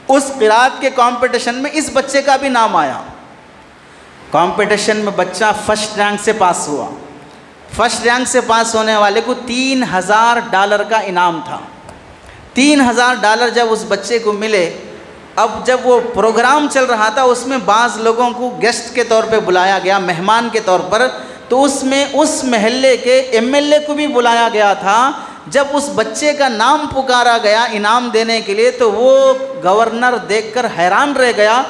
Speaker 1: اس قرات کے کمپٹیشن میں اس بچے کا بھی نام آیا۔ کمپٹیشن میں بچہ فرسٹ رینک سے پاس ہوا۔ فرسٹ رینک سے پاس ہونے والے کو $3000 کا انعام تھا۔ $3000 جب اس بچے کو ملے، اب جب وہ پروگرام چل رہا تھا اس میں بعض لوگوں کو گیسٹ کے طور پہ بلایا گیا، مہمان کے طور پر، تو اس میں اس محلے کے MLA کو بھی بلایا گیا تھا۔ جب اس بچے کا نام پکارا گیا انعام دینے کے لیے تو وہ گورنر دیکھ کر حیران رہ گیا،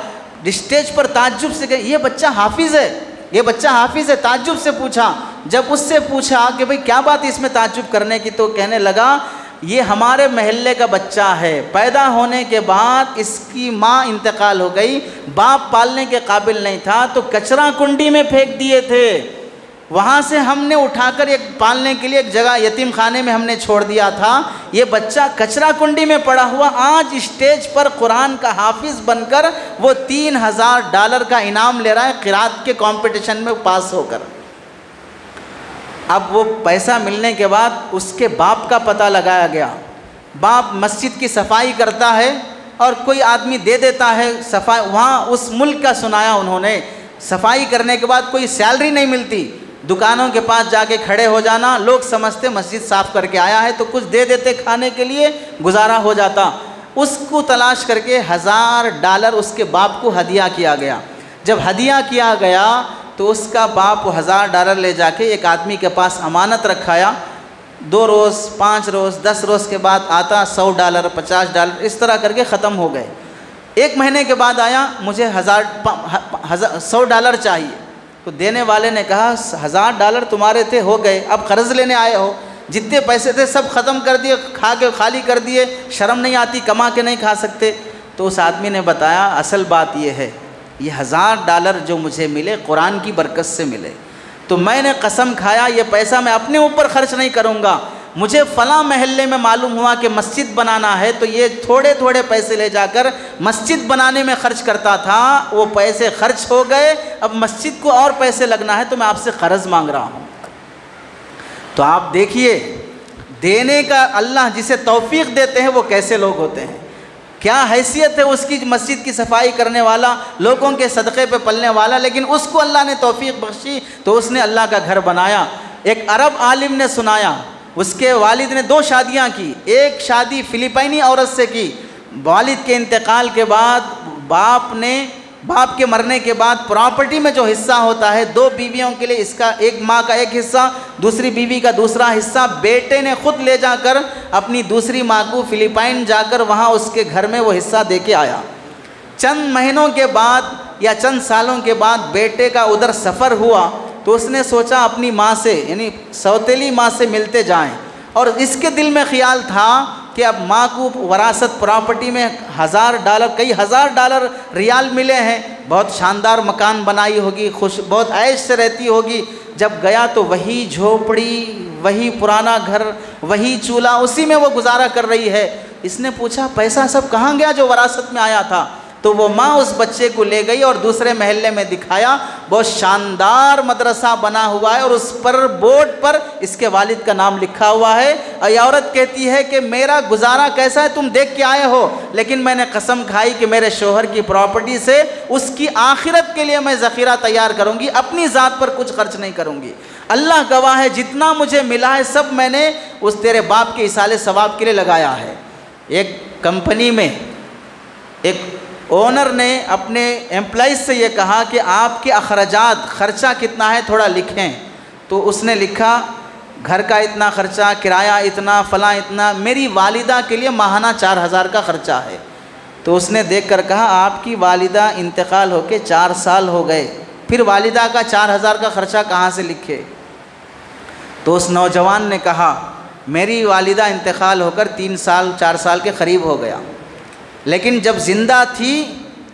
Speaker 1: اسٹیج پر تعجب سے کہ یہ بچہ حافظ ہے، یہ بچہ حافظ ہے، تعجب سے پوچھا۔ جب اس سے پوچھا کہ بھئی کیا بات ہے اس میں تعجب کرنے کی، تو کہنے لگا یہ ہمارے محلے کا بچہ ہے، پیدا ہونے کے بعد اس کی ماں انتقال ہو گئی، باپ پالنے کے قابل نہیں تھا تو کچرا کنڈی میں پھینک دیے تھے، وہاں سے ہم نے اٹھا کر ایک پالنے کے لیے ایک جگہ یتیم خانے میں ہم نے چھوڑ دیا تھا، یہ بچہ کچرا کنڈی میں پڑا ہوا آج اسٹیج پر قرآن کا حافظ بن کر وہ $3000 کا انعام لے رہا ہے قرات کے کمپٹیشن میں پاس ہو کر۔ اب وہ پیسہ ملنے کے بعد اس کے باپ کا پتہ لگایا گیا، باپ مسجد کی صفائی کرتا ہے اور کوئی آدمی دے دیتا ہے صفائی، وہاں اس ملک کا سنایا انہوں نے، صفائی کرنے کے بعد کوئی سیلری نہیں ملتی، دکانوں کے پاس جا کے کھڑے ہو جانا، لوگ سمجھتے مسجد صاف کر کے آیا ہے تو کچھ دے دیتے کھانے کے لیے، گزارا ہو جاتا۔ اس کو تلاش کر کے $1000 اس کے باپ کو ہدیہ کیا گیا۔ جب ہدیہ کیا گیا تو اس کا باپ $1000 لے جا کے ایک آدمی کے پاس امانت رکھایا، 2 روز 5 روز 10 روز کے بعد آتا $100 $50 اس طرح کر کے ختم ہو گئے۔ 1 مہینے کے بعد آیا، مجھے $100 چاہیے، تو دینے والے نے کہا $1000 تمہارے تھے ہو گئے، اب قرض لینے آئے ہو، جتنے پیسے تھے سب ختم کر دیے، کھا کے خالی کر دیے، شرم نہیں آتی، کما کے نہیں کھا سکتے؟ تو اس آدمی نے بتایا اصل بات یہ ہے، یہ $1000 جو مجھے ملے قرآن کی برکت سے ملے، تو میں نے قسم کھایا یہ پیسہ میں اپنے اوپر خرچ نہیں کروں گا، مجھے فلاں محلے میں معلوم ہوا کہ مسجد بنانا ہے تو یہ تھوڑے تھوڑے پیسے لے جا کر مسجد بنانے میں خرچ کرتا تھا، وہ پیسے خرچ ہو گئے، اب مسجد کو اور پیسے لگنا ہے تو میں آپ سے قرض مانگ رہا ہوں۔ تو آپ دیکھیے دینے کا اللہ جسے توفیق دیتے ہیں وہ کیسے لوگ ہوتے ہیں، کیا حیثیت ہے اس کی، مسجد کی صفائی کرنے والا، لوگوں کے صدقے پہ پلنے والا، لیکن اس کو اللہ نے توفیق بخشی تو اس نے اللہ کا گھر بنایا۔ ایک عرب عالم نے سنایا، اس کے والد نے 2 شادیاں کی، ایک شادی فلپائنی عورت سے کی، والد کے انتقال کے بعد باپ کے مرنے کے بعد پراپرٹی میں جو حصہ ہوتا ہے 2 بیویوں کے لیے، اس کا ایک ماں کا ایک حصہ، دوسری بیوی کا دوسرا حصہ، بیٹے نے خود لے جا کر اپنی دوسری ماں کو فلپائن جا کر وہاں اس کے گھر میں وہ حصہ دے کے آیا۔ چند مہینوں کے بعد یا چند سالوں کے بعد بیٹے کا ادھر سفر ہوا تو اس نے سوچا اپنی ماں سے، یعنی سوتیلی ماں سے ملتے جائیں، اور اس کے دل میں خیال تھا کہ اب ماں کو وراثت پراپرٹی میں $1000 کئی $1000 ریال ملے ہیں، بہت شاندار مکان بنائی ہوگی، بہت عیش سے رہتی ہوگی، جب گیا تو وہی جھوپڑی، وہی پرانا گھر، وہی چولہا، اسی میں وہ گزارا کر رہی ہے۔ اس نے پوچھا پیسہ سب کہاں گیا جو وراثت میں آیا تھا؟ تو وہ ماں اس بچے کو لے گئی اور دوسرے محلے میں دکھایا، بہت شاندار مدرسہ بنا ہوا ہے اور اس پر بورڈ پر اس کے والد کا نام لکھا ہوا ہے۔ اور یہ عورت کہتی ہے کہ میرا گزارا کیسا ہے تم دیکھ کے آئے ہو، لیکن میں نے قسم کھائی کہ میرے شوہر کی پراپرٹی سے اس کی آخرت کے لیے میں ذخیرہ تیار کروں گی، اپنی ذات پر کچھ خرچ نہیں کروں گی۔ اللہ گواہ ہے جتنا مجھے ملا ہے سب میں نے اس تیرے باپ کے ایصال ثواب کے لیے لگایا ہے۔ ایک کمپنی میں ایک اونر نے اپنے امپلائیز سے یہ کہا کہ آپ کے اخراجات خرچہ کتنا ہے تھوڑا لکھیں، تو اس نے لکھا گھر کا اتنا خرچہ، کرایہ اتنا، فلاں اتنا، میری والدہ کے لیے ماہانہ 4000 کا خرچہ ہے۔ تو اس نے دیکھ کر کہا آپ کی والدہ انتقال ہو کے 4 سال ہو گئے، پھر والدہ کا 4000 کا خرچہ کہاں سے لکھے؟ تو اس نوجوان نے کہا میری والدہ انتقال ہو کر 3 سال 4 سال کے قریب ہو گیا، لیکن جب زندہ تھی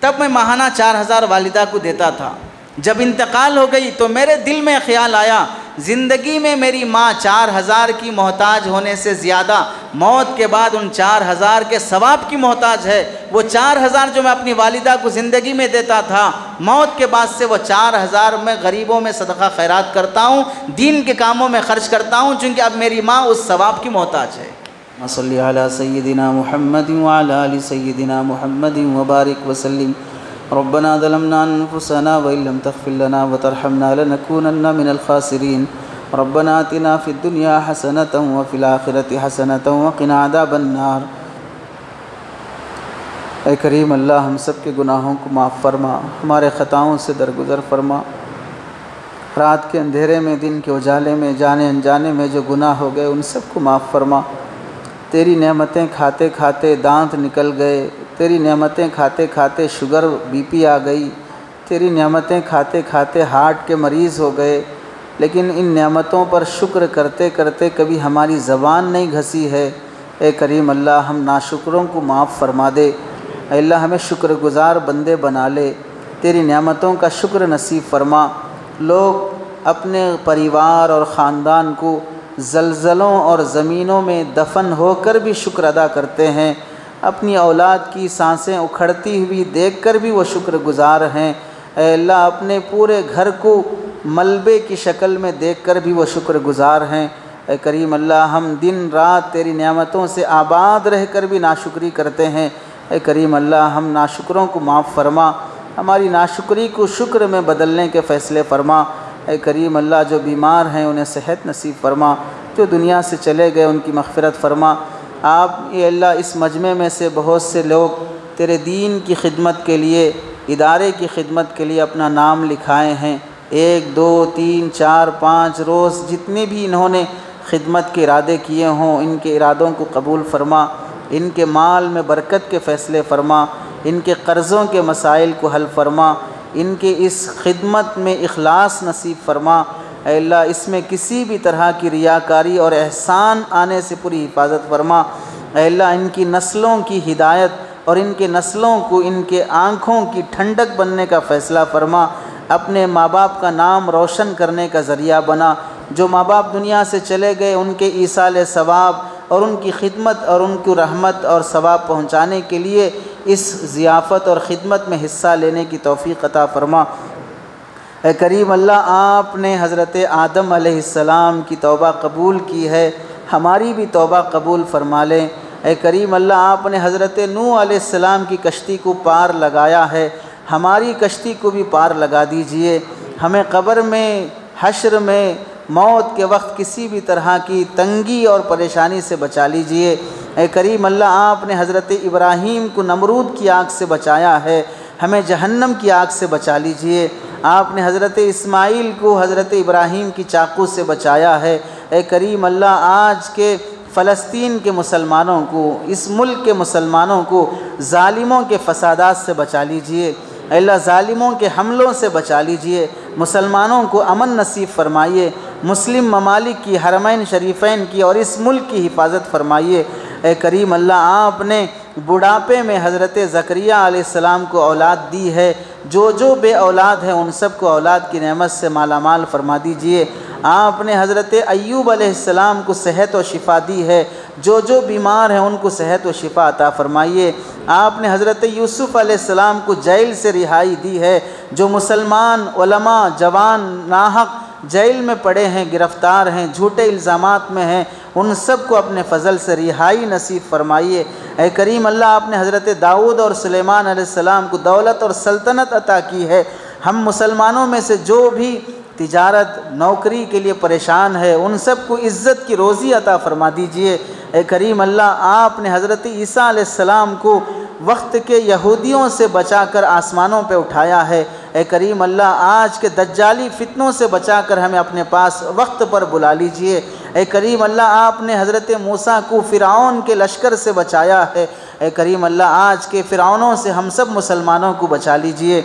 Speaker 1: تب میں ماہانہ 4000 والدہ کو دیتا تھا، جب انتقال ہو گئی تو میرے دل میں خیال آیا زندگی میں میری ماں 4000 کی محتاج ہونے سے زیادہ موت کے بعد ان 4000 کے ثواب کی محتاج ہے۔ وہ 4000 جو میں اپنی والدہ کو زندگی میں دیتا تھا، موت کے بعد سے وہ 4000 میں غریبوں میں صدقہ خیرات کرتا ہوں، دین کے کاموں میں خرچ کرتا ہوں، چونکہ اب میری ماں اس ثواب کی محتاج ہے۔ صلی علی سیدنا محمد وعلی آل سیدنا محمد وبارک وسلم۔ ربنا ظلمنا انفسنا وان لم تغفر لنا وترحمنا لنكونن من الخاسرین۔ ربنا آتنا فی الدنیا حسنۃ وفی الآخرۃ حسنۃ وقنا عذاب النار۔ اے کریم اللہ ہم سب کے گناہوں کو معاف فرما، ہمارے خطاؤں سے درگزر فرما۔ رات کے اندھیرے میں دن کے اجالے میں جانے انجانے میں جو گناہ ہو گئے ان سب کو معاف فرما۔ تیری نعمتیں کھاتے کھاتے دانت نکل گئے، تیری نعمتیں کھاتے کھاتے شوگر بی پی آ گئی، تیری نعمتیں کھاتے کھاتے ہارٹ کے مریض ہو گئے، لیکن ان نعمتوں پر شکر کرتے کرتے کبھی ہماری زبان نہیں گھسی ہے۔ اے کریم اللہ ہم ناشکروں کو معاف فرما دے، اے اللہ ہمیں شکر گزار بندے بنا لے، تیری نعمتوں کا شکر نصیب فرما۔ لوگ اپنے پریوار اور خاندان کو زلزلوں اور زمینوں میں دفن ہو کر بھی شکر ادا کرتے ہیں، اپنی اولاد کی سانسیں اکھڑتی ہوئی دیکھ کر بھی وہ شکر گزار ہیں۔ اے اللہ اپنے پورے گھر کو ملبے کی شکل میں دیکھ کر بھی وہ شکر گزار ہیں۔ اے کریم اللہ ہم دن رات تیری نعمتوں سے آباد رہ کر بھی ناشکری کرتے ہیں۔ اے کریم اللہ ہم ناشکروں کو معاف فرما، ہماری ناشکری کو شکر میں بدلنے کے فیصلے فرما۔ اے کریم اللہ جو بیمار ہیں انہیں صحت نصیب فرما، جو دنیا سے چلے گئے ان کی مغفرت فرما۔ آپ اے اللہ اس مجمع میں سے بہت سے لوگ تیرے دین کی خدمت کے لیے، ادارے کی خدمت کے لیے اپنا نام لکھائے ہیں، 1 2 3 4 5 روز جتنے بھی انہوں نے خدمت کے ارادے کیے ہوں ان کے ارادوں کو قبول فرما، ان کے مال میں برکت کے فیصلے فرما، ان کے قرضوں کے مسائل کو حل فرما، ان کے اس خدمت میں اخلاص نصیب فرما۔ اے اللہ اس میں کسی بھی طرح کی ریاکاری اور احسان آنے سے پوری حفاظت فرما۔ اے اللہ ان کی نسلوں کی ہدایت اور ان کے نسلوں کو ان کے آنکھوں کی ٹھنڈک بننے کا فیصلہ فرما، اپنے ماں باپ کا نام روشن کرنے کا ذریعہ بنا۔ جو ماں باپ دنیا سے چلے گئے ان کے ایصال ثواب اور ان کی خدمت اور ان کی رحمت اور ثواب پہنچانے کے لیے اس ضیافت اور خدمت میں حصہ لینے کی توفیق عطا فرما۔ اے کریم اللہ آپ نے حضرت آدم علیہ السلام کی توبہ قبول کی ہے، ہماری بھی توبہ قبول فرما لیں۔ اے کریم اللہ آپ نے حضرت نوح علیہ السلام کی کشتی کو پار لگایا ہے، ہماری کشتی کو بھی پار لگا دیجئے۔ ہمیں قبر میں، حشر میں، موت کے وقت کسی بھی طرح کی تنگی اور پریشانی سے بچا لیجئے۔ اے کریم اللہ آپ نے حضرت ابراہیم کو نمرود کی آگ سے بچایا ہے، ہمیں جہنم کی آگ سے بچا لیجئے۔ آپ نے حضرت اسماعیل کو حضرت ابراہیم کی چاقو سے بچایا ہے۔ اے کریم اللہ آج کے فلسطین کے مسلمانوں کو، اس ملک کے مسلمانوں کو ظالموں کے فسادات سے بچا لیجئے۔ اے اللہ ظالموں کے حملوں سے بچا لیجئے، مسلمانوں کو امن نصیب فرمائیے، مسلم ممالک کی، حرمین شریفین کی اور اس ملک کی حفاظت فرمائیے۔ اے کریم اللہ آپ نے بڑھاپے میں حضرت زکریا علیہ السلام کو اولاد دی ہے، جو بے اولاد ہیں ان سب کو اولاد کی نعمت سے مالا مال فرما دیجئے۔ آپ نے حضرت ایوب علیہ السلام کو صحت و شفا دی ہے، جو بیمار ہیں ان کو صحت و شفا عطا فرمائیے۔ آپ نے حضرت یوسف علیہ السلام کو جیل سے رہائی دی ہے، جو مسلمان علماء جوان ناحق جیل میں پڑے ہیں، گرفتار ہیں، جھوٹے الزامات میں ہیں، ان سب کو اپنے فضل سے رہائی نصیب فرمائیے۔ اے کریم اللہ، آپ نے حضرت داؤد اور سلیمان علیہ السلام کو دولت اور سلطنت عطا کی ہے۔ ہم مسلمانوں میں سے جو بھی تجارت نوکری کے لیے پریشان ہے ان سب کو عزت کی روزی عطا فرما دیجئے۔ اے کریم اللہ، آپ نے حضرت عیسیٰ علیہ السلام کو وقت کے یہودیوں سے بچا کر آسمانوں پہ اٹھایا ہے۔ اے کریم اللہ، آج کے دجالی فتنوں سے بچا کر ہمیں اپنے پاس وقت پر بلا لیجئے۔ اے کریم اللہ، آپ نے حضرت موسیٰ کو فرعون کے لشکر سے بچایا ہے۔ اے کریم اللہ، آج کے فرعونوں سے ہم سب مسلمانوں کو بچا لیجئے۔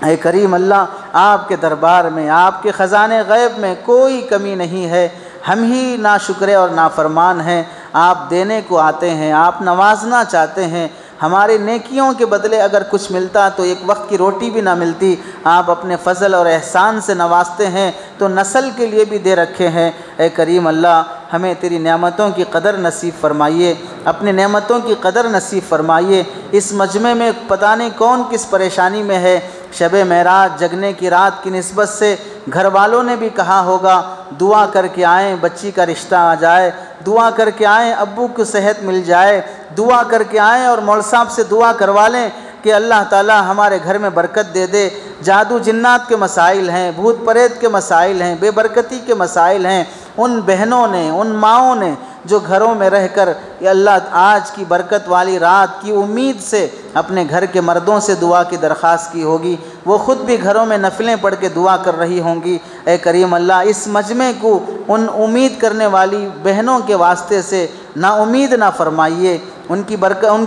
Speaker 1: اے کریم اللہ، آپ کے دربار میں، آپ کے خزانے غیب میں کوئی کمی نہیں ہے، ہم ہی ناشکرے اور نافرمان ہیں۔ آپ دینے کو آتے ہیں، آپ نوازنا چاہتے ہیں۔ ہمارے نیکیوں کے بدلے اگر کچھ ملتا تو ایک وقت کی روٹی بھی نہ ملتی، آپ اپنے فضل اور احسان سے نوازتے ہیں تو نسل کے لیے بھی دے رکھے ہیں۔ اے کریم اللہ، ہمیں تیری نعمتوں کی قدر نصیب فرمائیے، اپنی نعمتوں کی قدر نصیب فرمائیے۔ اس مجمع میں پتہ نہیں کون کس پریشانی میں ہے، شب معراج جگنے کی رات کی نسبت سے گھر والوں نے بھی کہا ہوگا دعا کر کے آئیں بچی کا رشتہ آ جائے، دعا کر کے آئیں ابو کو صحت مل جائے، دعا کر کے آئیں اور مول صاحب سے دعا کروا لیں کہ اللہ تعالی ہمارے گھر میں برکت دے دے۔ جادو جنات کے مسائل ہیں، بھوت پریت کے مسائل ہیں، بے برکتی کے مسائل ہیں۔ ان بہنوں نے، ان ماؤں نے جو گھروں میں رہ کر یا اللہ آج کی برکت والی رات کی امید سے اپنے گھر کے مردوں سے دعا کی درخواست کی ہوگی، وہ خود بھی گھروں میں نفلیں پڑھ کے دعا کر رہی ہوں گی۔ اے کریم اللہ، اس مجمع کو ان امید کرنے والی بہنوں کے واسطے سے نا امید نہ فرمائیے، ان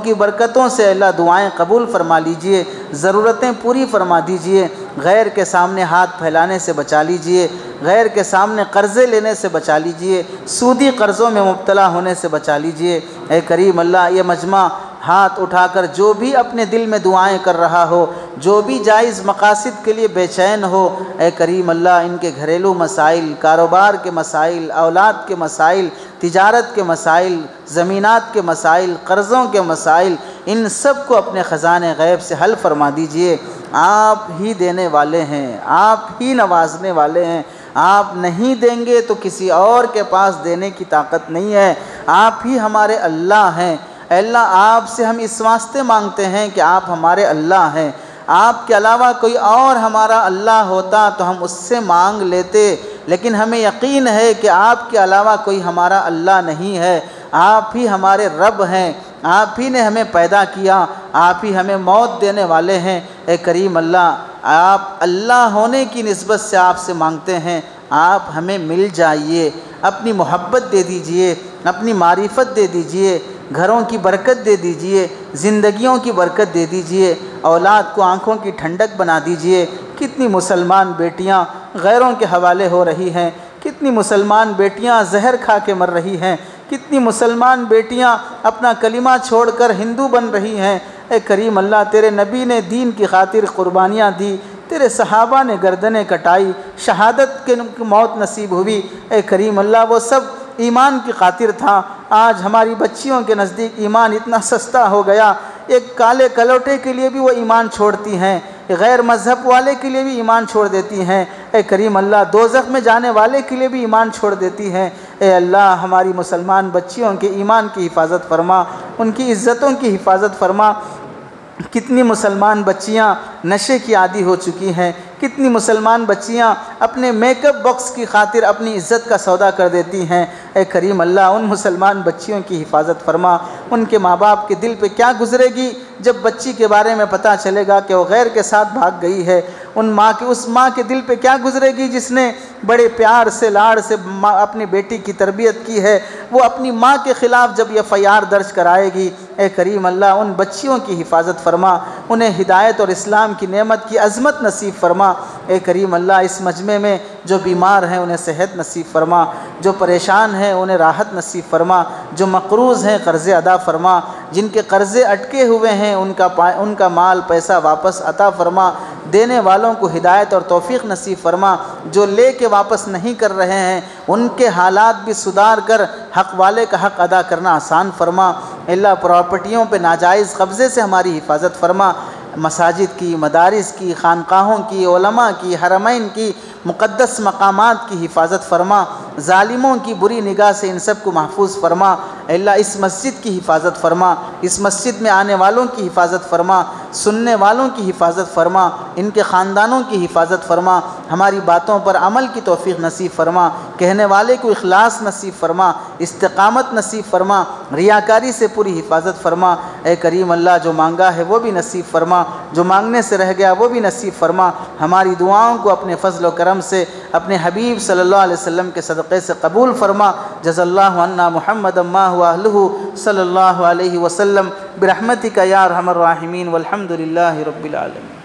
Speaker 1: کی برکتوں سے اللہ دعائیں قبول فرما لیجئے، ضرورتیں پوری فرما دیجئے، غیر کے سامنے ہاتھ پھیلانے سے بچا لیجئے، غیر کے سامنے قرضے لینے سے بچا لیجئے، سودی قرضوں میں مبتلا ہونے سے بچا لیجئے۔ اے کریم اللہ، یہ مجمع ہاتھ اٹھا کر جو بھی اپنے دل میں دعائیں کر رہا ہو، جو بھی جائز مقاصد کے لیے بے چین ہو، اے کریم اللہ ان کے گھریلو مسائل، کاروبار کے مسائل، اولاد کے مسائل، تجارت کے مسائل، زمینات کے مسائل، قرضوں کے مسائل، ان سب کو اپنے خزانے غیب سے حل فرما دیجئے۔ آپ ہی دینے والے ہیں، آپ ہی نوازنے والے ہیں، آپ نہیں دیں گے تو کسی اور کے پاس دینے کی طاقت نہیں ہے، آپ ہی ہمارے اللہ ہیں۔ اے اللہ، آپ سے ہم اس واسطے مانگتے ہیں کہ آپ ہمارے اللہ ہیں، آپ کے علاوہ کوئی اور ہمارا اللہ ہوتا تو ہم اس سے مانگ لیتے، لیکن ہمیں یقین ہے کہ آپ کے علاوہ کوئی ہمارا اللہ نہیں ہے، آپ ہی ہمارے رب ہیں، آپ ہی نے ہمیں پیدا کیا، آپ ہی ہمیں موت دینے والے ہیں۔ اے کریم اللہ، آپ اللہ ہونے کی نسبت سے آپ سے مانگتے ہیں، آپ ہمیں مل جائیے، اپنی محبت دے دیجئے، اپنی معرفت دے دیجئے، گھروں کی برکت دے دیجئے، زندگیوں کی برکت دے دیجئے، اولاد کو آنکھوں کی ٹھنڈک بنا دیجئے۔ کتنی مسلمان بیٹیاں غیروں کے حوالے ہو رہی ہیں، کتنی مسلمان بیٹیاں زہر کھا کے مر رہی ہیں، کتنی مسلمان بیٹیاں اپنا کلمہ چھوڑ کر ہندو بن رہی ہیں۔ اے کریم اللہ، تیرے نبی نے دین کی خاطر قربانیاں دی، تیرے صحابہ نے گردنیں کٹائی، شہادت کے موت نصیب ہوئی۔ اے کریم اللہ، وہ سب ایمان کی خاطر تھا۔ آج ہماری بچیوں کے نزدیک ایمان اتنا سستا ہو گیا، ایک کالے کلوٹے کے لیے بھی وہ ایمان چھوڑتی ہیں، غیر مذہب والے کے لیے بھی ایمان چھوڑ دیتی ہیں۔ اے کریم اللہ، دوزخ میں جانے والے کے لیے بھی ایمان چھوڑ دیتی ہیں۔ اے اللہ، ہماری مسلمان بچیوں کے ایمان کی حفاظت فرما، ان کی عزتوں کی حفاظت فرما۔ کتنی مسلمان بچیاں نشے کی عادی ہو چکی ہیں، کتنی مسلمان بچیاں اپنے میک اپ باکس کی خاطر اپنی عزت کا سودا کر دیتی ہیں۔ اے کریم اللہ، ان مسلمان بچیوں کی حفاظت فرما۔ ان کے ماں باپ کے دل پہ کیا گزرے گی جب بچی کے بارے میں پتہ چلے گا کہ وہ غیر کے ساتھ بھاگ گئی ہے؟ اس ماں کے دل پہ کیا گزرے گی جس نے بڑے پیار سے لاڑ سے اپنی بیٹی کی تربیت کی ہے؟ وہ اپنی ماں کے خلاف جب FIR درج کرائے گی۔ اے کریم اللہ، ان بچیوں کی حفاظت فرما، انہیں ہدایت اور اسلام
Speaker 2: اسلام کی نعمت کی عظمت نصیب فرما۔ اے کریم اللہ اس مجمع میں جو بیمار ہیں انہیں صحت نصیب فرما، جو پریشان ہیں انہیں راحت نصیب فرما، جو مقروض ہیں قرضے ادا فرما، جن کے قرضے اٹکے ہوئے ہیں ان کا مال پیسہ واپس عطا فرما، دینے والوں کو ہدایت اور توفیق نصیب فرما، جو لے کے واپس نہیں کر رہے ہیں ان کے حالات بھی سدھار کر حق والے کا حق ادا کرنا آسان فرما۔ اللہ پراپرٹیوں پہ ناجائز قبضے سے ہماری حفاظت فرما، مساجد کی، مدارس کی، خانقاہوں کی، علماء کی، حرمین کی، مقدس مقامات کی حفاظت فرما، ظالموں کی بری نگاہ سے ان سب کو محفوظ فرما۔ اللہ اس مسجد کی حفاظت فرما، اس مسجد میں آنے والوں کی حفاظت فرما، سننے والوں کی حفاظت فرما، ان کے خاندانوں کی حفاظت فرما، ہماری باتوں پر عمل کی توفیق نصیب فرما، کہنے والے کو اخلاص نصیب فرما، استقامت نصیب فرما، ریاکاری سے پوری حفاظت فرما۔ اے کریم اللہ جو مانگا ہے وہ بھی نصیب فرما، جو مانگنے سے رہ گیا وہ بھی نصیب فرما۔ ہماری دعاؤں کو اپنے فضل و کرم سے اپنے حبیب صلی اللہ علیہ وسلم کے صدقے سے قبول فرما۔ جزا اللہ عنا محمد ما هو اہلہ صلی اللہ علیہ وسلم برحمتک یا ارحم الراحمین والحمد للہ رب العالمین۔